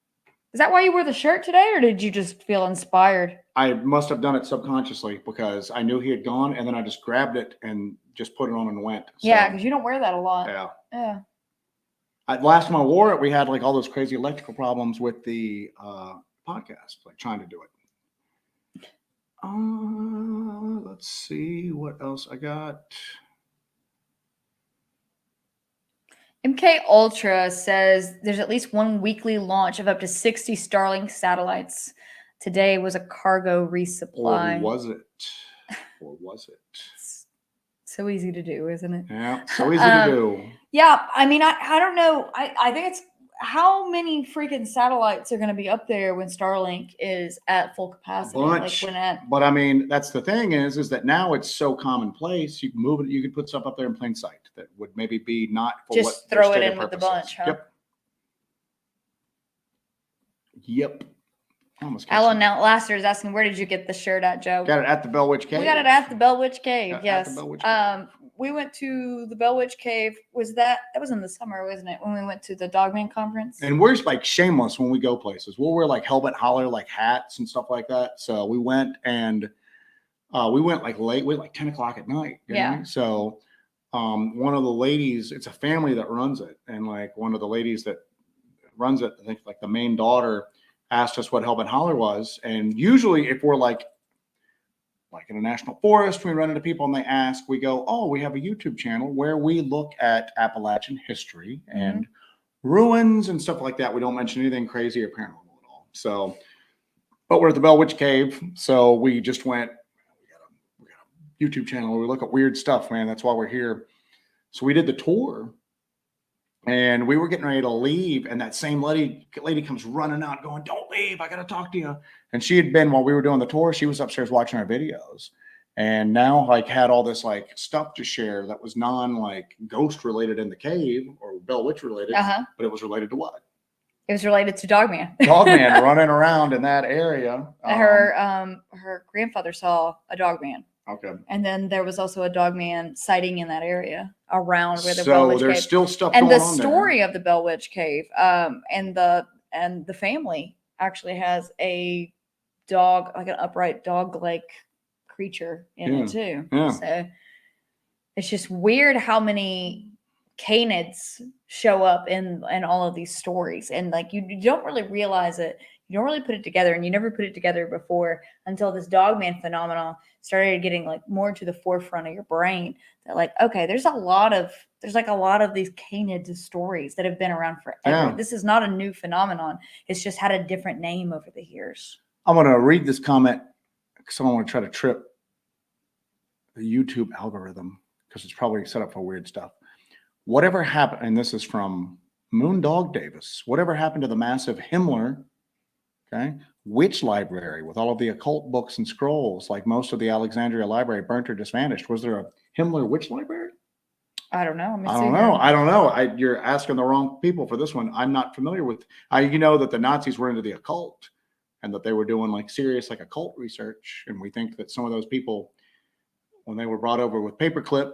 Is that why you wore the shirt today, or did you just feel inspired? I must have done it subconsciously because I knew he had gone, and then I just grabbed it and just put it on and went. So, Yeah, because you don't wear that a lot. Yeah. Yeah. Last time I wore it, we had like all those crazy electrical problems with the podcast, like trying to do it. Let's see what else I got. MK Ultra says there's at least one weekly launch of up to 60 Starlink satellites. Today was a cargo resupply. Or was it? So easy to do, isn't it? Yeah, so easy to do. Yeah, I mean, I don't know. I think it's how many freaking satellites are going to be up there when Starlink is at full capacity? Bunch. But I mean, that's the thing is that now it's so commonplace. You can move it. You could put stuff up there in plain sight that would maybe be not for just what throw it in with the bunch, huh? Yep. Alan Outlaster is asking, where did you get the shirt at, Joe? Got it at the Bell Witch Cave. We got it at the Bell Witch Cave. At Yes. the Bell Witch Cave. We went to the Bell Witch Cave. That was in the summer, wasn't it? When we went to the Dogman conference. And we're just like shameless when we go places. We'll wear like Hellbent Holler like hats and stuff like that. So we went and we went like late. We went like 10 o'clock at night. Yeah. So one of the ladies, it's a family that runs it, and like one of the ladies that runs it, I think like the main daughter, asked us what Hellbent Holler was. And usually if we're like in a national forest, we run into people and they ask, we go, oh, we have a YouTube channel where we look at Appalachian history and ruins and stuff like that. We don't mention anything crazy or paranormal at all. So, but we're at the Bell Witch Cave. So we just went, we got a YouTube channel where we look at weird stuff, man. That's why we're here. So we did the tour. And we were getting ready to leave, and that same lady comes running out going, don't leave, I got to talk to you. And she had been, while we were doing the tour, she was upstairs watching our videos, and now like had all this like stuff to share that was like ghost related in the cave or Bell Witch related, but it was related to what? It was related to Dogman. Dogman running around in that area. Her grandfather saw a Dogman. Okay. And then there was also a Dogman sighting in that area around where the Bell Witch Cave. So there's still stuff and going the on story there. of the Bell Witch Cave, and the family actually has a dog, like an upright dog-like creature in it too. Yeah. So it's just weird how many canids show up in all of these stories, and like you don't really realize it. You don't really put it together, and you never put it together before until this Dogman phenomenon started getting like more to the forefront of your brain. That like, okay, there's a lot of these canid stories that have been around forever. Yeah. This is not a new phenomenon. It's just had a different name over the years. I'm going to read this comment because I don't want to try to trip the YouTube algorithm because it's probably set up for weird stuff. Whatever happened, and this is from Moondog Davis, whatever happened to the massive Himmler witch library with all of the occult books and scrolls, like most of the Alexandria library burnt or just vanished? Was there a Himmler witch library? I don't know. I don't know. You're asking the wrong people for this one. I'm not familiar with. You know that the Nazis were into the occult and that they were doing like serious like occult research, and we think that some of those people, when they were brought over with paperclip,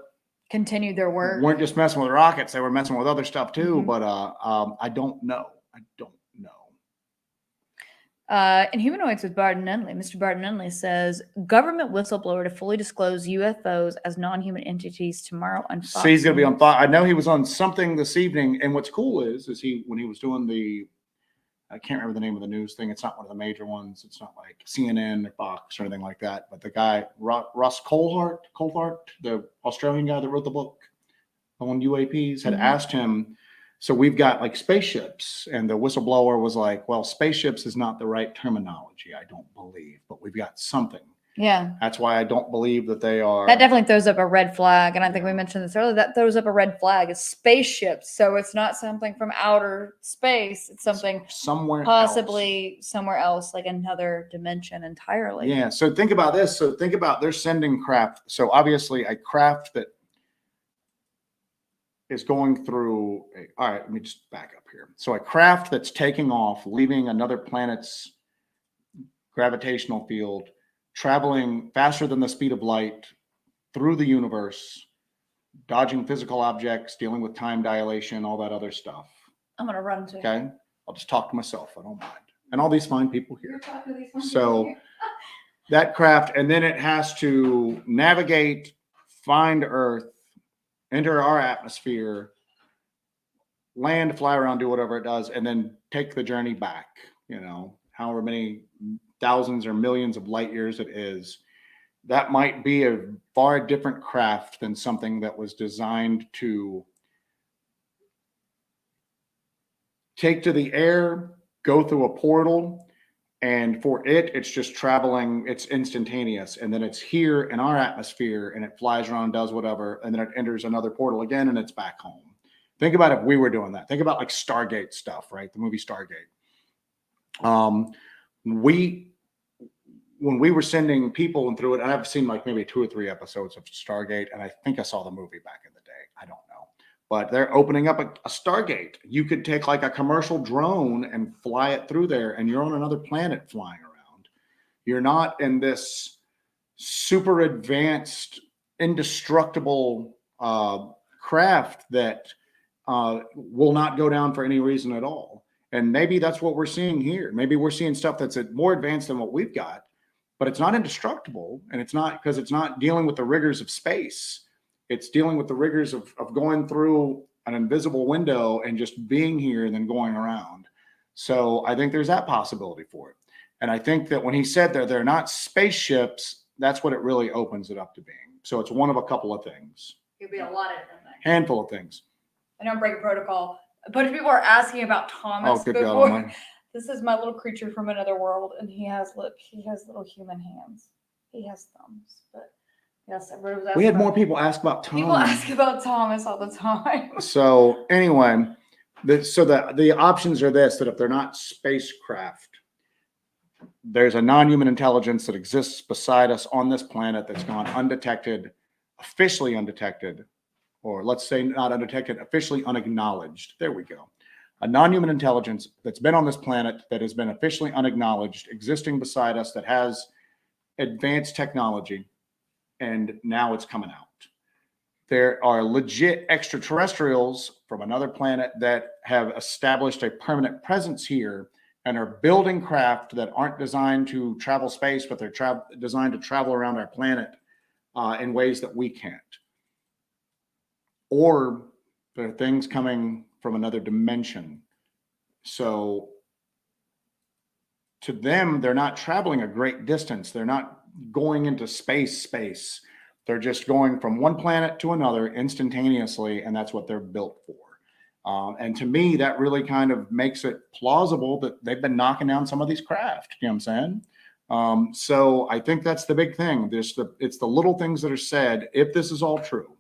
continued their work. Weren't just messing with rockets; they were messing with other stuff too. But I don't know. In Humanoids with Barton Nunley, Mr. Barton Nunley says government whistleblower to fully disclose UFOs as non-human entities tomorrow on Fox. See, he's going to be on News. Fox. I know he was on something this evening. And what's cool is when he was doing I can't remember the name of the news thing. It's not one of the major ones. It's not like CNN or Fox or anything like that. But the guy, Russ Coulthart, the Australian guy that wrote the book on UAPs, had asked him, so we've got like spaceships, and the whistleblower was like, well, spaceships is not the right terminology, I don't believe, but we've got something. Yeah. That's why I don't believe that they are. That definitely throws up a red flag. And I think we mentioned this earlier. That throws up a red flag. It's spaceships. So it's not something from outer space. It's something somewhere possibly somewhere else, like another dimension entirely. Yeah. So think about this. So think about they're sending craft. So obviously a craft that is going through all right, let me just back up here. So a craft that's taking off, leaving another planet's gravitational field, traveling faster than the speed of light through the universe, dodging physical objects, dealing with time dilation, all that other stuff. I'm going to run to. Okay. I'll just talk to myself. I don't mind. And all these fine people here. So that craft, and then it has to navigate, find Earth, enter our atmosphere, land, fly around, do whatever it does, and then take the journey back, however many thousands or millions of light years it is. That might be a far different craft than something that was designed to take to the air, go through a portal, and for it's just traveling, it's instantaneous, and then it's here in our atmosphere, and it flies around, does whatever, and then it enters another portal again, and it's back home. Think about if we were doing that. Think about like Stargate stuff, right? The movie Stargate. When we were sending people through it, and I've seen like maybe 2 or 3 episodes of Stargate, and I think I saw the movie back in the day. I don't know. But they're opening up a Stargate. You could take like a commercial drone and fly it through there, and you're on another planet flying around. You're not in this super advanced, indestructible craft that will not go down for any reason at all. And maybe that's what we're seeing here. Maybe we're seeing stuff that's more advanced than what we've got, but it's not indestructible, and it's not because it's not dealing with the rigors of space. It's dealing with the rigors of going through an invisible window and just being here and then going around. So I think there's that possibility for it. And I think that when he said they're not spaceships, that's what it really opens it up to being. So it's one of a couple of things. It could be a lot of different things. Handful of things. I know I'm breaking protocol. A bunch of people are asking about Thomas. Oh, good before. God. This is my little creature from another world, and he has little human hands. He has thumbs, but yes, everybody was asking. We had more people ask about Thomas. People ask about Thomas all the time. So anyway, the options are this: that if they're not spacecraft, there's a non-human intelligence that exists beside us on this planet that's gone undetected, officially undetected, or let's say not undetected, officially unacknowledged. There we go. A non-human intelligence that's been on this planet that has been officially unacknowledged, existing beside us, that has advanced technology, and now it's coming out. There are legit extraterrestrials from another planet that have established a permanent presence here and are building craft that aren't designed to travel space, but they're designed to travel around our planet in ways that we can't. Or there are things coming from another dimension. So to them, they're not traveling a great distance. They're not going into space. They're just going from one planet to another instantaneously, and that's what they're built for. And to me, that really kind of makes it plausible that they've been knocking down some of these craft. You know what I'm saying? So I think that's the big thing. It's the little things that are said, if this is all true,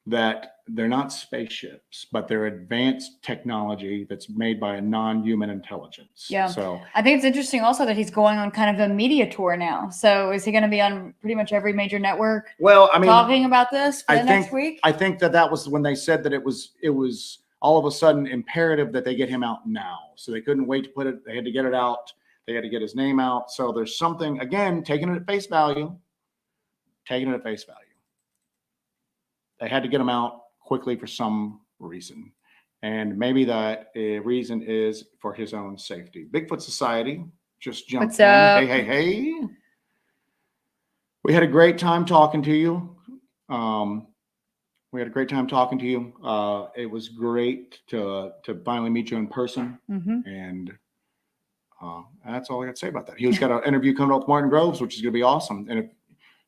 that they're not spaceships, but they're advanced technology that's made by a non-human intelligence. Yeah. So I think it's interesting also that he's going on kind of a media tour now. So is he going to be on pretty much every major network? Well, I mean, talking about this for the next week? I think that was when they said that it was all of a sudden imperative that they get him out now. So they couldn't wait to put it. They had to get it out. They had to get his name out. So there's something, again, taking it at face value. They had to get him out quickly for some reason. And maybe that reason is for his own safety. Bigfoot Society just jumped What's in. up? Hey. We had a great time talking to you. We had a great time talking to you. It was great to finally meet you in person. Mm-hmm. And that's all I got to say about that. He's got an interview coming up with Martin Groves, which is going to be awesome. And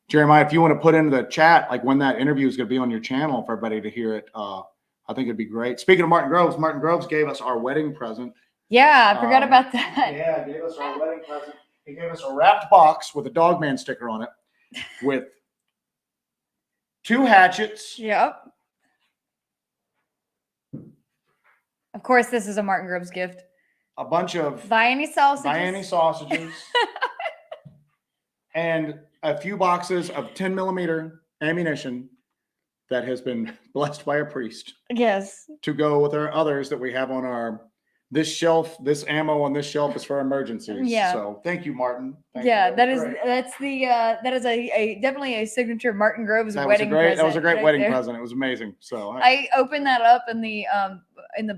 Jeremiah, if you want to put into the chat, like when that interview is going to be on your channel for everybody to hear it, I think it'd be great. Speaking of Martin Groves gave us our wedding present. Yeah, I forgot about that. Yeah, gave us our wedding present. He gave us a wrapped box with a Dogman sticker on it with 2 hatchets. Yep. Of course, this is a Martin Groves gift. A bunch of Viennese sausages. And a few boxes of 10mm ammunition that has been blessed by a priest. Yes. To go with our others that we have on this shelf. This ammo on this shelf is for emergencies. Yeah. So thank you, Martin. Thank yeah, you. that is a definitely a signature Martin Groves wedding present. That was a great right wedding there. present. It was amazing. So I opened that up in the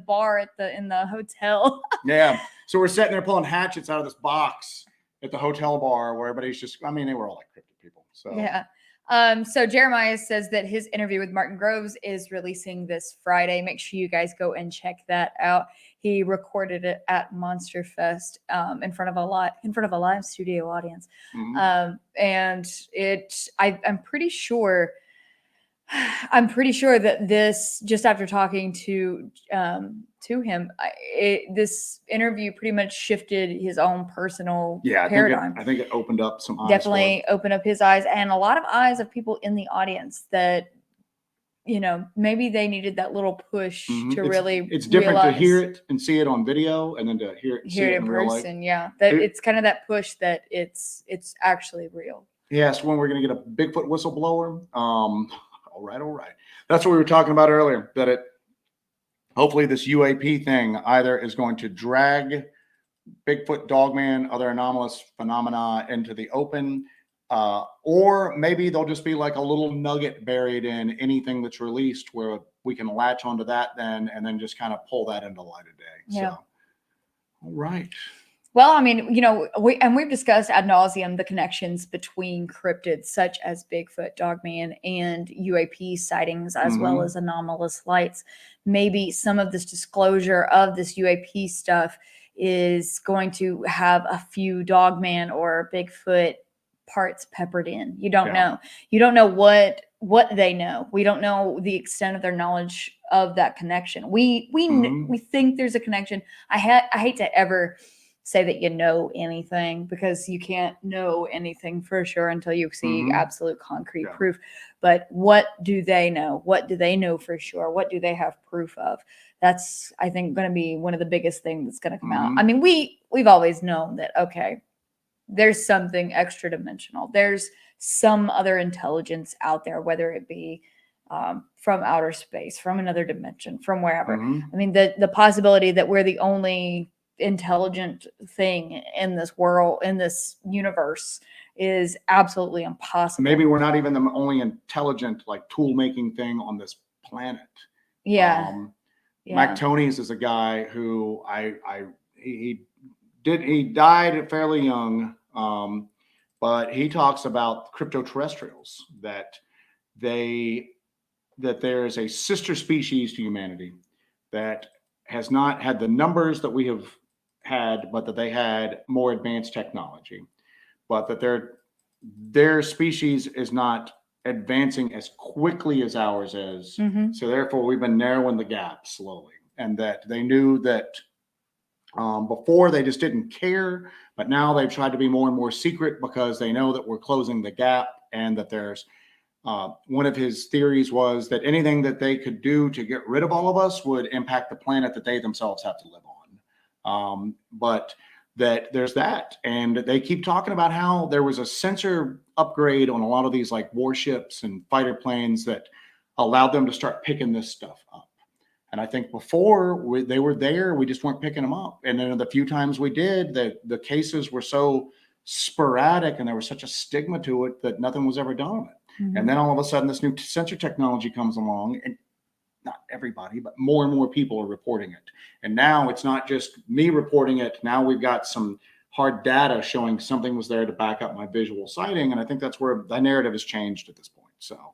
bar in the hotel. Yeah. So we're sitting there pulling hatchets out of this box at the hotel bar where everybody's just, I mean, they were all like cryptid people. So yeah. So Jeremiah says that his interview with Martin Groves is releasing this Friday. Make sure you guys go and check that out. He recorded it at Monster Fest in front of a live studio audience. Mm-hmm. And I'm pretty sure that this, just after talking to him, this interview pretty much shifted his own personal paradigm. I think it opened up some eyes. Definitely opened up his eyes and a lot of eyes of people in the audience that, maybe they needed that little push to really. It's different to hear it and see it on video, and then to hear it in person. Yeah, it's kind of that push that it's actually real. Yes, when we're going to get a Bigfoot whistleblower. All right. That's what we were talking about earlier, that hopefully this UAP thing either is going to drag Bigfoot, Dogman, other anomalous phenomena into the open, or maybe they'll just be like a little nugget buried in anything that's released where we can latch onto that then, and then just kind of pull that into light of day. Yeah. So, all right. Well, I mean, we've discussed ad nauseum the connections between cryptids such as Bigfoot, Dogman, and UAP sightings, as well as anomalous lights. Maybe some of this disclosure of this UAP stuff is going to have a few Dogman or Bigfoot parts peppered in. You don't know. You don't know what they know. We don't know the extent of their knowledge of that connection. We think there's a connection. I hate to ever say that you know anything, because you can't know anything for sure until you see absolute concrete proof. But what do they know? What do they know for sure? What do they have proof of? That's, I think, going to be one of the biggest things that's going to come out. I mean, we've always known that, okay, there's something extra dimensional. There's some other intelligence out there, whether it be from outer space, from another dimension, from wherever. I mean, the possibility that we're the only intelligent thing in this world, in this universe, is absolutely impossible. Maybe we're not even the only intelligent, like, tool making thing on this planet. Mike Tony's is a guy who he died fairly young, but he talks about cryptoterrestrials, that there is a sister species to humanity that has not had the numbers that we have had, but that they had more advanced technology, but that their species is not advancing as quickly as ours is. So therefore we've been narrowing the gap slowly, and that they knew that before they just didn't care, but now they've tried to be more and more secret because they know that we're closing the gap, and that there's one of his theories was that anything that they could do to get rid of all of us would impact the planet that they themselves have to live on. But that there's that. And they keep talking about how there was a sensor upgrade on a lot of these like warships and fighter planes that allowed them to start picking this stuff up. And I think before they were there, we just weren't picking them up. And then the few times we did, the cases were so sporadic and there was such a stigma to it that nothing was ever done on it. And then all of a sudden this new sensor technology comes along, and not everybody, but more and more people are reporting it. And now it's not just me reporting it. Now we've got some hard data showing something was there to back up my visual sighting. And I think that's where the narrative has changed at this point. So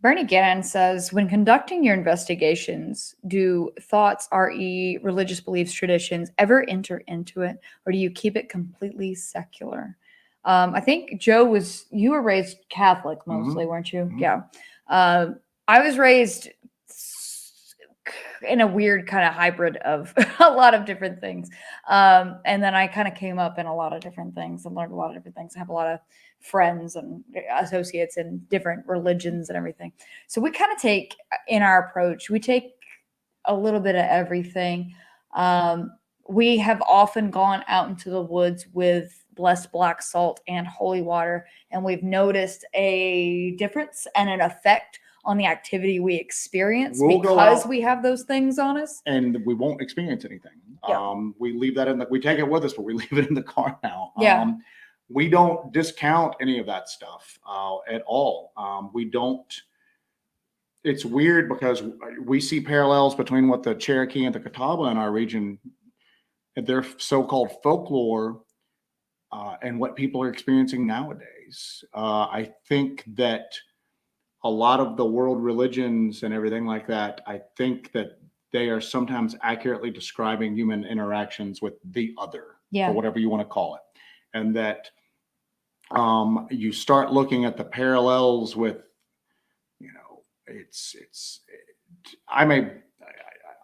Bernie Gannon says, when conducting your investigations, do thoughts, RE, religious beliefs, traditions ever enter into it, or do you keep it completely secular? I think Joe you were raised Catholic mostly, weren't you? Mm-hmm. Yeah. I was raised in a weird kind of hybrid of a lot of different things. And then I kind of came up in a lot of different things and learned a lot of different things. I have a lot of friends and associates in different religions and everything. So we kind of take in our approach, we take a little bit of everything. We have often gone out into the woods with blessed black salt and holy water, and we've noticed a difference and an effect on the activity we experience because we have those things on us, and we won't experience anything. Yeah. We leave that we take it with us, but we leave it in the car now. Yeah. We don't discount any of that stuff at all. We don't. It's weird because we see parallels between what the Cherokee and the Catawba in our region, their so-called folklore, and what people are experiencing nowadays. I think that a lot of the world religions and everything like that, I think that they are sometimes accurately describing human interactions with the other, or whatever you want to call it. And that you start looking at the parallels with,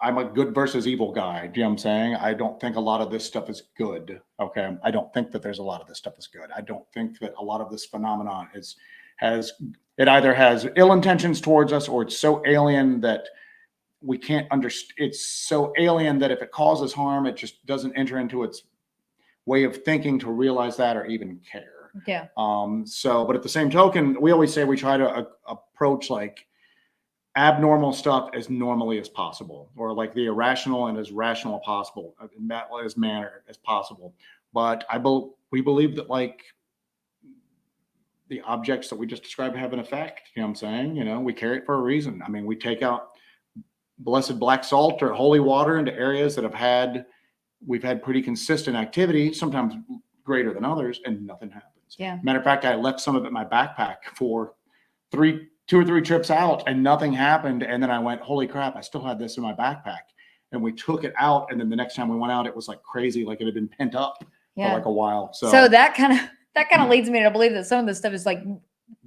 I'm a good versus evil guy. Do you know what I'm saying? I don't think a lot of this stuff is good. Okay. I don't think that there's a lot of this stuff is good. I don't think that a lot of this phenomenon it either has ill intentions towards us, or it's so alien that we can't understand. It's so alien that if it causes harm, it just doesn't enter into its way of thinking to realize that or even care. Yeah. But at the same token, we always say we try to approach like abnormal stuff as normally as possible, or like the irrational and as rational as possible, as manner as possible. But we believe that like the objects that we just described have an effect. You know what I'm saying? We carry it for a reason. I mean, we take out blessed black salt or holy water into areas that we've had pretty consistent activity, sometimes greater than others, and nothing happens. Yeah. Matter of fact, I left some of it in my backpack for 2 or 3 trips out and nothing happened. And then I went, holy crap, I still had this in my backpack. And we took it out. And then the next time we went out, it was like crazy, like it had been pent up for like a while. So that kind of leads me to believe that some of this stuff is like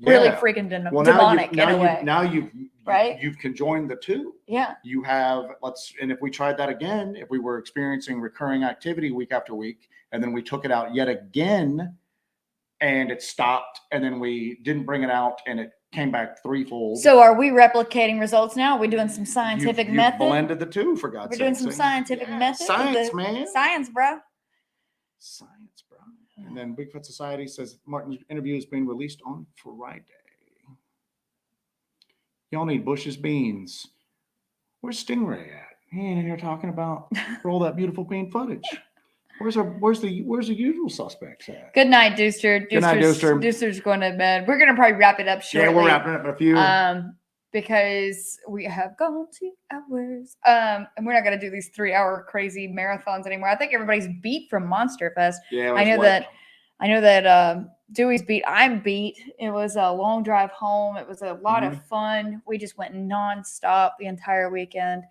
really freaking demonic in a way. Now you've conjoined the two. Yeah. You have, and if we tried that again, if we were experiencing recurring activity week after week, and then we took it out yet again and it stopped, and then we didn't bring it out and it came back threefold. So are we replicating results now? Are we doing some scientific you've method? Blended the two, for God's sake. We're doing some scientific method. Science, man. Science, bro. Science, bro. And then Bigfoot Society says Martin's interview is being released on Friday. Y'all need Bush's beans. Where's Stingray at? He ain't in here talking about all that beautiful bean footage. Where's the usual suspects at? Good night, Deuster. Good night, Deuster. Deuster's going to bed. We're gonna probably wrap it up shortly. Yeah, we're wrapping up in a few. Because we have gone 2 hours. And we're not gonna do these 3-hour crazy marathons anymore. I think everybody's beat from Monster Fest. Yeah, I know that Dewey's beat. I'm beat. It was a long drive home. It was a lot of fun. We just went nonstop the entire weekend.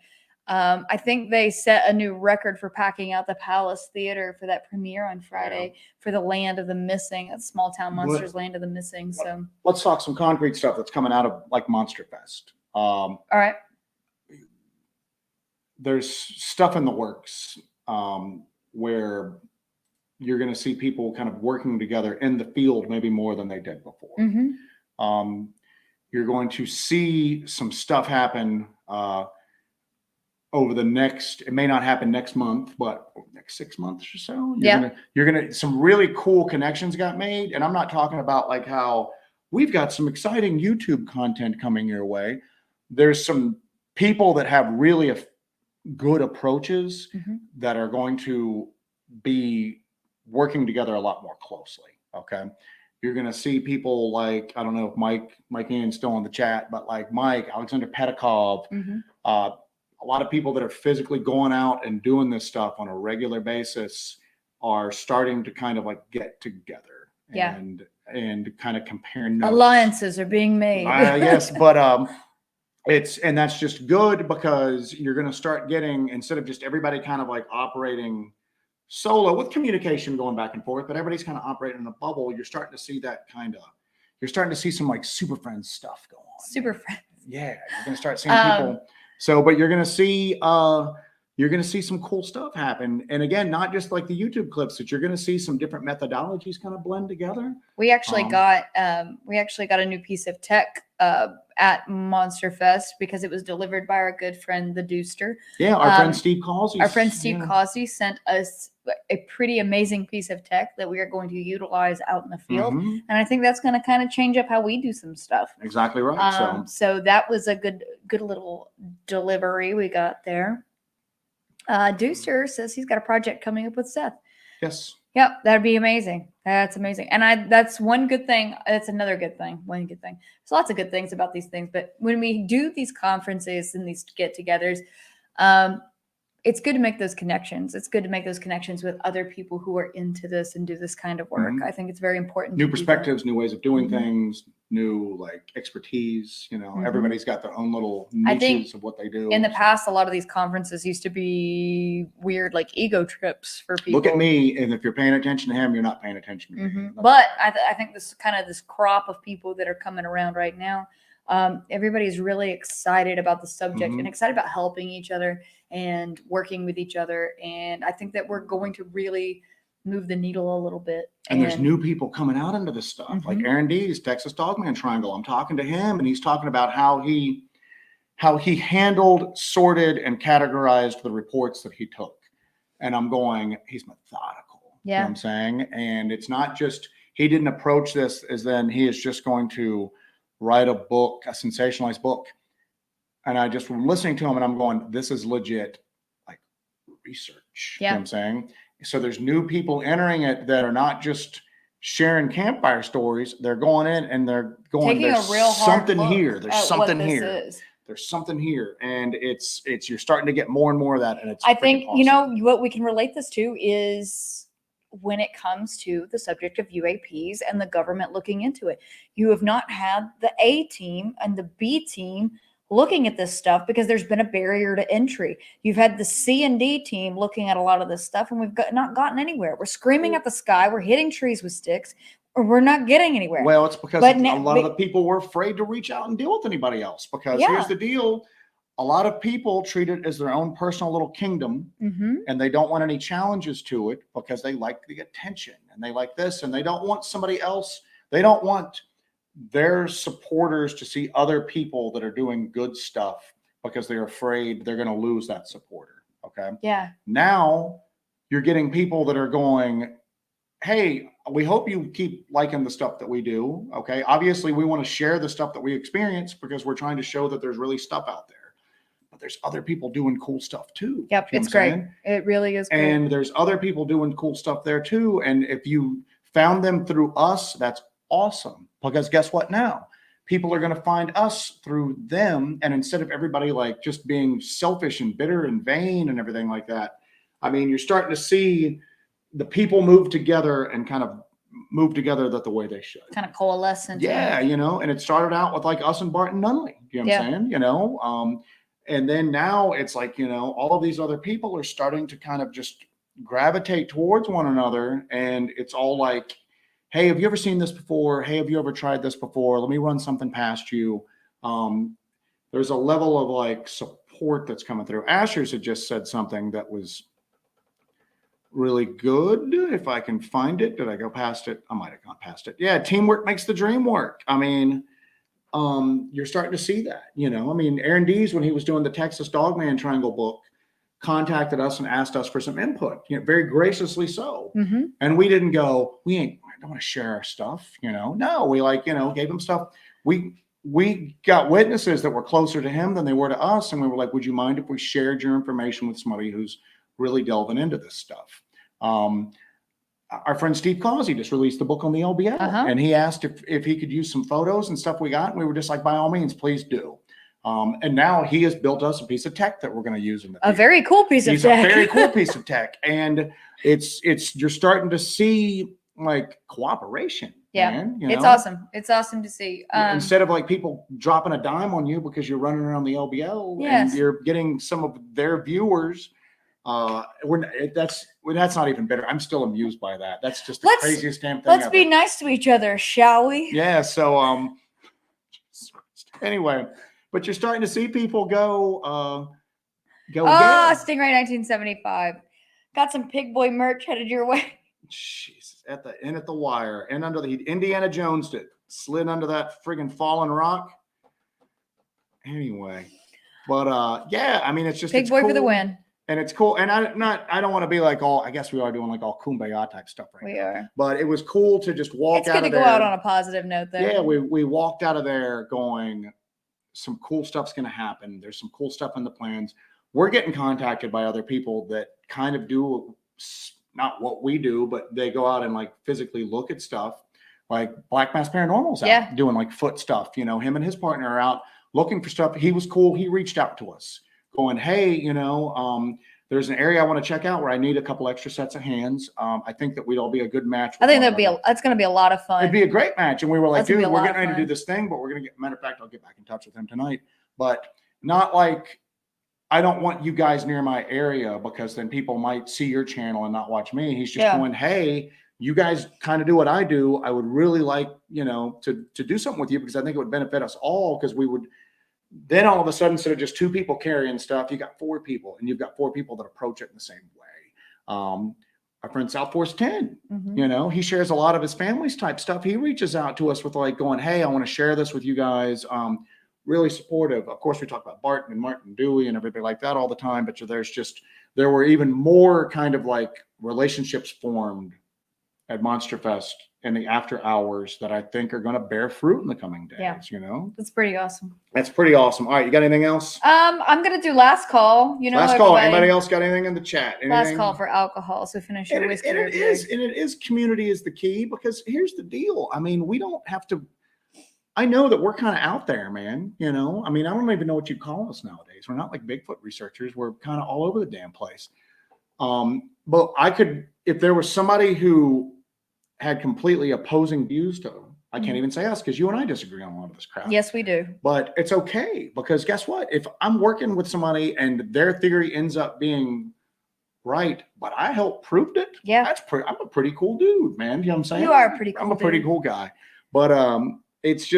I think they set a new record for packing out the Palace Theater for that premiere on Friday for the Land of the Missing. That's Small Town Monsters, Land of the Missing. So let's talk some concrete stuff that's coming out of like Monster Fest. All right. There's stuff in the works where you're going to see people kind of working together in the field, maybe more than they did before. Mm-hmm. You're going to see some stuff happen over the next, it may not happen next month, but next 6 months or so. You're gonna some really cool connections got made. And I'm not talking about like how we've got some exciting YouTube content coming your way. There's some people that have really good approaches that are going to be working together a lot more closely. Okay. You're going to see people like, I don't know if Mike Ian's still in the chat, but like Mike, Alexander Pedikov, a lot of people that are physically going out and doing this stuff on a regular basis are starting to kind of like get together and kind of compare notes. Alliances are being made. Yes, but and that's just good, because you're going to start getting, instead of just everybody kind of like operating solo with communication going back and forth, but everybody's kind of operating in a bubble, you're starting to see that you're starting to see some like Super Friends stuff go on. Super Friends. Yeah, you're going to start seeing people. So, but you're going to see some cool stuff happen. And again, not just like the YouTube clips, that you're going to see some different methodologies kind of blend together. We actually got a new piece of tech at Monster Fest, because it was delivered by our good friend the Dooster. Yeah, our friend Steve Causey. Our friend Steve Causey sent us a pretty amazing piece of tech that we are going to utilize out in the field, and I think that's going to kind of change up how we do some stuff. Exactly right. So that was a good little delivery we got there. Dooster says he's got a project coming up with Seth. Yes. Yep, that'd be amazing. That's amazing. And that's one good thing. That's another good thing. One good thing. There's lots of good things about these things, but when we do these conferences and these get-togethers, it's good to make those connections. It's good to make those connections with other people who are into this and do this kind of work. I think it's very important. New perspectives, new ways of doing things, new like expertise. You know, everybody's got their own little niches of what they do. In the past, a lot of these conferences used to be weird, like ego trips for people. Look at me, and if you're paying attention to him, you're not paying attention to me. But I think this crop of people that are coming around right now, everybody's really excited about the subject and excited about helping each other and working with each other. And I think that we're going to really move the needle a little bit. And there's new people coming out into this stuff, like Aaron D's Texas Dogman Triangle. I'm talking to him, and he's talking about how he handled, sorted, and categorized the reports that he took. And I'm going, he's methodical. Yeah. You know what I'm saying? And it's not just, he didn't approach this as then he is just going to write a book, a sensationalized book. And I just was listening to him, and I'm going, this is legit like research. Yeah. You know what I'm saying? So there's new people entering it that are not just sharing campfire stories. They're going in and they're going, taking there's a real hard something look here. There's at something what this here. is. There's something here. And it's you're starting to get more and more of that. And it's I think, awesome. you know, what we can relate this to is when it comes to the subject of UAPs and the government looking into it. You have not had the A team and the B team looking at this stuff because there's been a barrier to entry. You've had the C and D team looking at a lot of this stuff, and we've not gotten anywhere. We're screaming at the sky. We're hitting trees with sticks, or we're not getting anywhere. Well, it's because a lot of the people were afraid to reach out and deal with anybody else, because here's the deal. A lot of people treat it as their own personal little kingdom, and they don't want any challenges to it because they like the attention and they like this, and they don't want somebody else. They don't want their supporters to see other people that are doing good stuff because they're afraid they're going to lose that supporter. Okay. Yeah. Now you're getting people that are going, hey, we hope you keep liking the stuff that we do. Okay. Obviously, we want to share the stuff that we experience because we're trying to show that there's really stuff out there. But there's other people doing cool stuff too. Yep. It's great. It really is great. And there's other people doing cool stuff there too. And if you found them through us, that's awesome. Because guess what now? People are going to find us through them. And instead of everybody like just being selfish and bitter and vain and everything like that, I mean, you're starting to see the people move together and kind of move together the way they should. Kind of coalesce. Yeah, you know, and it started out with like us and Barton Nunley. You know what I'm saying? You know, and then now it's like, you know, all of these other people are starting to kind of just gravitate towards one another. And it's all like, hey, have you ever seen this before? Hey, have you ever tried this before? Let me run something past you. There's a level of like support that's coming through. Asher's had just said something that was really good. If I can find it. Did I go past it? I might have gone past it. Yeah, teamwork makes the dream work. I mean, you're starting to see that, you know. I mean, Aaron Dees, when he was doing the Texas Dogman Triangle book, contacted us and asked us for some input, you know, very graciously so. And we didn't go, I don't want to share our stuff, you know. No, we like, you know, gave him stuff. We got witnesses that were closer to him than they were to us. And we were like, would you mind if we shared your information with somebody who's really delving into this stuff? our friend Steve Causey just released the book on the LBL, and he asked if he could use some photos and stuff we got, and we were just like, by all means, please do. And now he has built us a piece of tech that we're going to use in the future. A very cool piece of tech. A very cool piece of tech, and you're starting to see like cooperation. Yeah, man, it's awesome. It's awesome to see. Instead of like people dropping a dime on you because you're running around the LBL and you're getting some of their viewers. That's not even better. I'm still amused by that. That's just the craziest damn thing. Let's be nice to each other, shall we? Yeah. So anyway, but you're starting to see people go. Stingray 1975. Got some Pig Boy merch headed your way. Jesus, at the wire and under the Indiana Jones slid under that friggin' fallen rock. Anyway, but yeah, I mean, it's just Pig Boy cool. For the win. And it's cool. And I don't want to be like I guess we are doing like all kumbaya type stuff right now. We are. But it was cool to just walk out of there. It's good to go out on a positive note though. Yeah, we walked out of there going, some cool stuff's going to happen. There's some cool stuff in the plans. We're getting contacted by other people that kind of do not what we do, but they go out and like physically look at stuff. Like Black Mass Paranormal's out doing like foot stuff. You know, him and his partner are out looking for stuff. He was cool. He reached out to us going, hey, there's an area I want to check out where I need a couple extra sets of hands. I think that we'd all be a good match. I think that's going to be a lot of fun. It'd be a great match. And we were like, dude, we're getting ready to do this thing, but we're going to matter of fact, I'll get back in touch with him tonight. But not like, I don't want you guys near my area because then people might see your channel and not watch me. He's just going, hey, you guys kind of do what I do. I would really like, to do something with you because I think it would benefit us all because we would. Then all of a sudden, instead of just 2 people carrying stuff, you got 4 people, and you've got 4 people that approach it in the same way. Our friend South Force 10, he shares a lot of his family's type stuff. He reaches out to us with like going, hey, I want to share this with you guys. Really supportive. Of course, we talk about Barton and Martin Dewey and everybody like that all the time, but there were even more kind of like relationships formed at Monster Fest in the after hours that I think are going to bear fruit in the coming days. Yeah. That's pretty awesome. That's pretty awesome. All right. You got anything else? I'm going to do last call. Last call. Anybody else got anything in the chat? Anything? Last call for alcohol. So finish your whiskey. And it is community is the key because here's the deal. I mean, we don't have to, I know that we're kind of out there, man. I mean, I don't even know what you'd call us nowadays. We're not like Bigfoot researchers. We're kind of all over the damn place. But if there was somebody who had completely opposing views to them. I can't even say us because you and I disagree on a lot of this crap. Yes, we do. But it's okay because guess what? If I'm working with somebody and their theory ends up being right, but I helped prove it. Yeah, I'm a pretty cool dude, man. You know what I'm saying? You are a pretty cool. I'm a pretty cool guy. But it's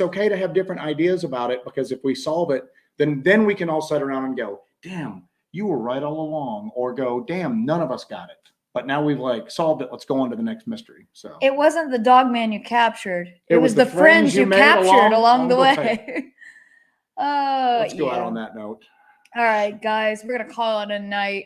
okay to have different ideas about it because if we solve it, then we can all sit around and go, damn, you were right all along, or go, damn, none of us got it. But now we've like solved it. Let's go on to the next mystery. So it wasn't the dog man you captured. It was the friends you captured along the way. Let's go out on that note. All right, guys, we're gonna call it a night.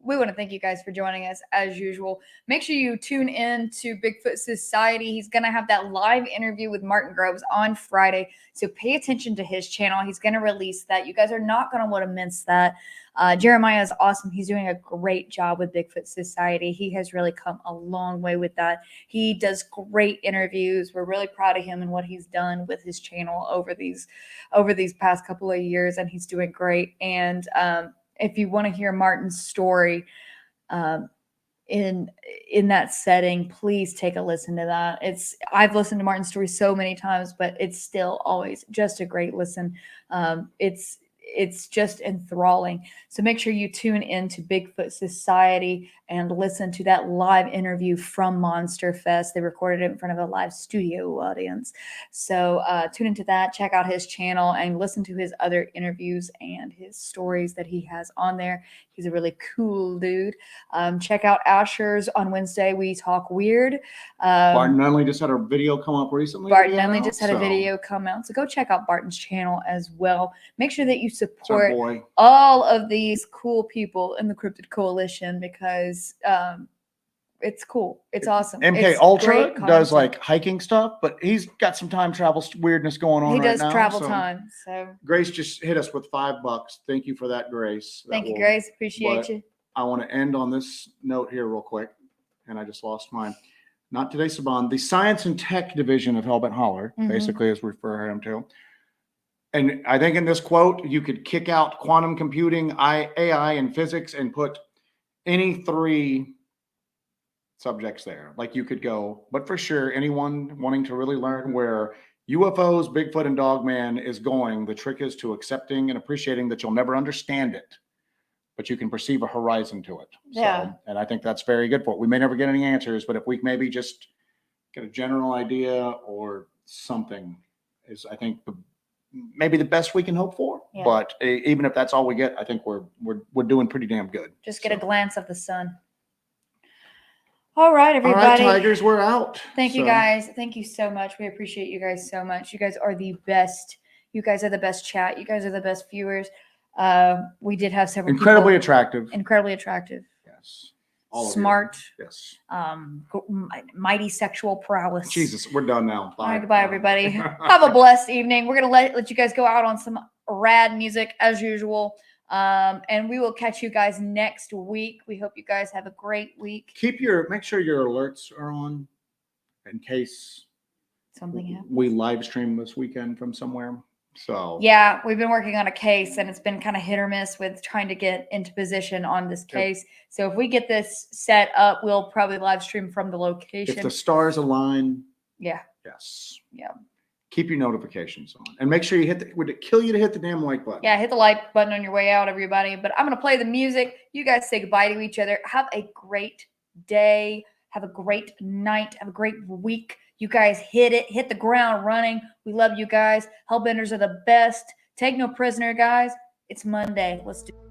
We want to thank you guys for joining us as usual. Make sure you tune in to Bigfoot Society. He's going to have that live interview with Martin Groves on Friday. So pay attention to his channel. He's going to release that. You guys are not going to want to miss that. Jeremiah is awesome. He's doing a great job with Bigfoot Society. He has really come a long way with that. He does great interviews. We're really proud of him and what he's done with his channel over these past couple of years, and he's doing great. And if you want to hear Martin's story in that setting, please take a listen to that. I've listened to Martin's story so many times, but it's still always just a great listen. It's just enthralling. So make sure you tune in to Bigfoot Society and listen to that live interview from Monster Fest. They recorded it in front of a live studio audience. So tune into that, check out his channel, and listen to his other interviews and his stories that he has on there. He's a really cool dude. Check out Asher's on Wednesday. We talk weird. Barton Nunley just had a video come up recently. Barton Nunley just had a video come out. So go check out Barton's channel as well. Make sure that you support all of these cool people in the Cryptid Coalition because it's cool. It's awesome. MK Ultra does like hiking stuff, but he's got some time travel weirdness going on. He right does now, travel time. So Grace just hit us with $5. Thank you for that, Grace. Thank you, Grace. Appreciate you. I want to end on this note here real quick, and I just lost mine. Not today, Saban. The Science and Tech Division of Hellbent Holler, basically, as we refer him to. And I think in this quote, you could kick out quantum computing, AI, and physics, and put any three subjects there. Like you could go, but for sure, anyone wanting to really learn where UFOs, Bigfoot, and Dogman is going, the trick is to accepting and appreciating that you'll never understand it, but you can perceive a horizon to it. Yeah. So, and I think that's very good for it. We may never get any answers, but if we maybe just get a general idea or something is, I think, maybe the best we can hope for. Yeah. But even if that's all we get, I think we're doing pretty damn good. Just get a glance of the sun. All right, everybody. All right, Tigers, we're out. Thank you, guys. Thank you so much. We appreciate you guys so much. You guys are the best. You guys are the best chat. You guys are the best viewers. We did have several incredibly people, attractive. Incredibly attractive. Yes. All smart. Yes. Mighty sexual prowess. Jesus, we're done now. Bye. All right, goodbye, everybody. Have a blessed evening. We're gonna let you guys go out on some rad music as usual. And we will catch you guys next week. We hope you guys have a great week. Make sure your alerts are on in case something happens. We live stream this weekend from somewhere. So yeah, we've been working on a case and it's been kind of hit or miss with trying to get into position on this case. Yep. So if we get this set up, we'll probably live stream from the location. If the stars align. Yeah. Yes. Yeah. Keep your notifications on and make sure you would it kill you to hit the damn like button? Yeah, hit the like button on your way out, everybody. But I'm going to play the music. You guys say goodbye to each other. Have a great day. Have a great night. Have a great week. You guys hit the ground running. We love you guys. Hellbenders are the best. Take no prisoner, guys. It's Monday. Let's do it.